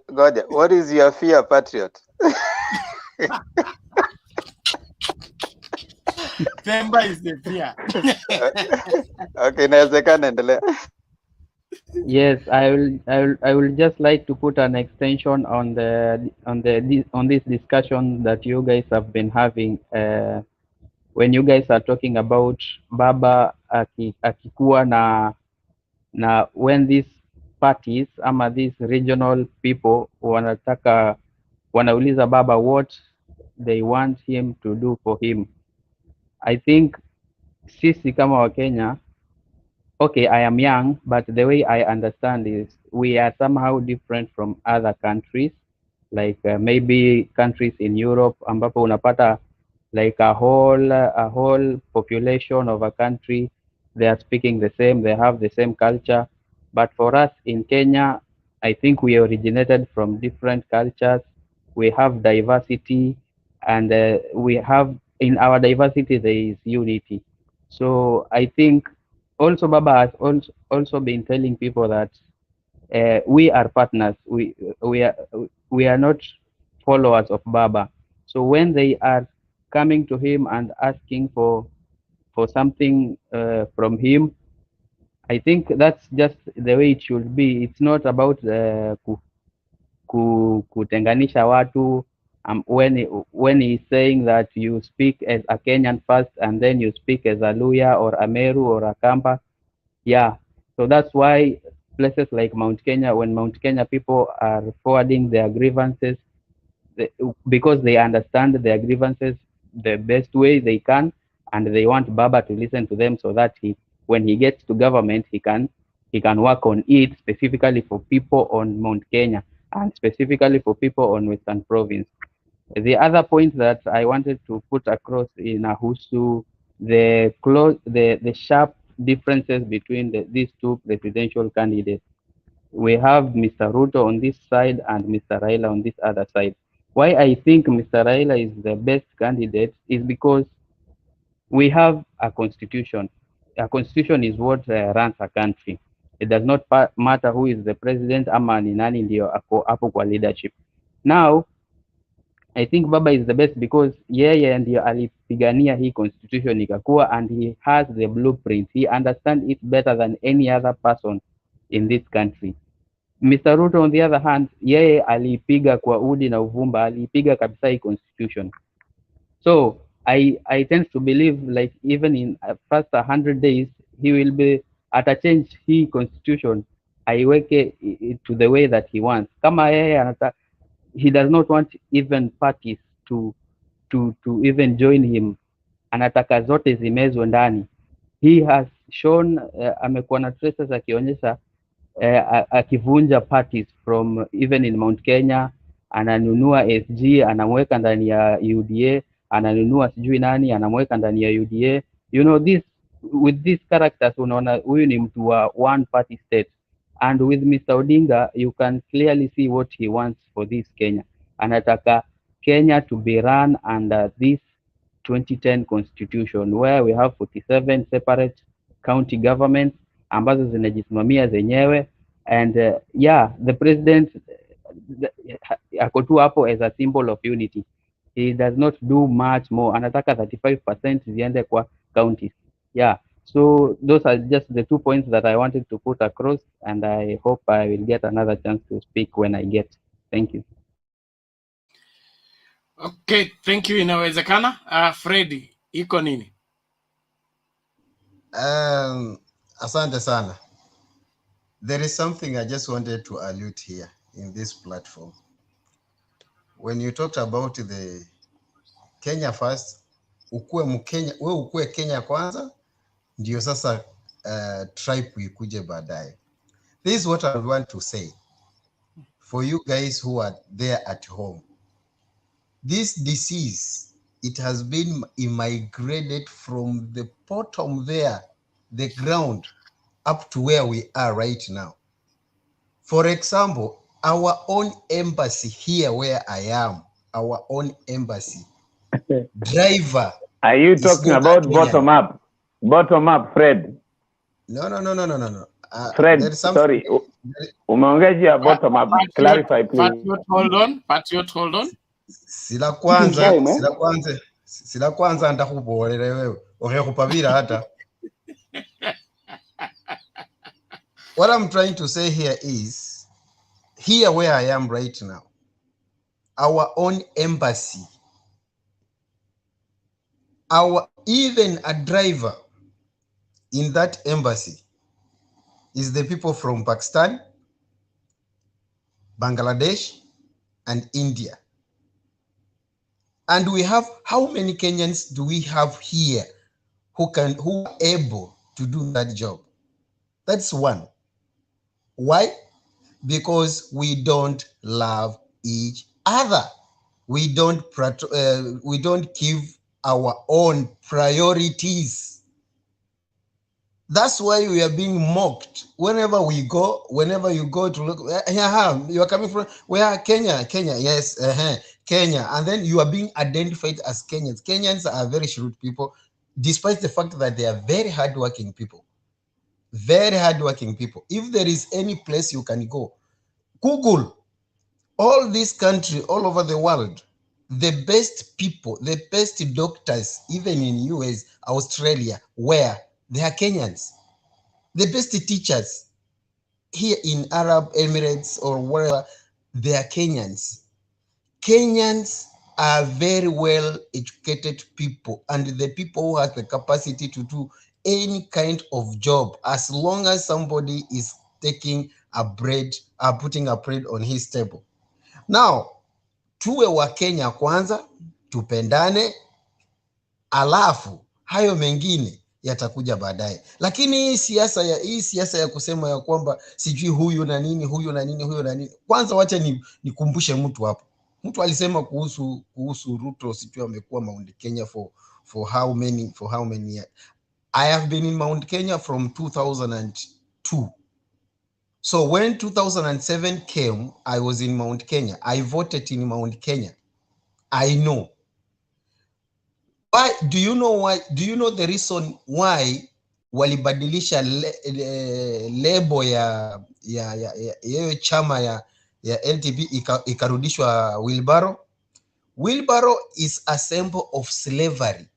Goja, what is your fear, Patriot?
Themba is the fear.
Okay, inawezekana, endelea.
Yes, I will just like to put an extension on this discussion that you guys have been having when you guys are talking about Baba akikuwa na when these parties ama these regional people wanauliza Baba what they want him to do for him. I think sisi kama Wakenya, okay, I am young, but the way I understand is we are somehow different from other countries, like maybe countries in Europe, ambapo unapata like a whole population of a country, they are speaking the same, they have the same culture. But for us in Kenya, I think we originated from different cultures. We have diversity, and we have, in our diversity, there is unity. So I think also Baba has also been telling people that we are partners. We are not followers of Baba. So when they are coming to him and asking for something from him, I think that's just the way it should be. It's not about kutenganisha watu. When he's saying that you speak as a Kenyan first and then you speak as a Luya or a Meru or a Kamba, yeah. So that's why places like Mount Kenya, when Mount Kenya people are forwarding their grievances, because they understand their grievances the best way they can, and they want Baba to listen to them, so that when he gets to government, he can work on it specifically for people on Mount Kenya and specifically for people on Western Province. The other point that I wanted to put across in Ahusu, the sharp differences between these two presidential candidates. We have Mr. Ruto on this side and Mr. Raila on this other side. Why I think Mr. Raila is the best candidate is because we have a constitution. A constitution is what runs a country. It does not matter who is the president ama ni nani ndio hapo kwa leadership. Now, I think Baba is the best because yeye ndio alipigania hii constitution ikakuwa, and he has the blueprint. He understands it better than any other person in this country. Mr. Ruto on the other hand, yeye alipiga kwa udi na uvumba, alipiga kabisa hii constitution. So I tend to believe like even in first 100 days he will be change hii constitution, aiweke to the way that he wants. Kama yeye he does not want even parties to even join him, anataka zote zimezwe ndani. He has shown amekuwa na traces akionyesha akivunja parties from even in Mount Kenya. ananunua SG anamweka ndani ya UDA, ananunua sijui nani anamweka ndani ya UDA. You know, this with these characters unaona huyu ni mtu wa one party state. And with Mr. Odinga you can clearly see what he wants for this Kenya. Anataka Kenya to be run under this 2010 constitution where we have 47 separate county governments ambazo zinajisimamia zenyewe, and yeah, the president ako tu hapo as a symbol of unity. He does not do much more. Anataka 35% ziende kwa counties. Yeah, so those are just the 2 points that I wanted to put across, and I hope I will get another chance to speak when I get. Thank you.
Okay, thank you. Inawezekana. Freddy, iko nini?
Asante sana. There is something I just wanted to allude here in this platform. When you talked about the Kenya first, ukue Mkenya, we ukue Kenya kwanza, ndio sasa tribe ikuje baadaye. This is what I want to say for you guys who are there at home. This disease, it has been immigrated from the bottom there, the ground, up to where we are right now. For example, our own embassy here where I am, our own embassy, driver.
Are you talking about bottom up? Bottom up, Fred?
No.
Fred, sorry. Umeongea bottom up. Clarify, please.
Patriot, hold on.
Sila kwanza ndakubolera wewe. Okupavira hata. What I'm trying to say here is, here where I am right now, our own embassy, even a driver in that embassy is the people from Pakistan, Bangladesh, and India. And we have, how many Kenyans do we have here who are able to do that job? That's one. Why? Because we don't love each other. We don't give our own priorities. That's why we are being mocked whenever we go. Whenever you go to look, you are coming from where? Kenya, yes, Kenya, and then you are being identified as Kenyans. Kenyans are very shrewd people, despite the fact that they are very hardworking people. Very hardworking people. If there is any place you can go, Google all this country, all over the world, the best people, the best doctors, even in US, Australia, where they are Kenyans. The best teachers here in Arab Emirates or wherever, they are Kenyans. Kenyans are very well educated people, and the people who have the capacity to do any kind of job, as long as somebody is taking a bread, putting a bread on his table. Now, tuwe wa Kenya kwanza, tupendane, alafu hayo mengine yatakuja baadaye. Lakini hii siasa ya kusema ya kwamba sijui huyu na nini, huyu na nini, huyu na nini. Kwanza wacha nikumbushe mtu hapo. Mtu alisema kuhusu Ruto, sijui amekuwa Mount Kenya for how many years. I have been in Mount Kenya from 2002. So when 2007 came, I was in Mount Kenya. I voted in Mount Kenya. I know. Why? Do you know why? Do you know the reason why walibadilisha lebo ya chama ya LTP ikarudishwa wheelbarrow? Wheelbarrow is a symbol of slavery.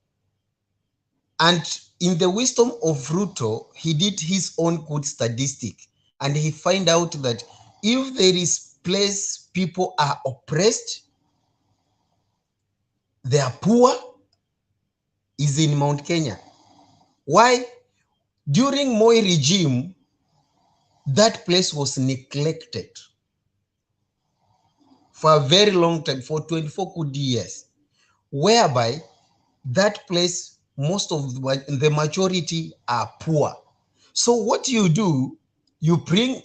And in the wisdom of Ruto, he did his own good statistic. And he find out that if there is place people are oppressed, they are poor, is in Mount Kenya. Why? During Moi regime, that place was neglected for a very long time, for 24 good years, whereby that place, most of the majority are poor. So what you do, you bring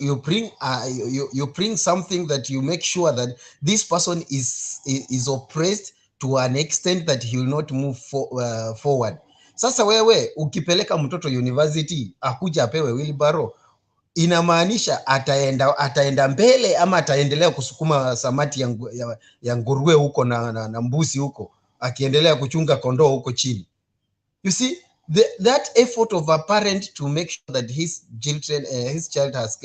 something that you make sure that this person is oppressed to an extent that he will not move forward. Sasa wewe ukipeleka mtoto university akuja apewe wheelbarrow, inamaanisha ataenda mbele ama ataendelea kusukuma samati ya nguruwe huko na mbuzi huko, akiendelea kuchunga kondoo huko chini. You see, that effort of a parent to make sure that his child has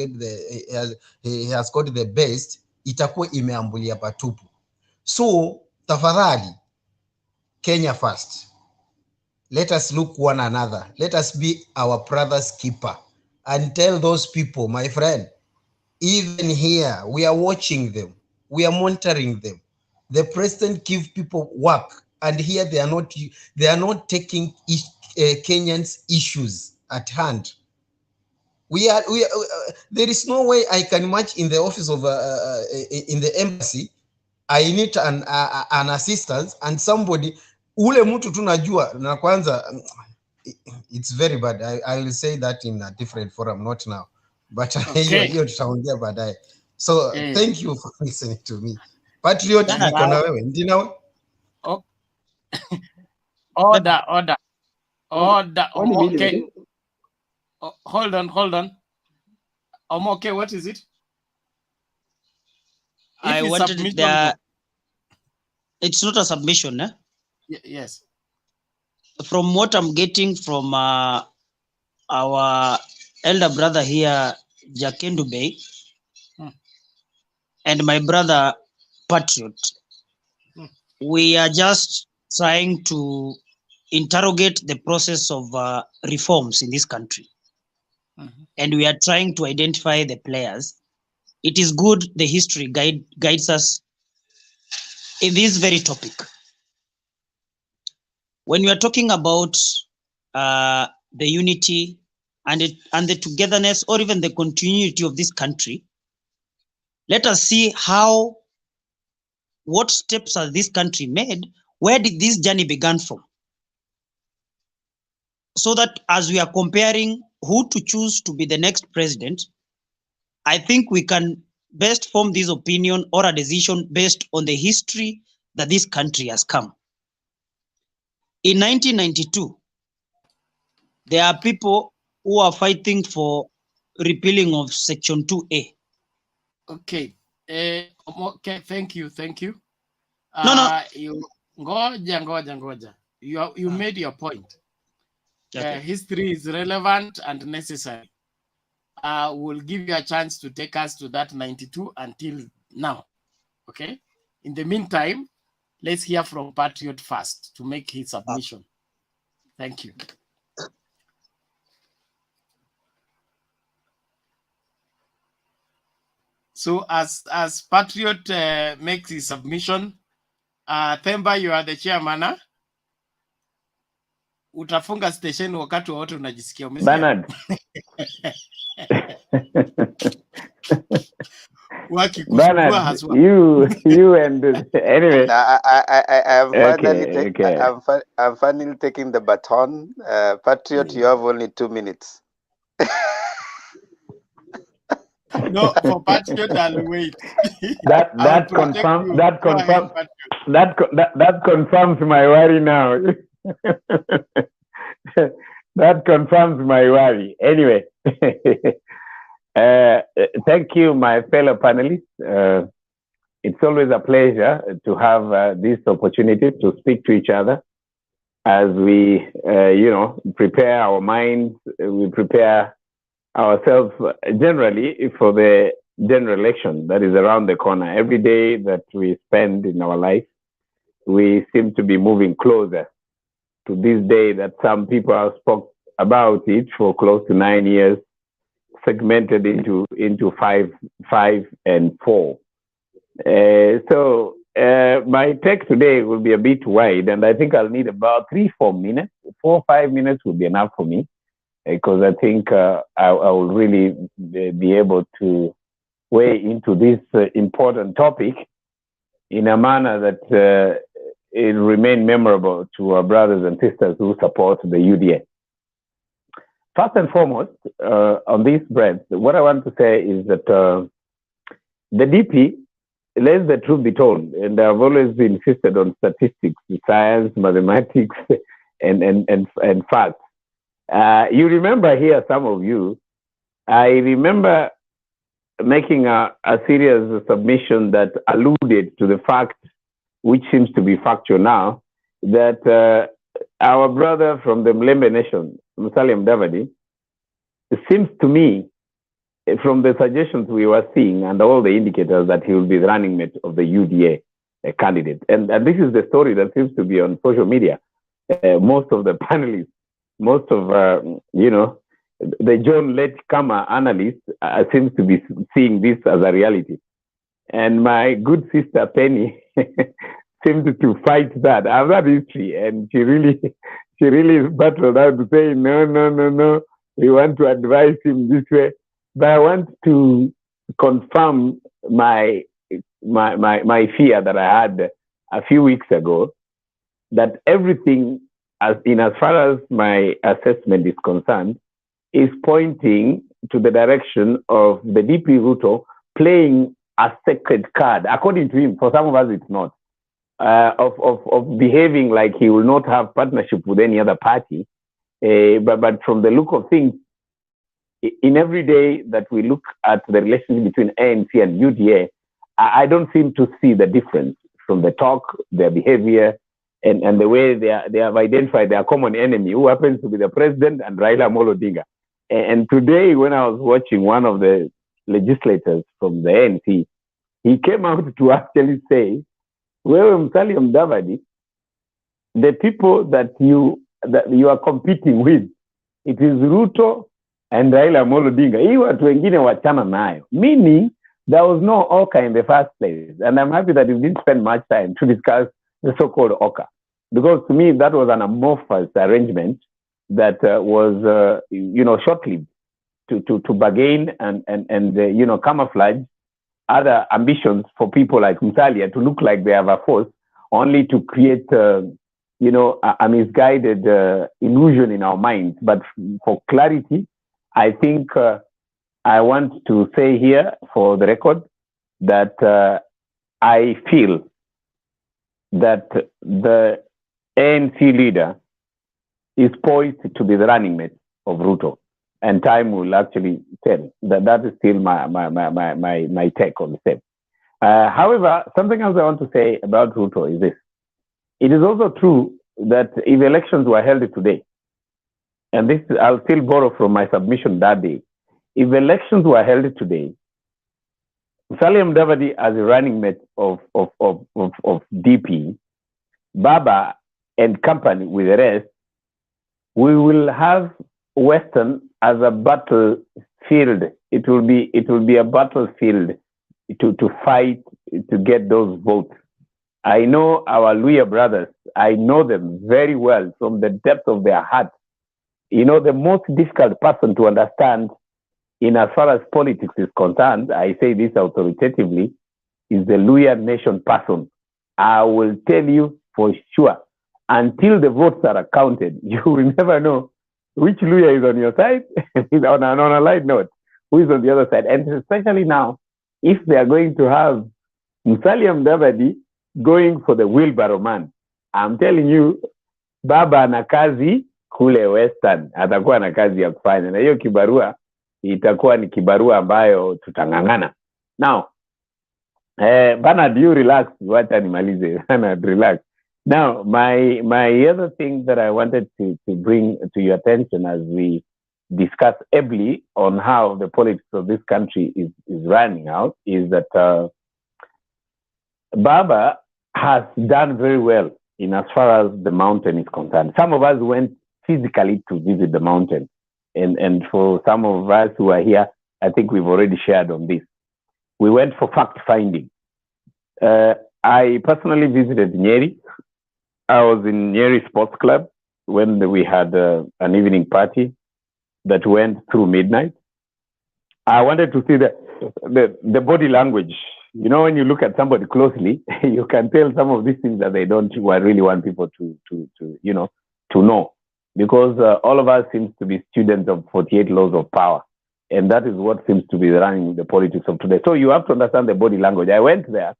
got the best, itakuwa imeambulia patupu. So tafadhali, Kenya first. Let us look one another. Let us be our brother's keeper and tell those people, my friend, even here, we are watching them. We are monitoring them. The president gives people work, and here they are not taking Kenyans' issues at hand. There is no way I can march in the office of in the embassy. I need an assistance, and somebody ule mtu tunajua na kwanza, it's very bad. I will say that in a different forum, not now, but hiyo tutaongea baadaye. So thank you for listening to me. Patriot, niko na wewe ndina.
Order. Okay. Hold on. Okay, what is it?
I wanted it it's not a submission, eh?
Yes.
From what I'm getting from our elder brother here, Jakendu Bey, and my brother Patriot, we are just trying to interrogate the process of reforms in this country. And we are trying to identify the players. It is good the history guides us in this very topic. When we are talking about the unity and the togetherness, or even the continuity of this country, let us see what steps has this country made? Where did this journey begin from? So that as we are comparing who to choose to be the next president, I think we can best form this opinion or a decision based on the history that this country has come. In 1992, there are people who are fighting for repealing of Section 2A.
Okay. Okay, thank you.
No.
Ngoja. You made your point. Okay. History is relevant and necessary. We'll give you a chance to take us to that 92 until now. Okay. In the meantime, let's hear from Patriot first to make his submission. Thank you. So as Patriot makes his submission, Themba, you are the chairman. Utafunga station wakati wote unajisikia umesikia.
Bernard. Bernard, you and anyway.
I'm finally taking the baton. Patriot, you have only 2 minutes.
No, for Patriot, I'll wait.
That confirms my worry now. That confirms my worry. Anyway, thank you, my fellow panelists. It's always a pleasure to have this opportunity to speak to each other as we, prepare our minds, we prepare ourselves generally for the general election that is around the corner. Every day that we spend in our life, we seem to be moving closer to this day that some people have spoke about it for close to 9 years, segmented into five and 4. So my text today will be a bit wide, and I think I'll need about 3-4 minutes. 4 or 5 minutes will be enough for me, because I think I will really be able to weigh into this important topic in a manner that it will remain memorable to our brothers and sisters who support the UDA. first and foremost, on this breadth, what I want to say is that the DP, let the truth be told, and I've always insisted on statistics, science, mathematics, and facts. You remember here, some of you, I remember making a serious submission that alluded to the fact, which seems to be factual now, that our brother from the Mlembe Nation, Musalia Mudavadi, it seems to me, from the suggestions we were seeing and all the indicators, that he will be the running mate of the UDA candidate. And this is the story that seems to be on social media. Most of the panelists, most of, the John Latecomer analysts seems to be seeing this as a reality. And my good sister Penny seemed to fight that. I have that history, and she really battled out to say, no, we want to advise him this way. But I want to confirm my fear that I had a few weeks ago, that everything, as far as my assessment is concerned, is pointing to the direction of the DP Ruto playing a sacred card, according to him. For some of us, it's not. Of behaving like he will not have partnership with any other party. But from the look of things, in every day that we look at the relationship between ANC and UDA, I don't seem to see the difference from the talk, their behavior, and the way they have identified their common enemy, who happens to be the president and Raila Amolo Odinga. And today, when I was watching one of the legislators from the ANC, he came out to actually say, well, Musalia Mudavadi, the people that you are competing with, it is Ruto and Raila Amolo Odinga. Hii watu wengine wachana nayo. Meaning, there was no Oka in the first place. And I'm happy that you didn't spend much time to discuss the so-called Oka. Because to me, that was an amorphous arrangement that was, short-lived to bargain and camouflage other ambitions for people like Musalia to look like they have a force, only to create, a misguided illusion in our minds. But for clarity, I think I want to say here for the record that I feel that the ANC leader is poised to be the running mate of Ruto, and time will actually tell. That is still my take on the same. However, something else I want to say about Ruto is this: it is also true that if elections were held today, and this I'll still borrow from my submission that day, if elections were held today, Musalia Mudavadi as a running mate of DP, Baba and company with the rest, we will have Western as a battlefield. It will be a battlefield to fight to get those votes. I know our Luya brothers. I know them very well from the depth of their heart. The most difficult person to understand in as far as politics is concerned, I say this authoritatively, is the Luya Nation person. I will tell you for sure, until the votes are counted, you will never know which Luya is on your side, on a light note, who is on the other side. And especially now, if they are going to have Musalia Mudavadi going for the wheelbarrow man, I'm telling you, Baba na kazi kule Western, atakuwa na kazi ya kufanya. Na hiyo kibarua, itakuwa ni kibarua ambayo tutangangana. Now, Bernard, you relax, wacha nimalize. Bernard, relax. Now, my other thing that I wanted to bring to your attention as we discuss ably on how the politics of this country is running out is that Baba has done very well in as far as the mountain is concerned. Some of us went physically to visit the mountain. And for some of us who are here, I think we've already shared on this. We went for fact-finding. I personally visited Nyeri. I was in Nyeri Sports Club when we had an evening party that went through midnight. I wanted to see the body language. When you look at somebody closely, you can tell some of these things that they don't really want people to know. because all of us seems to be students of 48 laws of power. And that is what seems to be running the politics of today. So you have to understand the body language. I went there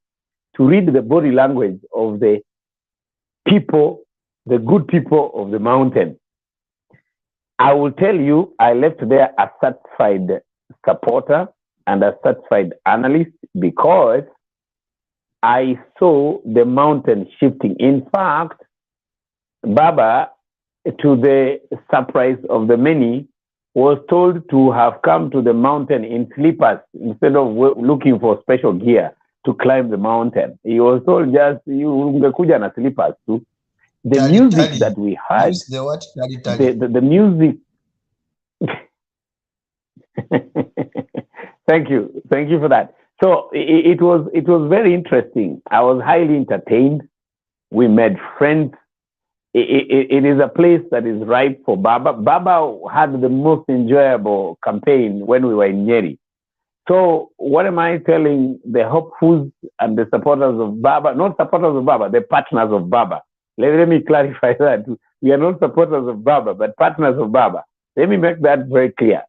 to read the body language of the people, the good people of the mountain. I will tell you, I left there a satisfied supporter and a satisfied analyst because I saw the mountain shifting. In fact, Baba, to the surprise of the many, was told to have come to the mountain in slippers instead of looking for special gear to climb the mountain. He was told just, you ungekuja na slippers too. The music that we heard,
Use the word tally.
the music. Thank you for that. So it was very interesting. I was highly entertained. We made friends. It is a place that is ripe for Baba. Baba had the most enjoyable campaign when we were in Nyeri. So what am I telling the hopefuls and the supporters of Baba? Not supporters of Baba, the partners of Baba. Let me clarify that. We are not supporters of Baba, but partners of Baba. Let me make that very clear.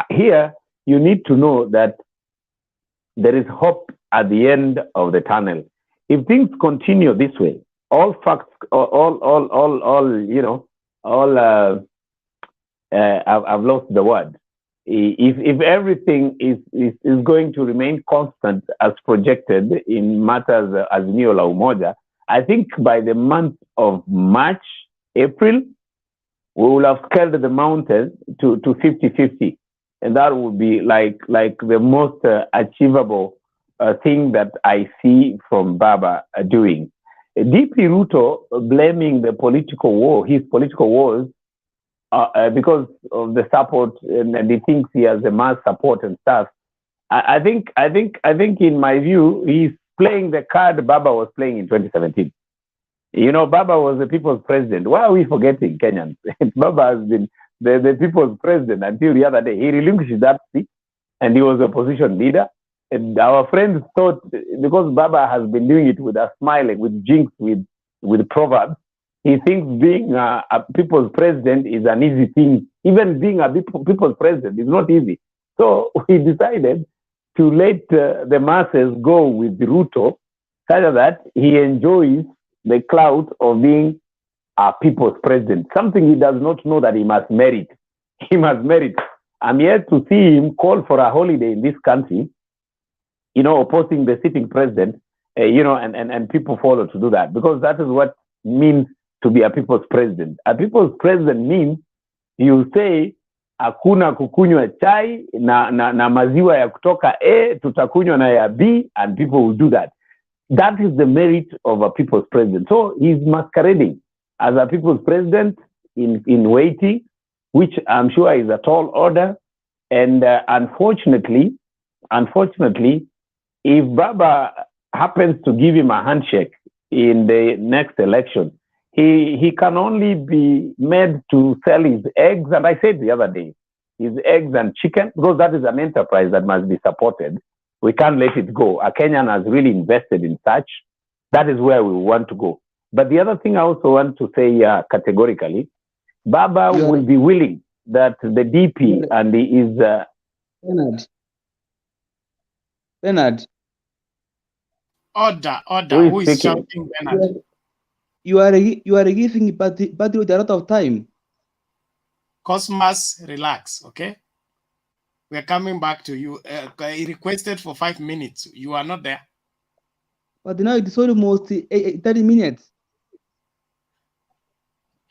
Here, you need to know that there is hope at the end of the tunnel. If things continue this way, all facts, I've lost the word. If everything is going to remain constant as projected in matters as Azimio la Umoja, I think by the month of March, April, we will have scaled the mountain to 50-50. And that would be like the most achievable thing that I see from Baba doing. DP Ruto blaming the political war, his political wars, because of the support, and he thinks he has a mass support and stuff. I think in my view, he's playing the card Baba was playing in 2017. You know, Baba was the people's president. Why are we forgetting Kenyans? Baba has been the people's president until the other day. He relinquished that seat and he was opposition leader. And our friends thought, because Baba has been doing it with a smile, with jinx, with proverbs, he thinks being a people's president is an easy thing. Even being a people's president is not easy. So he decided to let the masses go with Ruto, such that he enjoys the clout of being a people's president, something he does not know that he must merit. He must merit. I'm yet to see him call for a holiday in this country, you know, opposing the sitting president, you know, and people follow to do that, because that is what means to be a people's president. A people's president means you say, hakuna kukunywa chai na maziwa ya kutoka A, tutakunywa na ya B, and people will do that. That is the merit of a people's president. So he's masquerading as a people's president in waiting, which I'm sure is a tall order. And unfortunately, if Baba happens to give him a handshake in the next election, he can only be made to sell his eggs. And I said the other day, his eggs and chicken, because that is an enterprise that must be supported. We can't let it go. A Kenyan has really invested in such. That is where we want to go. But the other thing I also want to say categorically, Baba will be willing that the DP and his...
Bernard.
Order.
Who
is shouting, Bernard?
You are giving Patriot a lot of time.
Cosmas, relax, okay? We're coming back to you. I requested for 5 minutes. You are not there.
But now it's almost 30 minutes.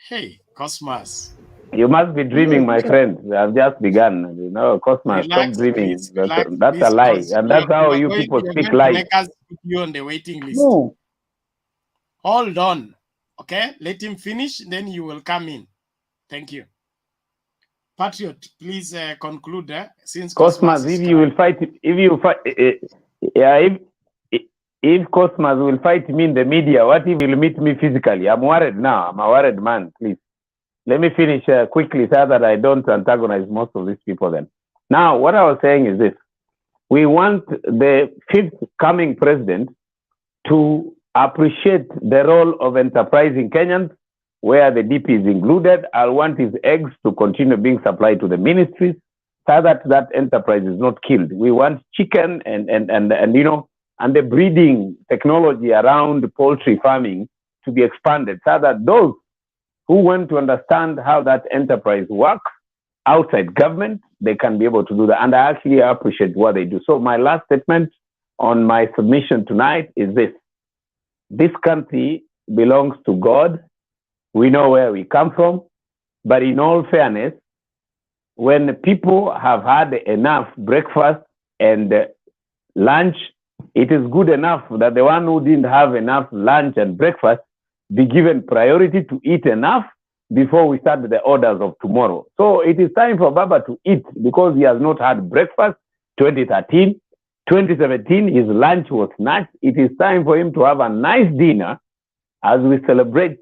Hey, Cosmas.
You must be dreaming, my friend. I've just begun. You know, Cosmas, stop dreaming.
Please, relax,
that's a lie. And that's how you people speak lies.
Make us put you on the waiting list.
No.
Hold on. Okay? Let him finish, then you will come in. Thank you. Patriot, please conclude. Since
Cosmas, if Cosmas will fight me in the media, what if he'll meet me physically? I'm worried now. I'm a worried man. Please. Let me finish quickly so that I don't antagonize most of these people then. Now, what I was saying is this. We want the fifth coming president to appreciate the role of enterprising Kenyans where the DP is included. I'll want his eggs to continue being supplied to the ministries so that that enterprise is not killed. We want chicken and the breeding technology around poultry farming to be expanded so that those who want to understand how that enterprise works outside government, they can be able to do that. And I actually appreciate what they do. So my last statement on my submission tonight is this. This country belongs to God. We know where we come from. But in all fairness, when people have had enough breakfast and lunch, it is good enough that the one who didn't have enough lunch and breakfast be given priority to eat enough before we start the orders of tomorrow. So it is time for Baba to eat because he has not had breakfast 2013. 2017, his lunch was snatched. It is time for him to have a nice dinner as we celebrate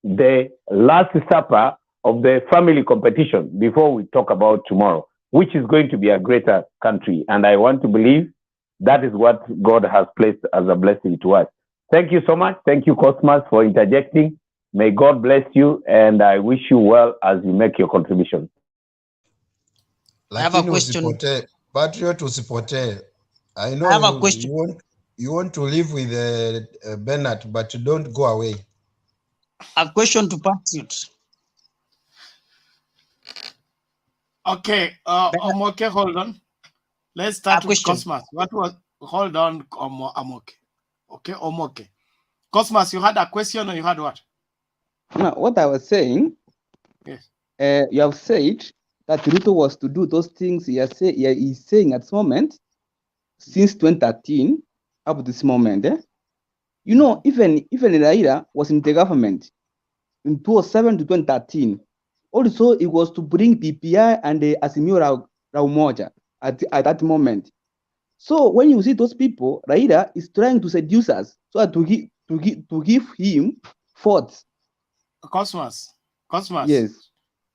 the last supper of the family competition before we talk about tomorrow, which is going to be a greater country. And I want to believe that is what God has placed as a blessing to us. Thank you so much. Thank you, Cosmas, for interjecting. May God bless you, and I wish you well as you make your contribution.
I have a question.
Patriot usipotee. I know
I have a question.
You want to live with Bernard, but don't go away.
A question to Patriot.
Okay, Omoke, hold on. Let's start with Cosmas. Hold on, Omoke. Okay, Omoke. Cosmas, you had a question or you had what?
No, what I was saying,
yes.
You have said that Ruto was to do those things he's saying at this moment since 2013 up to this moment. You know, even Raila was in the government in 2007 to 2013. Also, it was to bring PPI and the Azimio la Umoja at that moment. So when you see those people, Raila is trying to seduce us so to give him votes.
Cosmas.
Yes.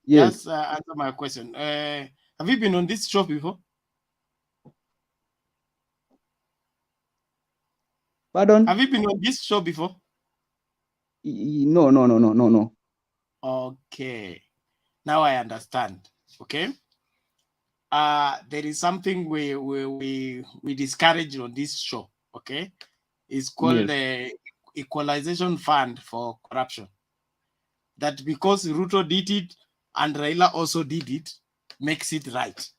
Just answer my question. Have you been on this show before?
Pardon?
Have you been on this show before?
No.
Okay. Now I understand. Okay. There is something we discourage on this show. Okay. It's called the Equalization Fund for Corruption. That because Ruto did it and Raila also did it, makes it right.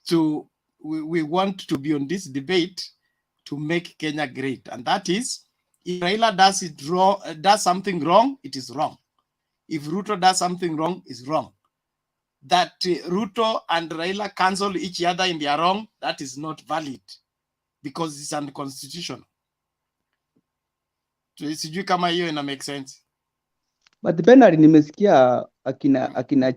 So we want to be on this debate to make Kenya great. And that is, if Raila does something wrong, it is wrong. If Ruto does something wrong, it's wrong. That Ruto and Raila cancel each other in their wrong, that is not valid because it's unconstitutional. So sijui kama hiyo ina make sense.
But Bernard, nimesikia akina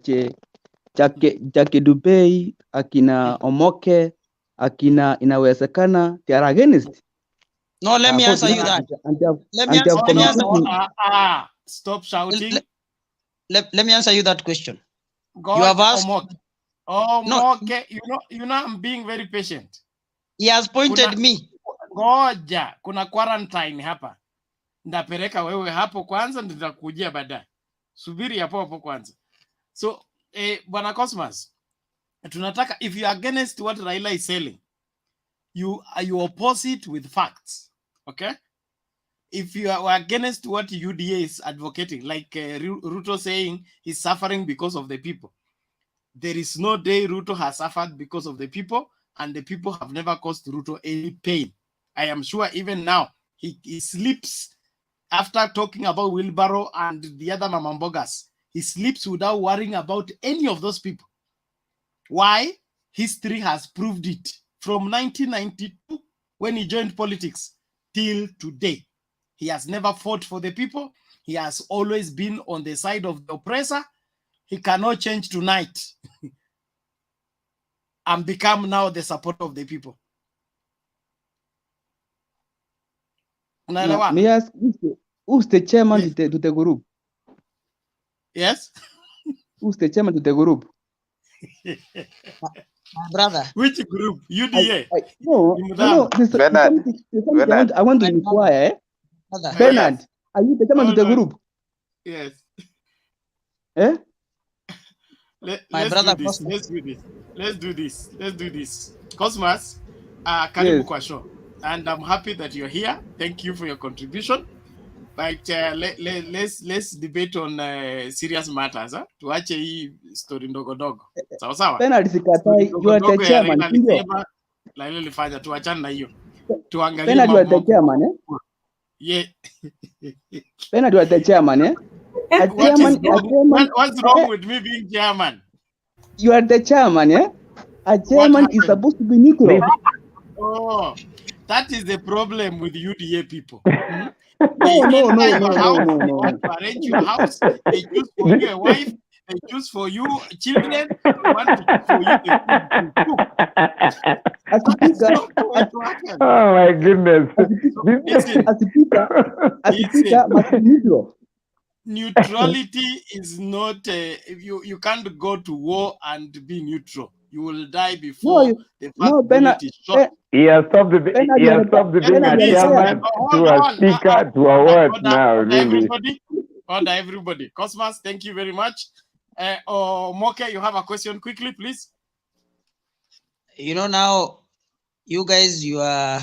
Chake Dubei, akina Omoke, akina inawezekana, they are against.
No, let me answer you that.
Stop shouting.
Let me answer you that question.
God,
you have asked.
Omoke, you know, I'm being very patient.
He has pointed me.
Ngoja, kuna quarantine hapa. Ndapeleka wewe hapo kwanza, nitakujia baadaye. Subiri hapo kwanza. So, Bwana Cosmas, tunataka, if you are against what Raila is selling, you oppose it with facts. Okay? If you are against what UDA is advocating, like Ruto saying he's suffering because of the people, there is no day Ruto has suffered because of the people, and the people have never caused Ruto any pain. I am sure even now he sleeps after talking about Wilbaro and the other Mamambogas. He sleeps without worrying about any of those people. Why? History has proved it. From 1992, when he joined politics, till today, he has never fought for the people. He has always been on the side of the oppressor. He cannot change tonight and become now the supporter of the people.
Now, may I ask, who's the chairman to the group?
Yes?
Who's the chairman to the group?
My brother.
Which group? UDA?
No. Bernard. I want to inquire. Bernard, are you the chairman to the group?
Yes.
Eh?
My
Let's
brother
do this.
Cosmas.
Let's do this. Let's do this. Let's do this. Cosmas, karibu
Yes.
kwa show. And I'm happy that you're here. Thank you for your contribution. But let's debate on serious matters. Tuache hii story ndogo ndogo. Sawa sawa?
Penalty
Story
sikatai. You
ndogo
are the
ndogo ya
chairman,
Raila
si ndio?
alisema, Raila alifanya, tuachane na hiyo. Tuangalie
Penalty you are
mambo
the chairman, eh?
makubwa. Yeah.
Penalty you are the chairman, eh? A
What
chairman,
is
a
wrong?
chairman.
What's wrong with me being chairman?
You are the chairman, eh? A
What
chairman is
happened?
supposed to be neutral.
Oh, that is the problem with UDA people. Hmm?
No,
They
no,
enter
no,
your
no, no,
house,
no,
they
no,
want
no.
to arrange your house, they choose for you a wife, they choose for you children, they want to choose for you the food to cook.
A
That is
speaker,
not going
a,
to happen.
Oh my goodness.
a speaker,
Listen,
a speaker, a speaker
listen.
must be neutral.
Neutrality is not you can't go to war and be neutral. You will die
No,
before
you,
the first
no,
bullet is shot.
He has stopped
Penalty
he
you are
has
the,
stopped
Yes,
being a
penalty you are the
please.
chairman.
chairman
Hold
to a
on.
speaker to a what now,
Order,
really?
everybody. Order, everybody. Cosmas, thank you very much. Moke, you have a question quickly, please.
You know, now you guys, you're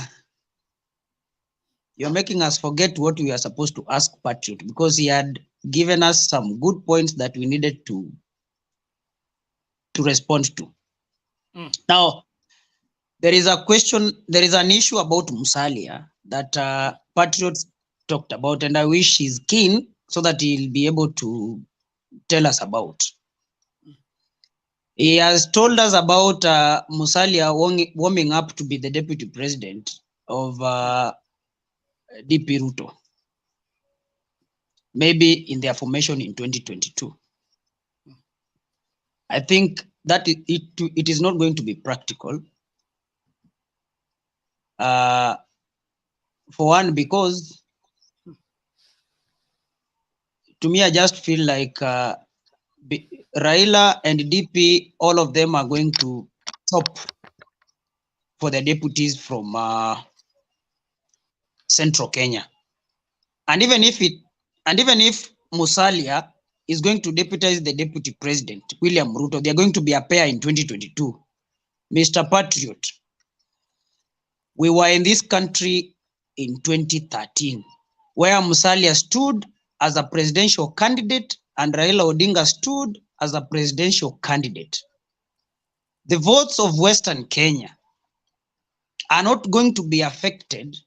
making us forget what we are supposed to ask Patriot, because he had given us some good points that we needed to respond to. Now, there is a question, there is an issue about Musalia that Patriot talked about, and I wish he's keen so that he'll be able to tell us about. He has told us about Musalia warming up to be the deputy president of DP Ruto, maybe in their formation in 2022. I think that it is not going to be practical. For one, because to me, I just feel like Raila and DP, all of them are going to top for the deputies from Central Kenya. And even if Musalia is going to deputize the deputy president, William Ruto, they're going to be a pair in 2022. Mr. Patriot, we were in this country in 2013, where Musalia stood as a presidential candidate and Raila Odinga stood as a presidential candidate. The votes of Western Kenya are not going to be affected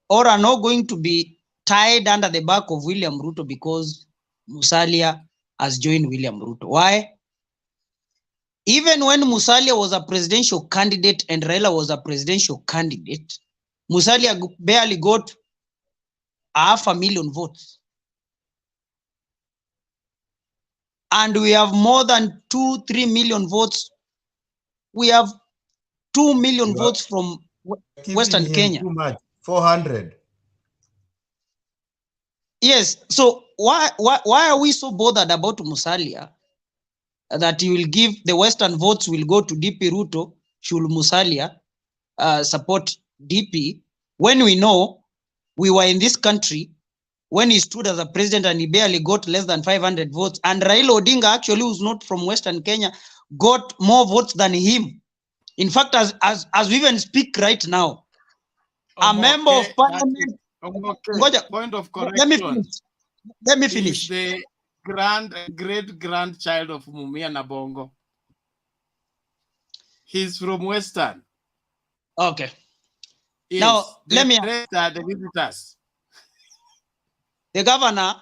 or are not going to be tied under the back of William Ruto because Musalia has joined William Ruto. Why? Even when Musalia was a presidential candidate and Raila was a presidential candidate, Musalia barely got 500,000 votes. And we have more than 2-3 million votes. We have 2 million votes from Western Kenya.
Too much. 400.
Yes. So why are we so bothered about Musalia that he will give the Western votes will go to DP Ruto? Should Musalia support DP when we know we were in this country when he stood as a president and he barely got less than 500 votes, and Raila Odinga, actually, who's not from Western Kenya, got more votes than him. In fact, as we even speak right now, a member of parliament.
Point of correction.
Let me finish.
He's the great grandchild of Mumia Nabongo. He's from Western.
Okay.
Yes.
Now let me.
Rest are the visitors.
The governor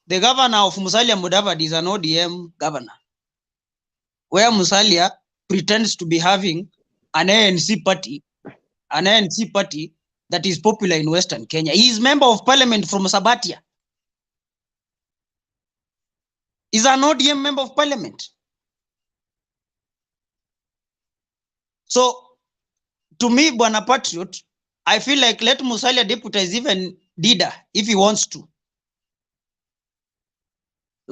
of Musalia Mudavadi is an ODM governor, where Musalia pretends to be having an ANC party that is popular in Western Kenya. He is member of parliament from Sabatia. He's an ODM member of parliament. So, to me, Bwana Patriot, I feel like let Musalia deputize even Dida if he wants to.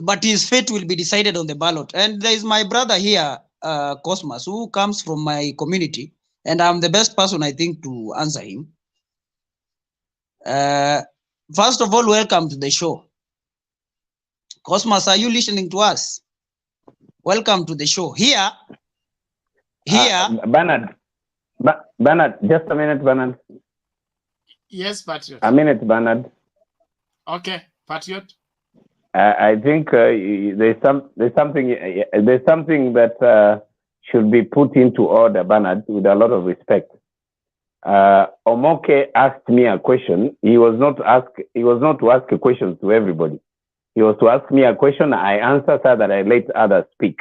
But his fate will be decided on the ballot. And there is my brother here, Cosmas, who comes from my community, and I'm the best person, I think, to answer him. First of all, welcome to the show. Cosmas, are you listening to us? Welcome to the show. Here.
Bernard, just a minute, Bernard.
Yes, Patriot.
A minute, Bernard.
Okay, Patriot.
I think there's something that should be put into order, Bernard, with a lot of respect. Omoke asked me a question. He was not to ask questions to everybody. He was to ask me a question. I answer so that I let others speak.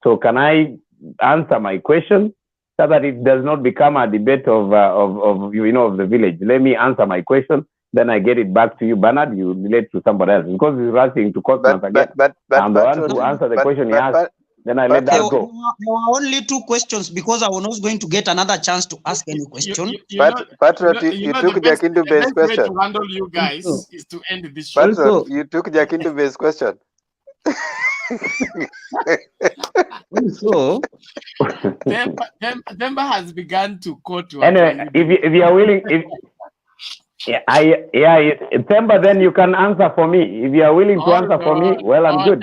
So can I answer my question so that it does not become a debate of the village? Let me answer my question. Then I get it back to you, Bernard. You relate to somebody else because he's rushing to Cosmas again. I'm the one to answer the question he asked. Then I let that go.
There were only 2 questions because I was not going to get another chance to ask any question.
Patriot, you took Jakindube's question.
The best way to handle you guys is to end this show.
Patriot, you took Jakindube's question.
Also,
Themba has begun to quote.
Anyway, if you are willing, Themba, then you can answer for me. If you are willing to answer for me, well, I'm good.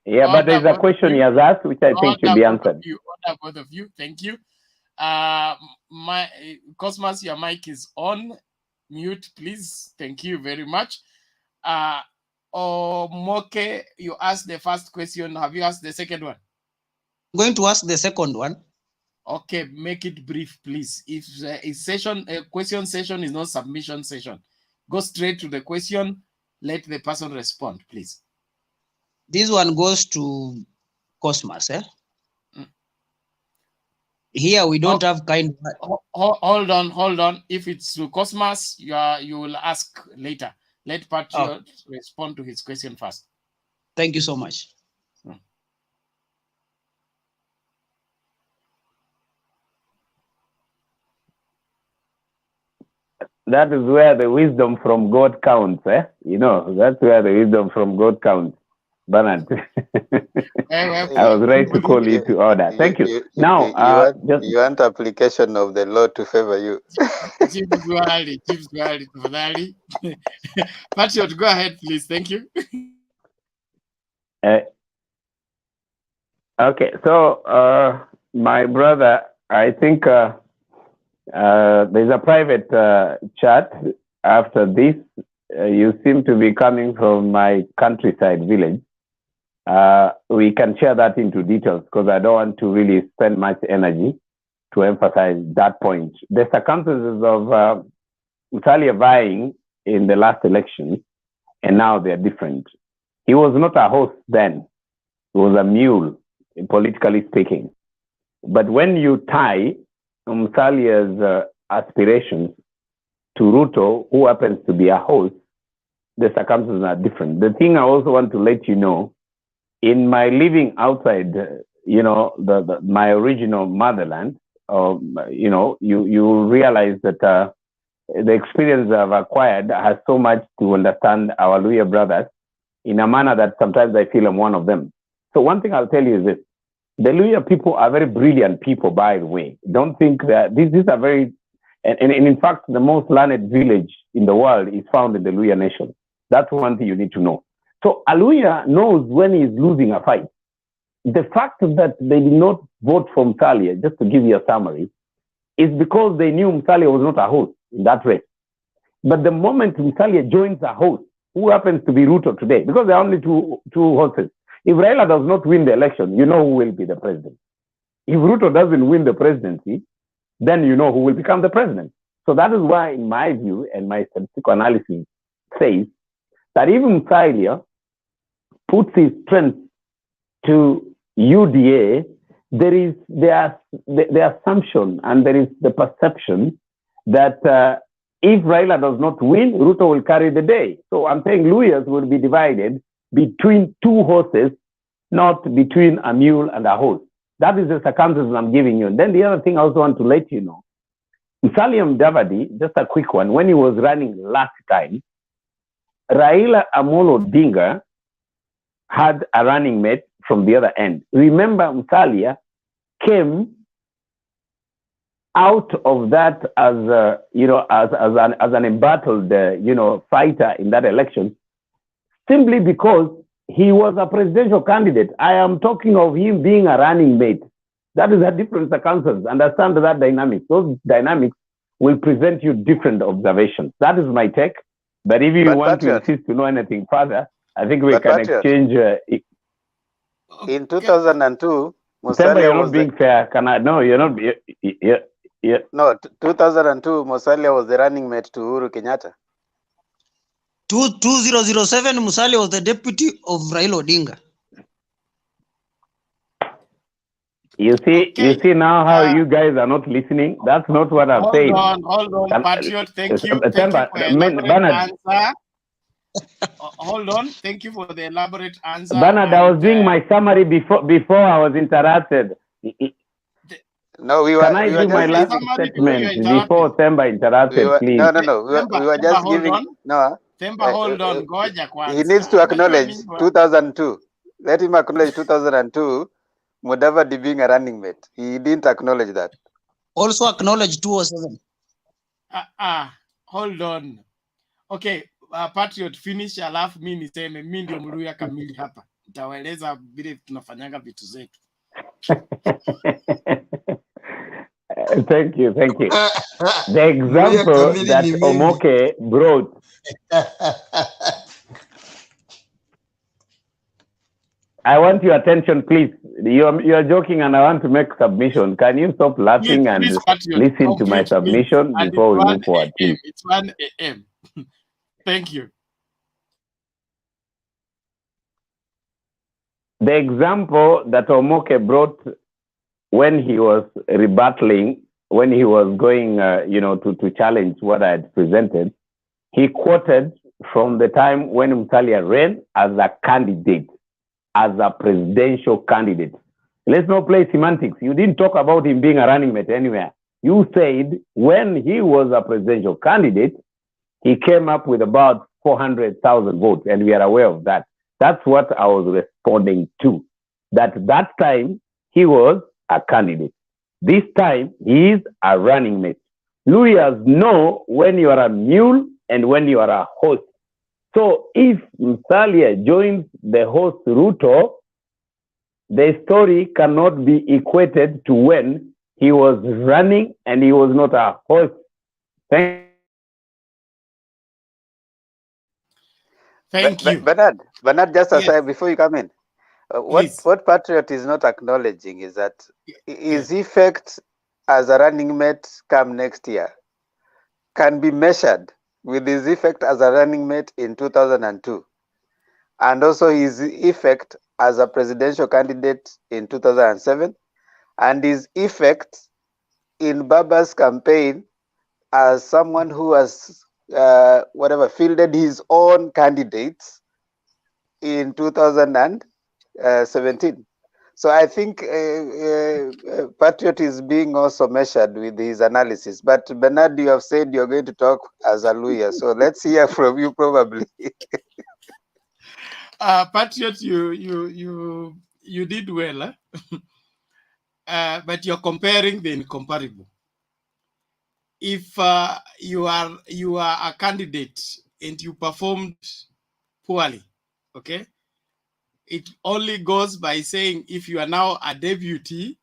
Yeah, but there's a question he has asked which I think should be answered.
Order, both of you. Thank you. Cosmas, your mic is on. Mute, please. Thank you very much. Moke, you asked the first question. Have you asked the second one?
I'm going to ask the second one.
Okay, make it brief, please. If a question session is not submission session, go straight to the question. Let the person respond, please.
This one goes to Cosmas. Here we don't have kind.
Hold on. If it's to Cosmas, you will ask later. Let Patriot respond to his question first.
Thank you so much.
That is where the wisdom from God counts, that's where the wisdom from God counts. Bernard, I was ready to call you to order. Thank you. Now,
you want application of the law to favor you.
Patriot, go ahead, please. Thank you.
Okay, so my brother, I think there's a private chat after this. You seem to be coming from my countryside village. We can share that into details because I don't want to really spend much energy to emphasize that point. The circumstances of Musalia vying in the last election, and now they're different. He was not a host then. He was a mule, politically speaking. But when you tie Musalia's aspirations to Ruto, who happens to be a host, the circumstances are different. The thing I also want to let you know, in my living outside, my original motherland, you realize that the experience I've acquired has so much to understand our Luya brothers in a manner that sometimes I feel I'm one of them. So one thing I'll tell you is this. The Luya people are very brilliant people, by the way. Don't think that these are very, and in fact, the most learned village in the world is found in the Luya nation. That's one thing you need to know. So a Luya knows when he's losing a fight. The fact that they did not vote for Musalia, just to give you a summary, is because they knew Musalia was not a host in that race. But the moment Musalia joins a host, who happens to be Ruto today, because there are only two horses. If Raila does not win the election, you know who will be the president. If Ruto doesn't win the presidency, then you know who will become the president. So that is why, in my view, and my statistical analysis says that even Musalia puts his strength to UDA, there is the assumption and there is the perception that if Raila does not win, Ruto will carry the day. So I'm saying Luyas will be divided between two horses, not between a mule and a horse. That is the circumstances I'm giving you. And then the other thing I also want to let you know, Musalia Mudavadi, just a quick one, when he was running last time, Raila Amolo Odinga had a running mate from the other end. Remember, Musalia came out of that as an embattled fighter in that election, simply because he was a presidential candidate. I am talking of him being a running mate. That is a different circumstance. Understand that dynamic. Those dynamics will present you different observations. That is my take. But if you want to insist to know anything further, I think we can exchange.
In 2002,
Musalia you're not being fair. Can I? No, you're not.
No, 2002, Musalia was the running mate to Uhuru Kenyatta.
2007, Musalia was the deputy of Raila Odinga.
You see now how you guys are not listening. That's not what I'm saying.
Hold on, Patriot. Thank you. Thank you for elaborate answer. Hold on. Thank you for the elaborate answer.
Bernard, I was doing my summary before I was interrupted.
No,
Can I do my last statement before Themba interrupted, please?
No. We were just giving. No.
Themba, hold on. Goja kwanza.
He needs to acknowledge 2002. Let him acknowledge 2002. Mudavadi being a running mate. He didn't acknowledge that.
Also acknowledge 2007.
Hold on. Okay, Patriot finish, alafu mimi niseme mimi ndio Mluya kamili hapa. Nitawaeleza vile tunafanyanga vitu zetu.
Thank you. The example that Omoke brought. I want your attention, please. You're joking, and I want to make submission. Can you stop laughing and listen to my submission before we move forward, please?
It's 1 a.m. Thank you.
The example that Omoke brought when he was rebattling, when he was going, to challenge what I had presented, he quoted from the time when Musalia ran as a candidate, as a presidential candidate. Let's not play semantics. You didn't talk about him being a running mate anywhere. You said when he was a presidential candidate, he came up with about 400,000 votes, and we are aware of that. That's what I was responding to. That time he was a candidate. This time he is a running mate. Lawyers know when you are a mule and when you are a horse. So if Musalia joins the horse Ruto, the story cannot be equated to when he was running and he was not a horse.
Thank you.
Bernard, just aside before you come in, what Patriot is not acknowledging is that his effect as a running mate come next year can be measured with his effect as a running mate in 2002, and also his effect as a presidential candidate in 2007, and his effect in Baba's campaign as someone who has fielded his own candidates in 2017. So I think Patriot is being also measured with his analysis. But Bernard, you have said you're going to talk as a lawyer, so let's hear from you probably.
Patriot, you did well, but you're comparing the incomparable. If you are a candidate and you performed poorly, okay, it only goes by saying if you are now a deputy,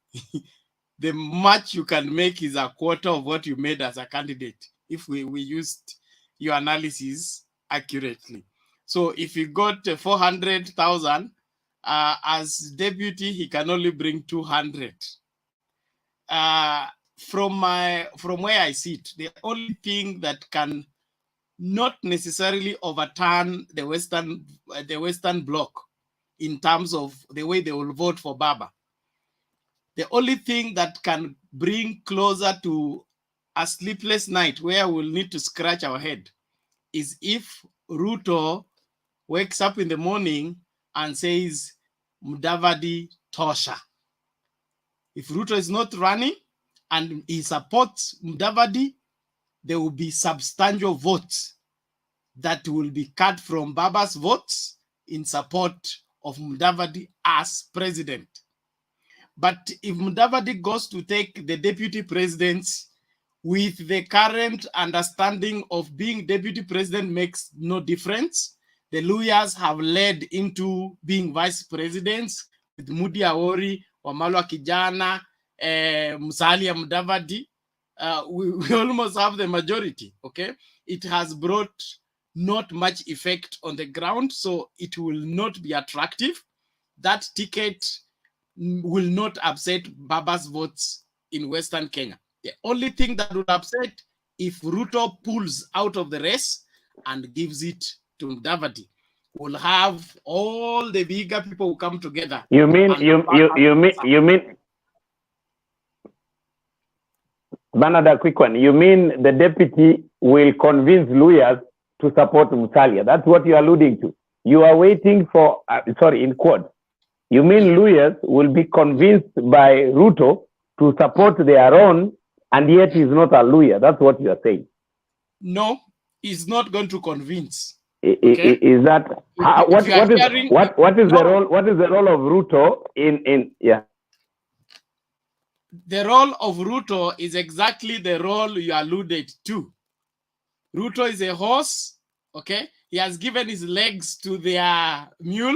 the much you can make is a quarter of what you made as a candidate, if we used your analysis accurately. So if you got 400,000 as deputy, he can only bring 200. From where I sit, the only thing that can not necessarily overturn the Western Bloc in terms of the way they will vote for Baba, the only thing that can bring closer to a sleepless night where we'll need to scratch our head is if Ruto wakes up in the morning and says Mudavadi Tosha. If Ruto is not running and he supports Mudavadi, there will be substantial votes that will be cut from Baba's votes in support of Mudavadi as president. But if Mudavadi goes to take the deputy presidency with the current understanding of being deputy president makes no difference, The Luyas have led into being vice presidents with Mudi Awori, Wamalwa Kijana, Musalia Mudavadi. We almost have the majority, okay? It has brought not much effect on the ground, so it will not be attractive. That ticket will not upset Baba's votes in Western Kenya. The only thing that would upset if Ruto pulls out of the race and gives it to Mudavadi. We'll have all the bigger people who come together.
You mean Bernard, a quick one. You mean the deputy will convince Luyas to support Musalia? That's what you're alluding to. You are waiting for, in quote. You mean Luyas will be convinced by Ruto to support their own, and yet he's not a Luya? That's what you are saying.
No, he's not going to convince.
Okay? Is that what is the role? What is the role of Ruto in?
The role of Ruto is exactly the role you alluded to. Ruto is a horse, okay? He has given his legs to their mule.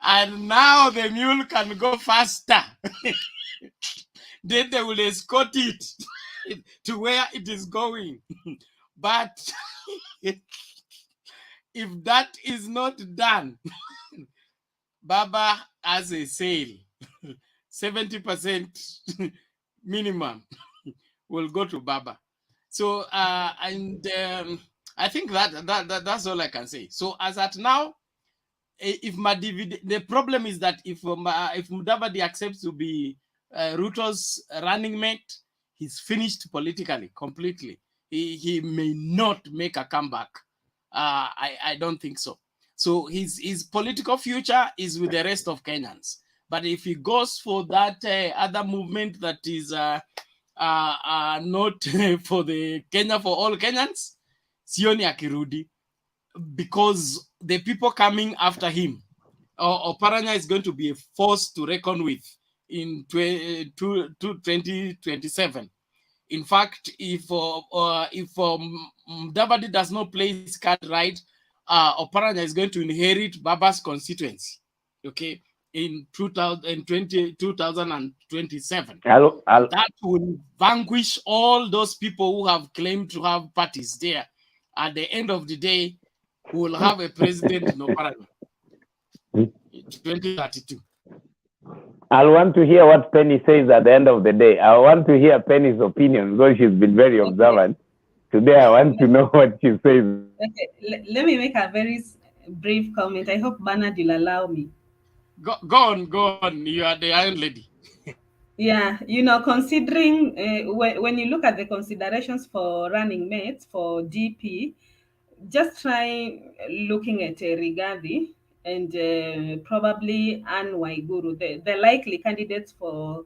And now the mule can go faster. Then they will escort it to where it is going. But if that is not done, Baba has a sale. 70% minimum will go to Baba. So I think that's all I can say. So as at now, if the problem is that if Mudavadi accepts to be Ruto's running mate, he's finished politically completely. He may not make a comeback. I don't think so. So his political future is with the rest of Kenyans. But if he goes for that other movement that is not for the Kenya for all Kenyans, sioni akirudi, because the people coming after him, Oparanya is going to be a force to reckon with in 2027. In fact, if Mudavadi does not play his card right, Oparanya is going to inherit Baba's constituency, okay, in 2027. That will vanquish all those people who have claimed to have parties there. At the end of the day, we will have a president in Oparanya in 2032.
I want to hear what Penny says at the end of the day. I want to hear Penny's opinion because she's been very observant. Today, I want to know what she says.
Okay, let me make a very brief comment. I hope Bernard will allow me.
Go on. You are the Iron Lady.
Yeah, considering when you look at the considerations for running mates for DP, just try looking at Rigathi and probably Anne Waiguru. The likely candidates for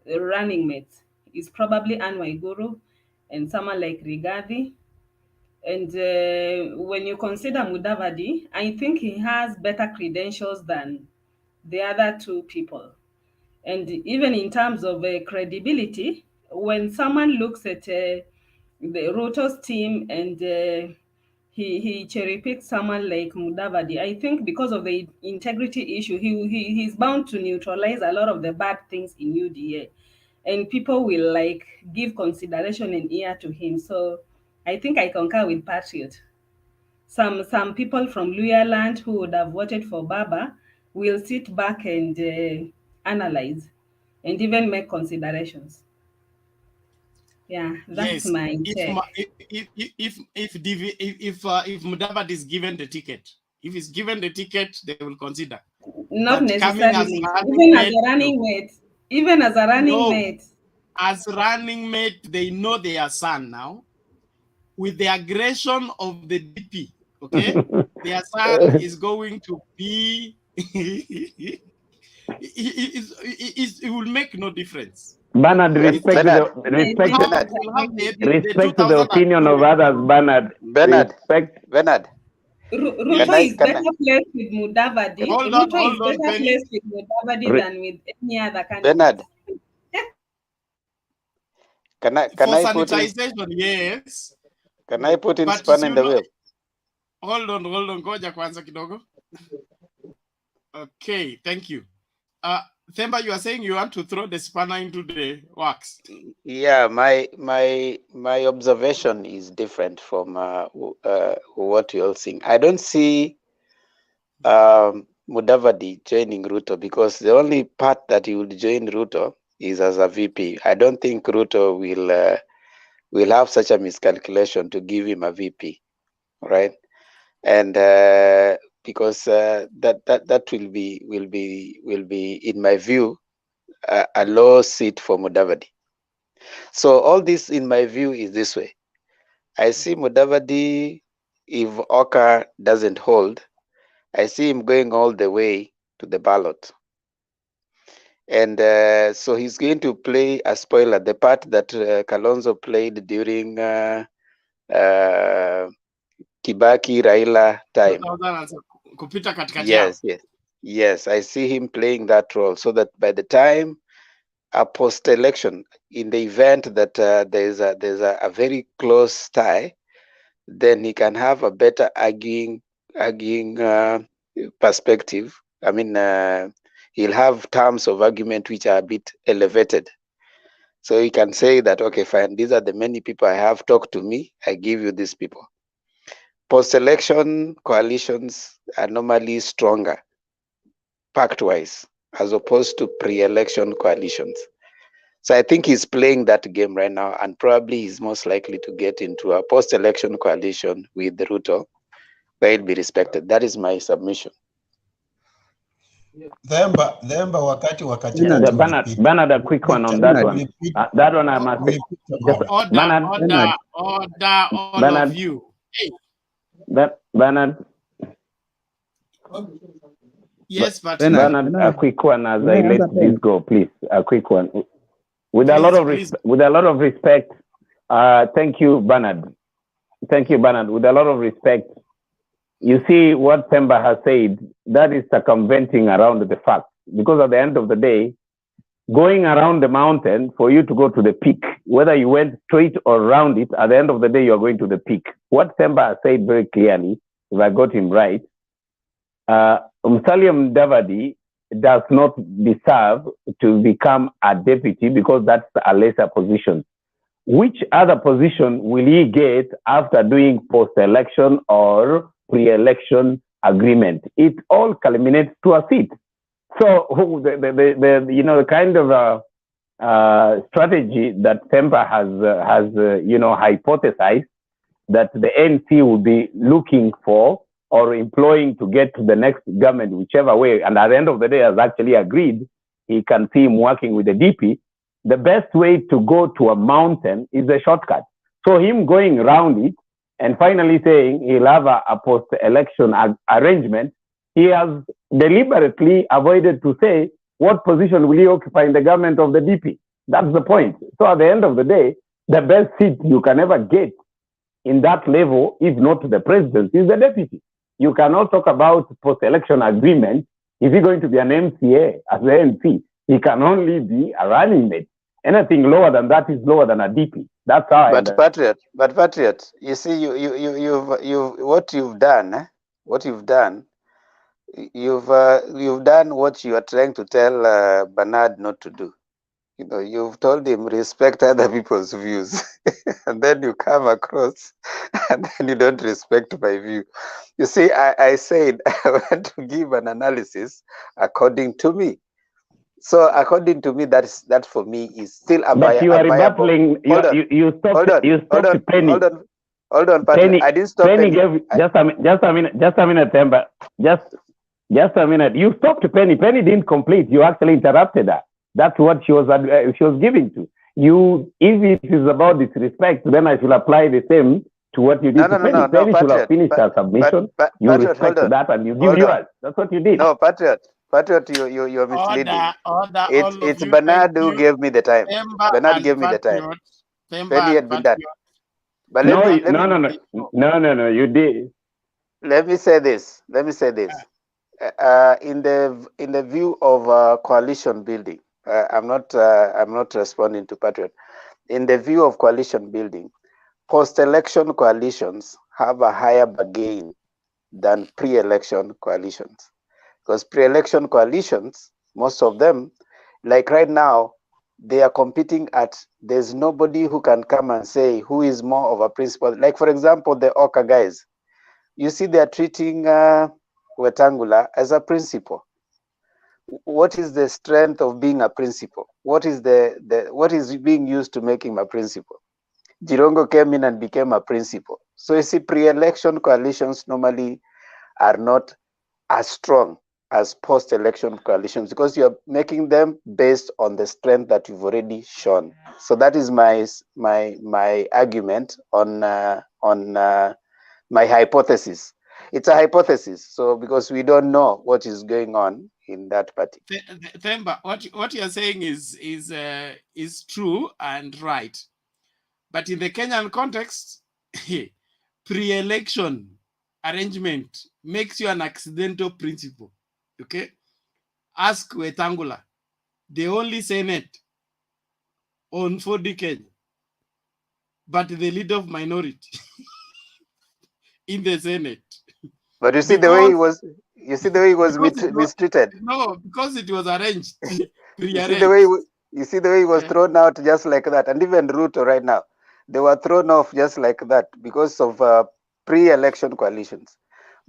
running mates is probably Anne Waiguru and someone like Rigathi. And when you consider Mudavadi, I think he has better credentials than the other two people. And even in terms of credibility, when someone looks at the Ruto's team and he cherry picks someone like Mudavadi, I think because of the integrity issue, he's bound to neutralize a lot of the bad things in UDA, and people will give consideration and ear to him. So I think I concur with Patriot. Some people from Luya land who would have voted for Baba will sit back and analyze and even make considerations. Yeah, that's my take.
If Mudavadi is given the ticket, if he's given the ticket, they will consider.
Not necessarily. Even as a running mate. Even as a running mate.
As running mate, they know their son now. With the aggression of the DP, okay, their son is going to be. It will make no difference.
Bernard, respect the opinion of others. Bernard.
Ruto is better placed with Mudavadi. Ruto is better placed with Mudavadi than with any other candidate.
Bernard. Can I
sanitization, yes,
Can I put in
But
spanner in the wheel?
Hold on, ngoja kwanza kidogo. Okay, thank you. Themba, you are saying you want to throw the spanner into the works.
Yeah, my observation is different from what you're seeing. I don't see Mudavadi joining Ruto, because the only part that he would join Ruto is as a VP. I don't think Ruto will have such a miscalculation to give him a VP, right? And because that will be in my view a low seat for Mudavadi. So all this in my view is this way. I see Mudavadi, if Oka doesn't hold, I see him going all the way to the ballot. And so he's going to play a spoiler, the part that Kalonzo played during Kibaki Raila time. Yes, I see him playing that role, so that by the time a post-election, in the event that there's a very close tie, then he can have a better arguing perspective. I mean, he'll have terms of argument which are a bit elevated. So he can say that, okay, fine, these are the many people I have talked to me, I give you these people. Post-election coalitions are normally stronger, pact-wise, as opposed to pre-election coalitions. So I think he's playing that game right now, and probably he's most likely to get into a post-election coalition with Ruto, where he'll be respected. That is my submission.
Themba wakati
Bernard, a quick one on that one. That one I must say.
Order, all
Bernard,
of you. Hey.
Bernard.
Yes, but
Bernard, a quick one as I let this go, please. A quick one. With a lot of respect, thank you, Bernard. Thank you, Bernard. With a lot of respect, you see what Themba has said, that is circumventing around the facts. Because at the end of the day, going around the mountain for you to go to the peak, whether you went straight or around it, at the end of the day, you are going to the peak. What Themba has said very clearly, if I got him right, Musalia Mudavadi does not deserve to become a deputy because that's a lesser position. Which other position will he get after doing post-election or pre-election agreement? It all culminates to a seat. So the kind of strategy that Themba has hypothesized that the NC will be looking for or employing to get to the next government, whichever way, and at the end of the day has actually agreed, he can see him working with the DP. The best way to go to a mountain is a shortcut. So him going around it and finally saying he'll have a post-election arrangement, he has deliberately avoided to say what position will he occupy in the government of the DP. That's the point. So at the end of the day, the best seat you can ever get in that level, if not the presidency, is the deputy. You cannot talk about post-election agreement if you're going to be an MCA as the MC. He can only be a running mate. Anything lower than that is lower than a DP. That's how.
But Patriot, you see, what you've done, you've done what you are trying to tell Bernard not to do. You know, you've told him respect other people's views, and then you come across, and then you don't respect my view. You see, I said I want to give an analysis according to me. So according to me, that for me is still a
But you are rebattling. You stopped. Hold on,
Patrick. I didn't stop.
Penny gave just a minute, Themba. Just a minute. You stopped Penny. Penny didn't complete. You actually interrupted her. That's what she was giving to you. If it is about disrespect, then I should apply the same to what you did to Penny. Penny should have finished her submission. You respect that and you give yours. That's what you did.
No, Patriot, you're misleading. It's Bernard who gave me the time. Bernard gave me the time. Penny had been done. But
no, you did.
Let me say this. In the view of coalition building, I'm not responding to Patriot. In the view of coalition building, post-election coalitions have a higher bargain than pre-election coalitions. Because pre-election coalitions, most of them, like right now, they are competing there's nobody who can come and say who is more of a principal. Like, for example, the Oka guys, you see they are treating Wetangula as a principal. What is the strength of being a principal? What is what is being used to make him a principal? Jirongo came in and became a principal. So you see, pre-election coalitions normally are not as strong as post-election coalitions because you're making them based on the strength that you've already shown. So that is my argument on my hypothesis. It's a hypothesis, so because we don't know what is going on in that party.
Themba, what you're saying is true and right, but in the Kenyan context, pre-election arrangement makes you an accidental principal. Okay, ask Wetangula, the only Senate on 4 decades, but the leader of minority in the Senate.
But you see the way he was. You see the way he was mistreated.
No, because it was arranged.
You see the way he was thrown out just like that, and even Ruto right now, they were thrown off just like that because of pre-election coalitions.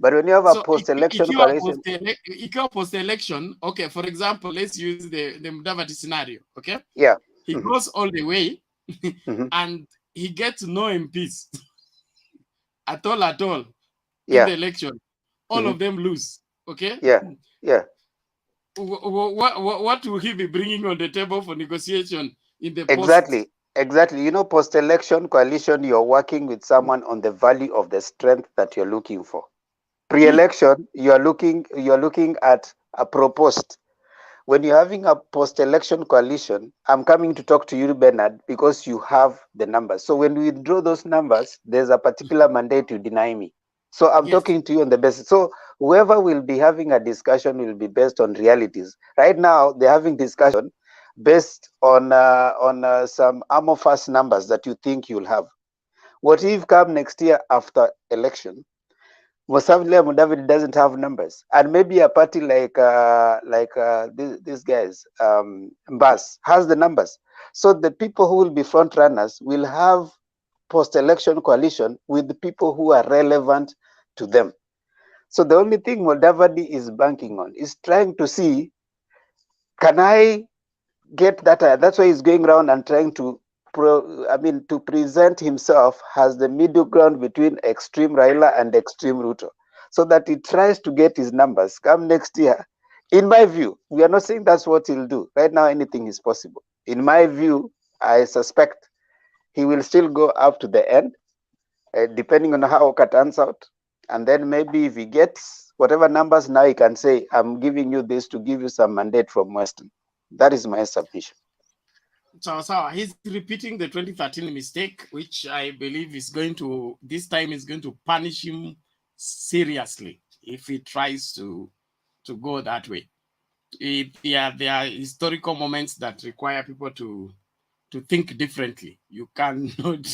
But when you have a post-election coalition,
if you are post-election, okay, for example, let's use the Mudavadi scenario, okay?
Yeah.
He goes all the way, and he gets no MPs at all in the election. All of them lose, okay?
Yeah.
What will he be bringing on the table for negotiation in the
Exactly. You know, post-election coalition, you're working with someone on the value of the strength that you're looking for. Pre-election, you're looking at a proposed. When you're having a post-election coalition, I'm coming to talk to you, Bernard, because you have the numbers. So when we draw those numbers, there's a particular mandate you deny me. So I'm talking to you on the basis. So whoever will be having a discussion will be based on realities. Right now, they're having discussion based on some amorphous numbers that you think you'll have. What if come next year after election, Musalia Mudavadi doesn't have numbers, and maybe a party like these guys, Mbas, has the numbers. So the people who will be front runners will have post-election coalition with the people who are relevant to them. So the only thing Mudavadi is banking on is trying to see, can I get that? That's why he's going around and trying to present himself as the middle ground between extreme Raila and extreme Ruto, so that he tries to get his numbers come next year. In my view, we are not saying that's what he'll do. Right now, anything is possible. In my view, I suspect he will still go up to the end, depending on how Oka turns out. And then maybe if he gets whatever numbers, now he can say, I'm giving you this to give you some mandate from Western. That is my submission.
So he's repeating the 2013 mistake, which I believe this time is going to punish him seriously if he tries to go that way. There are historical moments that require people to think differently. You cannot.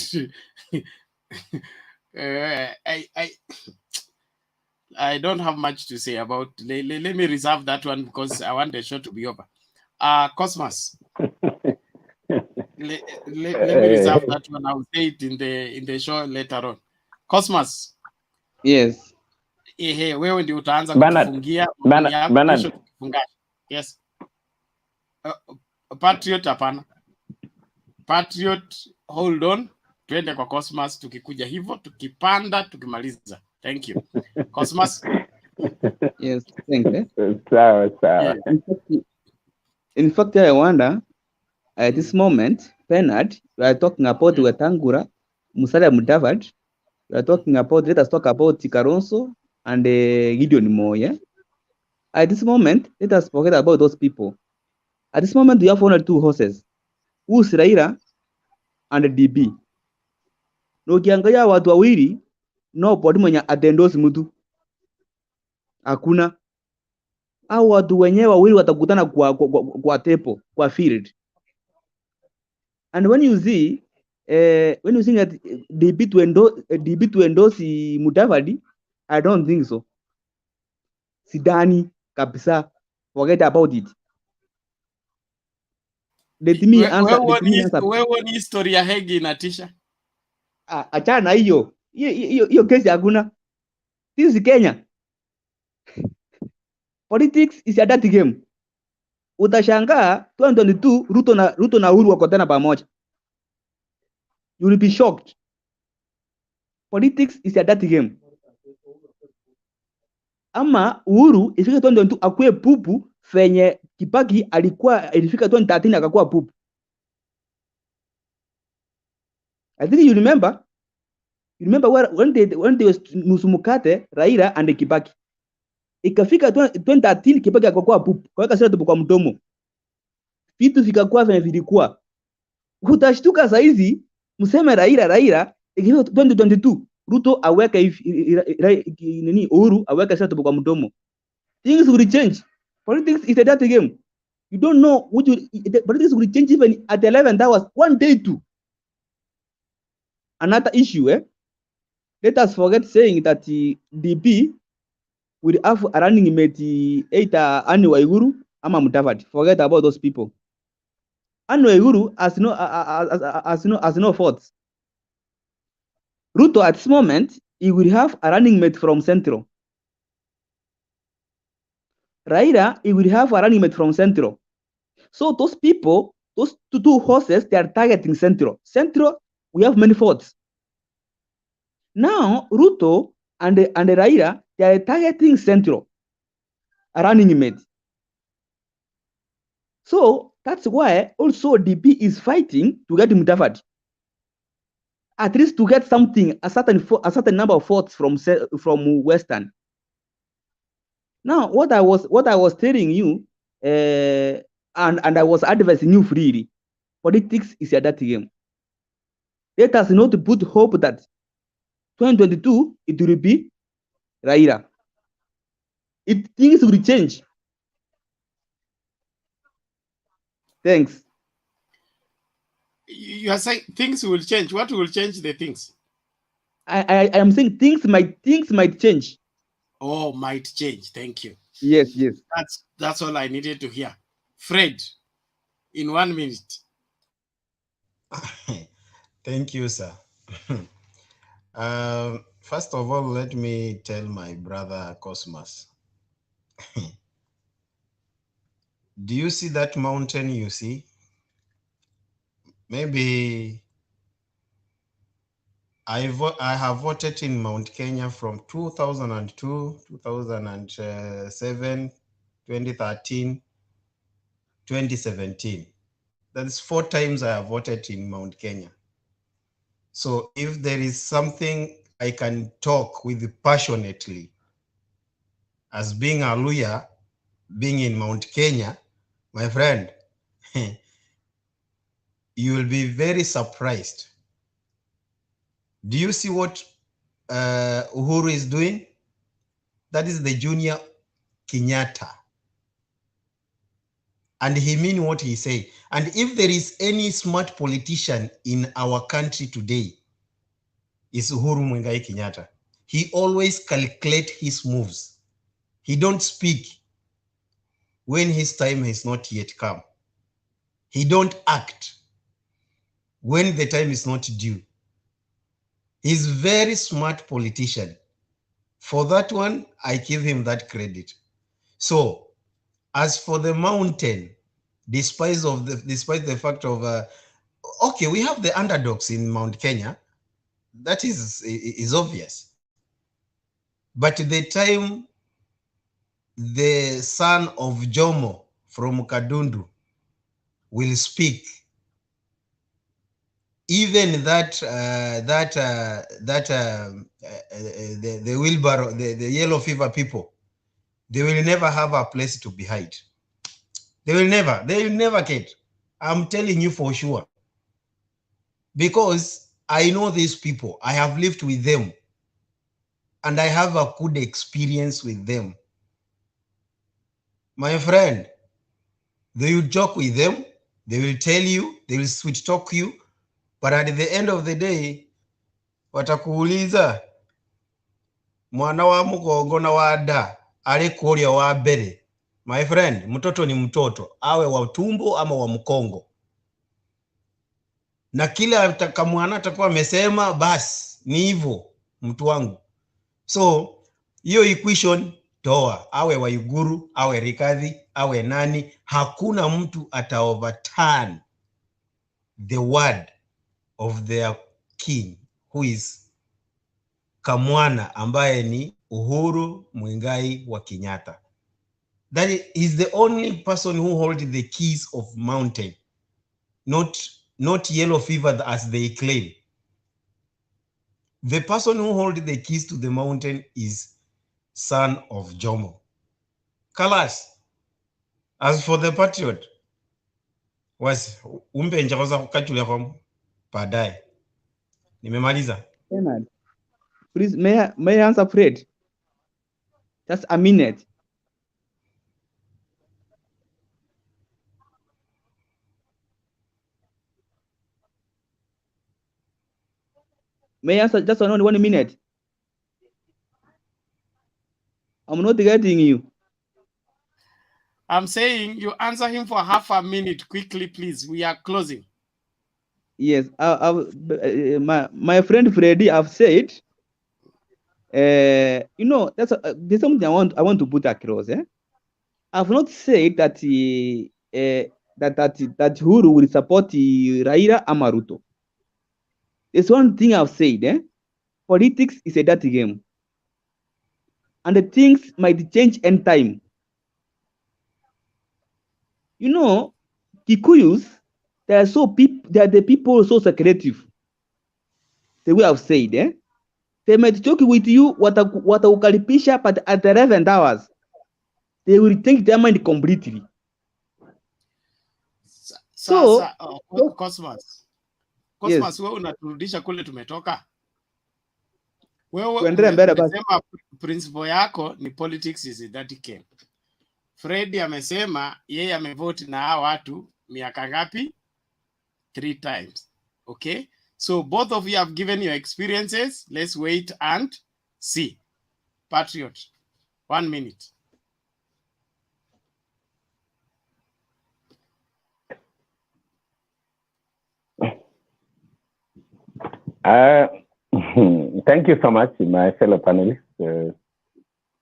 I don't have much to say about. Let me reserve that one because I want the show to be over. Cosmos. Let me reserve that one. I'll say it in the show later on. Cosmos.
Yes.
Wewe ndio utaanza kufungia. Yes. Patriot hapana. Patriot, hold on. Tuende kwa Cosmos, tukikuja hivyo, tukipanda, tukimaliza. Thank you. Cosmos.
Yes, thank you.
Sawa.
Yeah. In fact, I wonder, at this moment, Bernard, we are talking about Wetangula, Musalia Mudavadi. We are talking about, let us talk about Kalonzo and Gideon Moye. At this moment, let us forget about those people. At this moment, we have only two horses. Who's Raila and DB. No ukiangalia watu wawili, nobody mwenye atendosi mtu. Hakuna. Au watu wenyewe wawili watakutana kwa tepo, kwa field. And when you see
when you think that DP to endorse Mudavadi, I don't think so. Sidani kabisa, forget about it. Let me answer.
Wewe ni historia hegi inatisha.
Achana na hiyo kesi hakuna. This is Kenya. Politics is a dirty game. Utashangaa 2022 Ruto na Uhuru wako tena pamoja. You will be shocked. Politics is a dirty game. Ama Uhuru ifika 2022 akue pupu fenye Kibaki ilifika 2013 akakuwa pupu. I think you remember when they was nusu mkate Raila and Kibaki. Ikafika 2013 Kibaki akakuwa pupu. Kaweka sera tupo kwa mdomo. Vitu vikakuwa vile vilikuwa. Utashtuka saa hizi mseme Raila ikifika 2022 Ruto aweke nini Uhuru aweke sera tupo kwa mdomo. Things will change. Politics is a dirty game. You don't know politics will change even at 11 hours, one day too. Another issue, let us forget saying that DP will have a running mate either Anne Waiguru ama Mudavadi. Forget about those people. Anne Waiguru has no faults. Ruto at this moment, he will have a running mate from Central. Raila, he will have a running mate from Central. So those people, those two horses, they are targeting Central. Central, we have many faults. Now, Ruto and Raila, they are targeting Central, a running mate. So that's why also DP is fighting to get Mudavadi. At least to get something, a certain number of votes from Western. Now, what I was telling you, and I was advising you freely, politics is a dirty game. Let us not put hope that 2022 it will be Raila. Things will change. Thanks.
You are saying things will change. What will change the things?
I am saying things might change.
Oh, might change. Thank you.
Yes.
That's all I needed to hear. Fred, in 1 minute.
Thank you, sir. First of all, let me tell my brother Cosmas. Do you see that mountain you see? Maybe I have voted in Mount Kenya from 2002, 2007, 2013, 2017. That's 4 times I have voted in Mount Kenya. So if there is something I can talk with passionately, as being a lawyer, being in Mount Kenya, my friend, you will be very surprised. Do you see what Uhuru is doing? That is the junior Kenyatta. And he means what he say. And if there is any smart politician in our country today, is Uhuru Muigai Kenyatta. He always calculate his moves. He don't speak when his time has not yet come. He don't act when the time is not due. He's very smart politician. For that one, I give him that credit. So, as for the mountain, despite the fact of okay, we have the underdogs in Mount Kenya. That is obvious. But the time the son of Jomo from Kadundu will speak, even the wheelbarrow, the yellow fever people, they will never have a place to be hide. They will never get. I'm telling you for sure. Because I know these people. I have lived with them. And I have a good experience with them. My friend, they will joke with them. They will tell you, they will sweet talk you. but at the end of the day watakuuliza mwana wa mugongo na wada ali kuria wa mbere. My friend, mtoto ni mtoto, awe wa tumbo ama wa mkongo, na kila kamwana atakuwa amesema basi ni hivyo mtu wangu. So hiyo equation toa, awe Waiguru, awe Rikadhi, awe nani, hakuna mtu ata overturn the word of their king who is kamwana ambaye ni Uhuru Muigai wa Kenyatta. That is the only person who holds the keys of mountain, not yellow fever as they claim. The person who holds the keys to the mountain is son of Jomo. Kalas. As for the patriot, was umpe njakoza kukachule kwa baadaye. Nimemaliza.
Bernard, please, may I answer Fred? Just a minute. May I answer just only 1 minute? I'm not getting you.
I'm saying you answer him for half a minute quickly, please. We are closing.
Yes, my friend Freddy, I've said, you know, there's something I want to put across. I've not said that that Huru will support Raila ama Ruto. There's one thing I've said. Politics is a dirty game, and the things might change in time. You know, Kikuyus, they are the people so secretive. The way I've said, they might joke with you what ukalipisha, but at the 11 hours, they will take their mind completely.
Cosmas, yes. Wewe unaturudisha kule tumetoka. Wewe umesema principle yako ni politics is a dirty game. Freddy amesema yeye amevote na hao watu miaka ngapi? 3 times. Okay? So both of you have given your experiences. Let's wait and see. Patriot, 1 minute.
Thank you so much, my fellow panelists.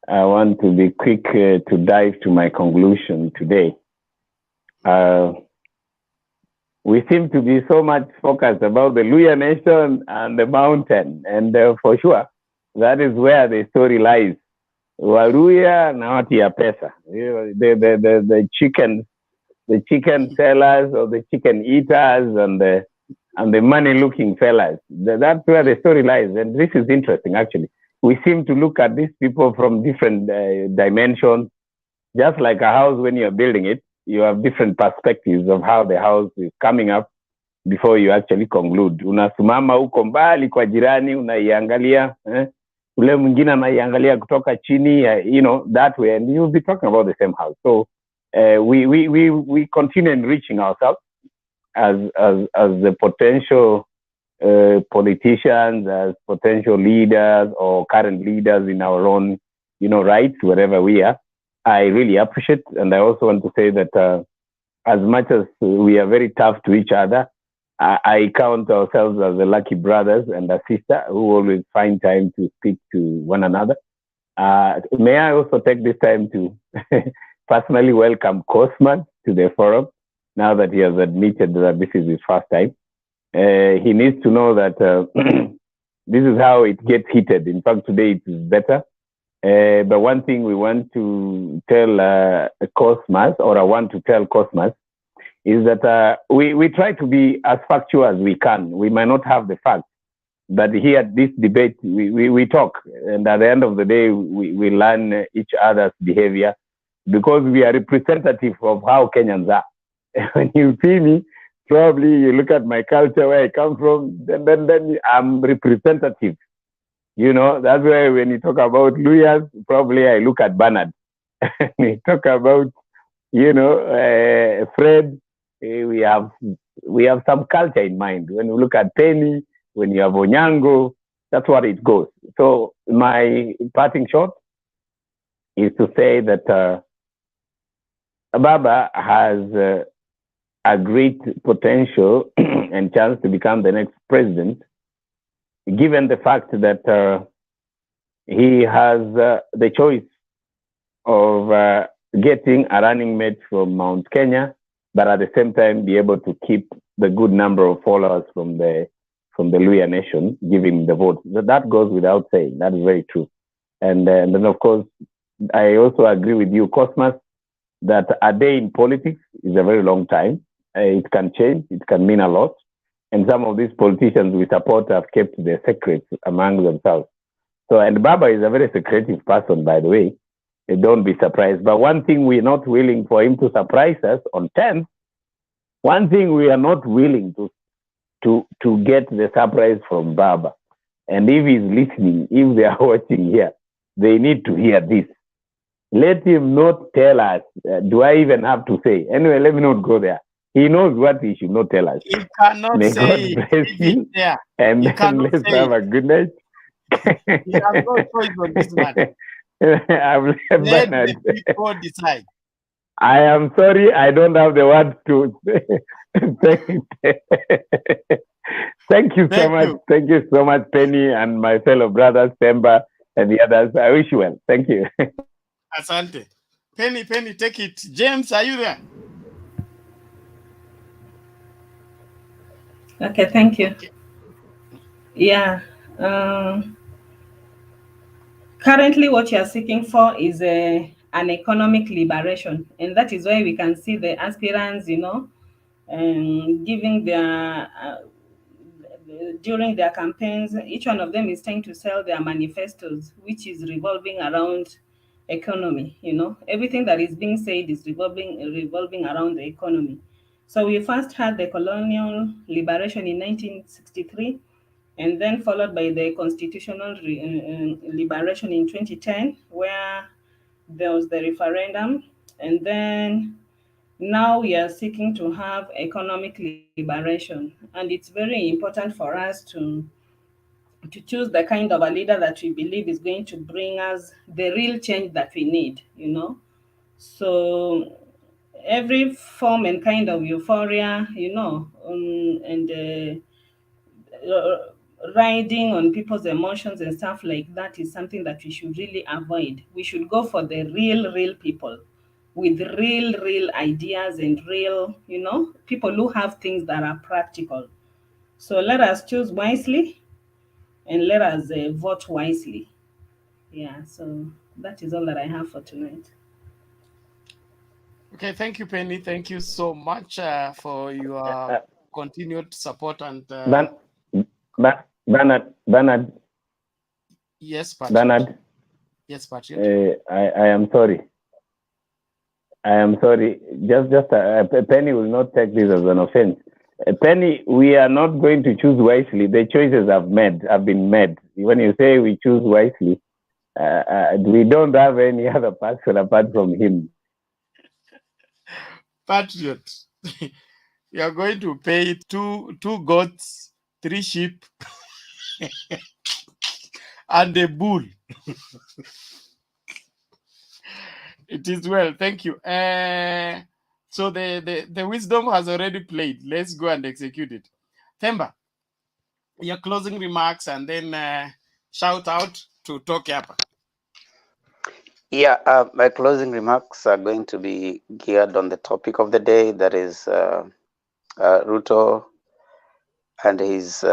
I want to be quick to dive to my conclusion today. We seem to be so much focused about the Luya nation and the mountain, and for sure, that is where the story lies. Waluya na watu ya pesa, the chicken sellers or the chicken eaters and the money-looking fellas. That's where the story lies, and this is interesting actually. We seem to look at these people from different dimensions. Just like a house, when you're building it, you have different perspectives of how the house is coming up before you actually conclude. Unasimama huko mbali kwa jirani, unaiangalia, ule mwingine anaiangalia kutoka chini, you know, that way, and you'll be talking about the same house. So we continue enriching ourselves as the potential politicians, as potential leaders or current leaders in our own, you know, rights, wherever we are. I really appreciate, and I also want to say that as much as we are very tough to each other, I count ourselves as the lucky brothers and a sister who always find time to speak to one another. May I also take this time to personally welcome Cosman to the forum, now that he has admitted that this is his first time. He needs to know that this is how it gets heated. In fact, today it is better. But one thing we want to tell Cosmas, or I want to tell Cosmas, is that we try to be as factual as we can. We might not have the facts, but here at this debate, we talk. And at the end of the day, we learn each other's behavior, because we are representative of how Kenyans are. When you see me, probably you look at my culture, where I come from, then I'm representative. You know, that's why when you talk about Luyas, probably I look at Bernard. We talk about, you know, Fred, we have we have some culture in mind. When you look at Penny, when you have Onyango, that's what it goes. So my parting shot is to say that Baba has a great potential and chance to become the next president, given the fact that he has the choice of getting a running mate from Mount Kenya, but at the same time be able to keep the good number of followers from the Luhya nation, giving the vote. That goes without saying. That is very true. And then, of course, I also agree with you, Cosmas, that a day in politics is a very long time. It can change. It can mean a lot. And some of these politicians we support have kept their secrets among themselves. So, and Baba is a very secretive person, by the way. Don't be surprised. But one thing we're not willing for him to surprise us on 10th, one thing we are not willing to get the surprise from Baba. And if he's listening, if they are watching here, they need to hear this. Let him not tell us. Do I even have to say? Anyway, let me not go there. He knows what he should not tell us.
He cannot
May
say
God bless you.
there.
And
He
then
cannot
let's
say
have a good night.
He has no choice on this matter.
I'm
Let
Bernard.
the people decide.
I am sorry, I don't have the words to Thank you so
Thank
much.
you.
Thank you so much, Penny, and my fellow brothers, Temba, and the others. I wish you well. Thank you.
Asante. Penny, take it. James, are you there?
Okay, thank you.
Okay.
Yeah. Currently, what you are seeking for is an economic liberation, and that is why we can see the aspirants, giving their during their campaigns, each one of them is trying to sell their manifestos, which is revolving around economy. Everything that is being said is revolving around the economy. So we first had the colonial liberation in 1963, and then followed by the constitutional liberation in 2010, where there was the referendum, and then now we are seeking to have economic liberation. And it's very important for us to choose the kind of a leader that we believe is going to bring us the real change that we need. So every form and kind of euphoria, and riding on people's emotions and stuff like that is something that we should really avoid. We should go for the real people with real ideas and real, people who have things that are practical. So let us choose wisely and let us vote wisely. Yeah, so that is all that I have for tonight.
Okay, thank you, Penny. Thank you so much for your continued support and
Bernard.
Yes, Patrick.
Bernard.
Yes, Patrick.
I am sorry. I am sorry. Just Penny will not take this as an offense. Penny, we are not going to choose wisely. The choices have been made. When you say we choose wisely, we don't have any other person apart from him.
Patriot, you are going to pay two goats, 3 sheep, and a bull. It is well, thank you. So the wisdom has already played. Let's go and execute it. Themba, your closing remarks and then shout out to Tokyapa.
Yeah, my closing remarks are going to be geared on the topic of the day, that is Ruto and his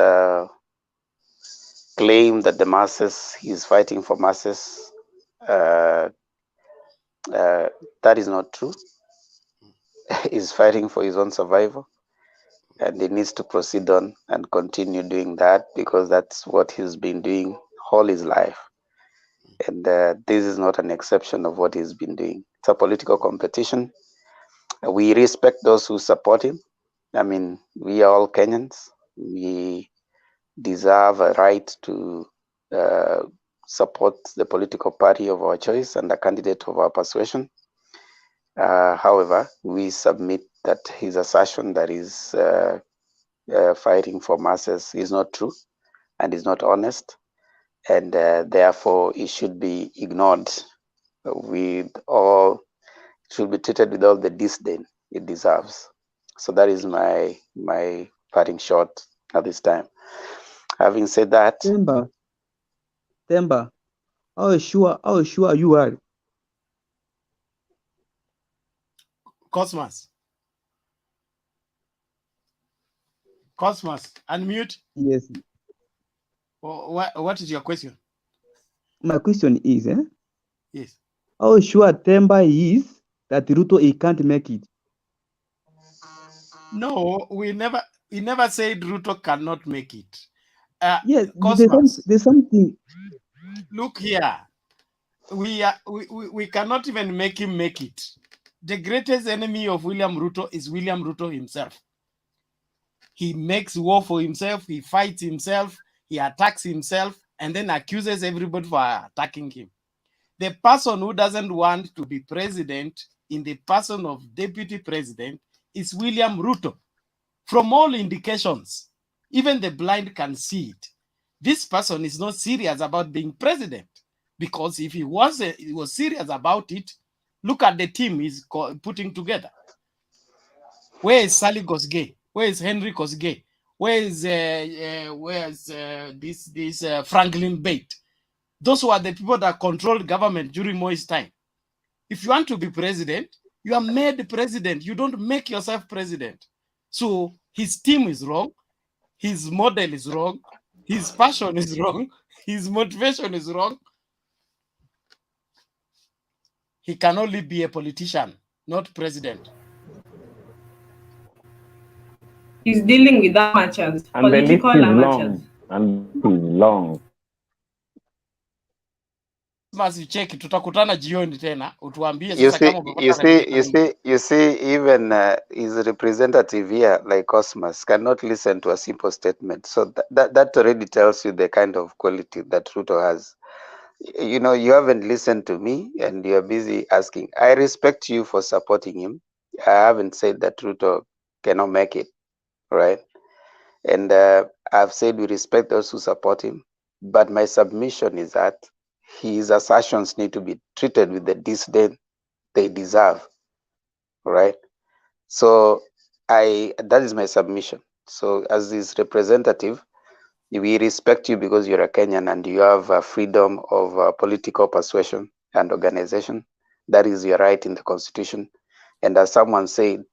claim that the masses, he's fighting for masses. That is not true. He's fighting for his own survival, and he needs to proceed on and continue doing that, because that's what he's been doing all his life. And this is not an exception of what he's been doing. It's a political competition. We respect those who support him. I mean, we are all Kenyans. We deserve a right to support the political party of our choice and the candidate of our persuasion. However, we submit that his assertion that is fighting for masses is not true and is not honest, and therefore it should be ignored with all, should be treated with all the disdain it deserves. So that is my parting shot at this time. Having said that,
Temba, how sure you are?
Cosmos, unmute.
Yes.
What is your question?
My question is,
Yes.
how sure Temba is that Ruto he can't make it?
No, we never said Ruto cannot make it.
Yes,
Cosmos,
there's something.
look here. We cannot even make him make it. The greatest enemy of William Ruto is William Ruto himself. He makes war for himself, he fights himself, he attacks himself, and then accuses everybody for attacking him. The person who doesn't want to be president in the person of deputy president is William Ruto. From all indications, even the blind can see it. This person is not serious about being president, because if he was serious about it, look at the team he's putting together. Where is Sally Kosgei? Where is Henry Kosgei? Where is this Franklin Bate? Those were the people that controlled government during Moi's time. If you want to be president, you are made president. You don't make yourself president. So his team is wrong. His model is wrong. His passion is wrong. His motivation is wrong. He can only be a politician, not president.
He's dealing with amateurs,
And the list
political
is
amateurs.
long. And it is long.
Basi cheki, tutakutana jioni tena utuambie
you
sasa
see,
kama umepata
you see, even his representative here, like Cosmas, cannot listen to a simple statement. So that already tells you the kind of quality that Ruto has. You know, you haven't listened to me and you're busy asking. I respect you for supporting him. I haven't said that Ruto cannot make it, right? And I've said we respect those who support him. But my submission is that his assertions need to be treated with the disdain they deserve, right? So that is my submission. So as his representative, we respect you because you're a Kenyan and you have freedom of political persuasion and organization. That is your right in the constitution. And as someone said,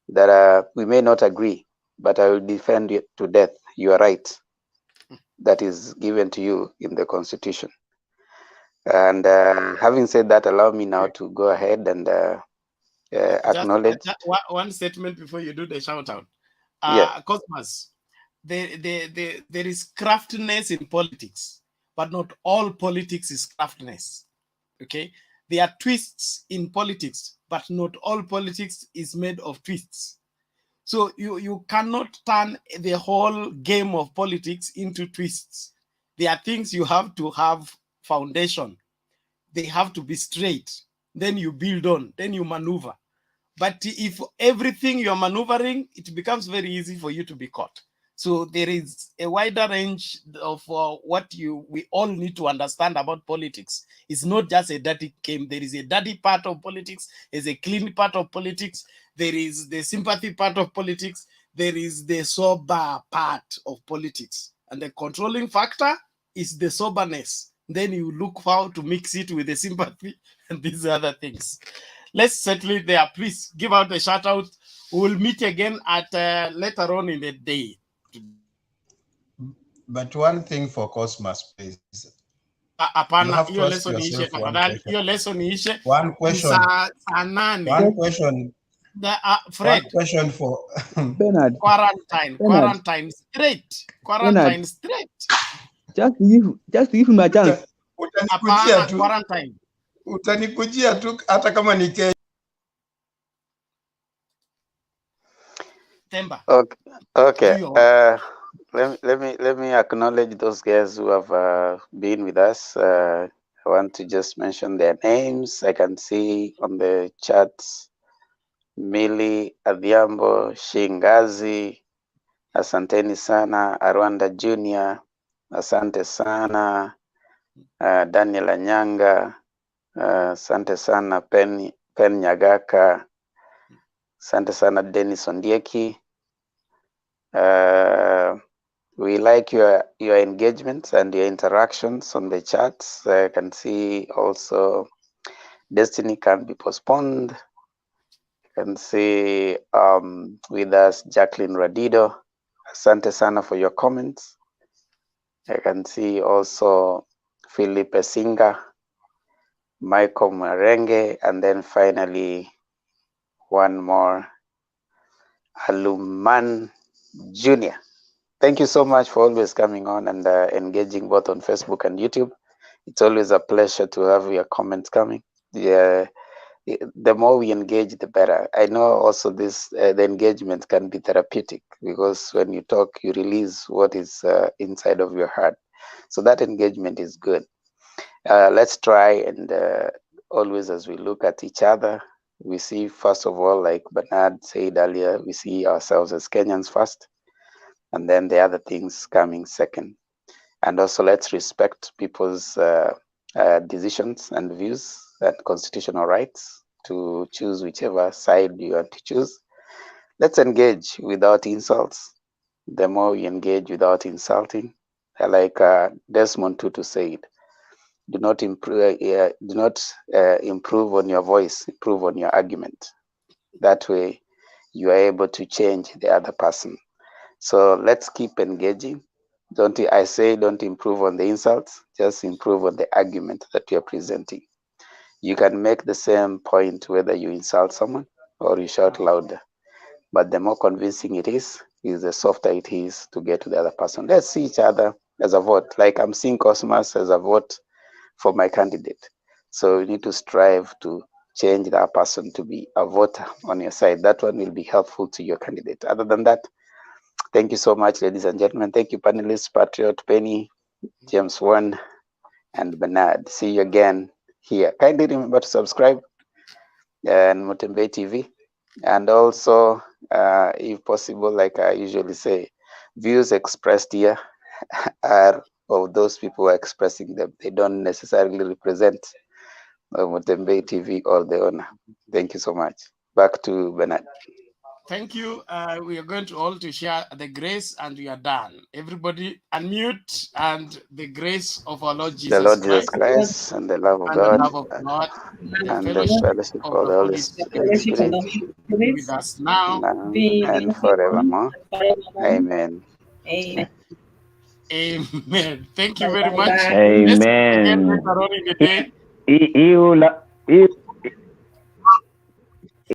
that we may not agree, but I will defend you to death your right that is given to you in the constitution. And having said that, allow me now to go ahead and acknowledge.
Just one statement before you do the shout out.
Yeah.
Cosmas, there is craftiness in politics, but not all politics is craftiness. Okay, there are twists in politics, but not all politics is made of twists. So you cannot turn the whole game of politics into twists. There are things you have to have foundation. They have to be straight. Then you build on, then you maneuver. But if everything you're maneuvering, it becomes very easy for you to be caught. So there is a wider range of what we all need to understand about politics. It's not just a dirty game. There is a dirty part of politics. There's a clean part of politics. There is the sympathy part of politics. There is the sober part of politics. And the controlling factor is the soberness. Then you look how to mix it with the sympathy and these other things. Let's settle it there. Please give out a shout out. We'll meet again at later on in the day.
But one thing for Cosmas, please.
Apana, hiyo lesson iishe tafadhali. Hiyo lesson iishe. One question. One
question.
Fred.
One question for
Bernard.
Quarantine straight. Quarantine straight.
Just give him a chance.
Utanikujia tu.
Quarantine.
Utanikujia tu hata kama ni Kenya.
Okay. Let me acknowledge those guys who have been with us. I want to just mention their names. I can see on the chats Mili Adhiambo, Shingazi, asanteni sana. Arwanda Junior, asante sana. Daniel Anyanga, asante sana. Pen Nyagaka, asante sana. Dennis Ondieki. We like your engagements and your interactions on the chats. I can see also Destiny can be postponed. You can see with us Jacqueline Radido. Asante sana for your comments. I can see also Philip Esinga, Michael Marenge, and then finally one more, Aluman Junior. Thank you so much for always coming on and engaging both on Facebook and YouTube. It's always a pleasure to have your comments coming. The more we engage, the better. I know also this the engagement can be therapeutic, because when you talk, you release what is inside of your heart. So that engagement is good. Let's try and always, as we look at each other, we see, first of all, like Bernard said earlier, we see ourselves as Kenyans first, and then the other things coming second. And also, let's respect people's decisions and views and constitutional rights to choose whichever side you want to choose. Let's engage without insults. The more we engage without insulting, like Desmond Tutu said, do not improve on your voice, improve on your argument. That way you are able to change the other person. So let's keep engaging. Don't improve on the insults, just improve on the argument that you're presenting. You can make the same point whether you insult someone or you shout louder, but the more convincing it is the softer it is to get to the other person. Let's see each other as a vote. Like I'm seeing Cosmas as a vote for my candidate. So you need to strive to change that person to be a voter on your side. That one will be helpful to your candidate. Other than that, thank you so much, ladies and gentlemen. Thank you, panelists, Patriot, Penny, James Wan, and Bernard. See you again here. Kindly remember to subscribe and Mutembe TV. And also, if possible, like I usually say, views expressed here are of those people who are expressing them. They don't necessarily represent Mutembe TV or the owner. Thank you so much. Back to Bernard.
Thank you. We are going to all to share the grace, and we are done. Everybody unmute, and the grace of our Lord Jesus
The Lord
Christ,
Jesus Christ and the love of
and the
God
love of God, and the
and the
fellowship
fellowship
of
of
the
the Holy
Holy
Spirit
Spirit be with us now
now
Be
and
and
with you
forevermore.
forevermore.
forevermore.
Amen.
Amen.
Amen. Thank you
Bye
very
bye
much.
bye.
Let's meet again
Amen.
later on in the day.
He will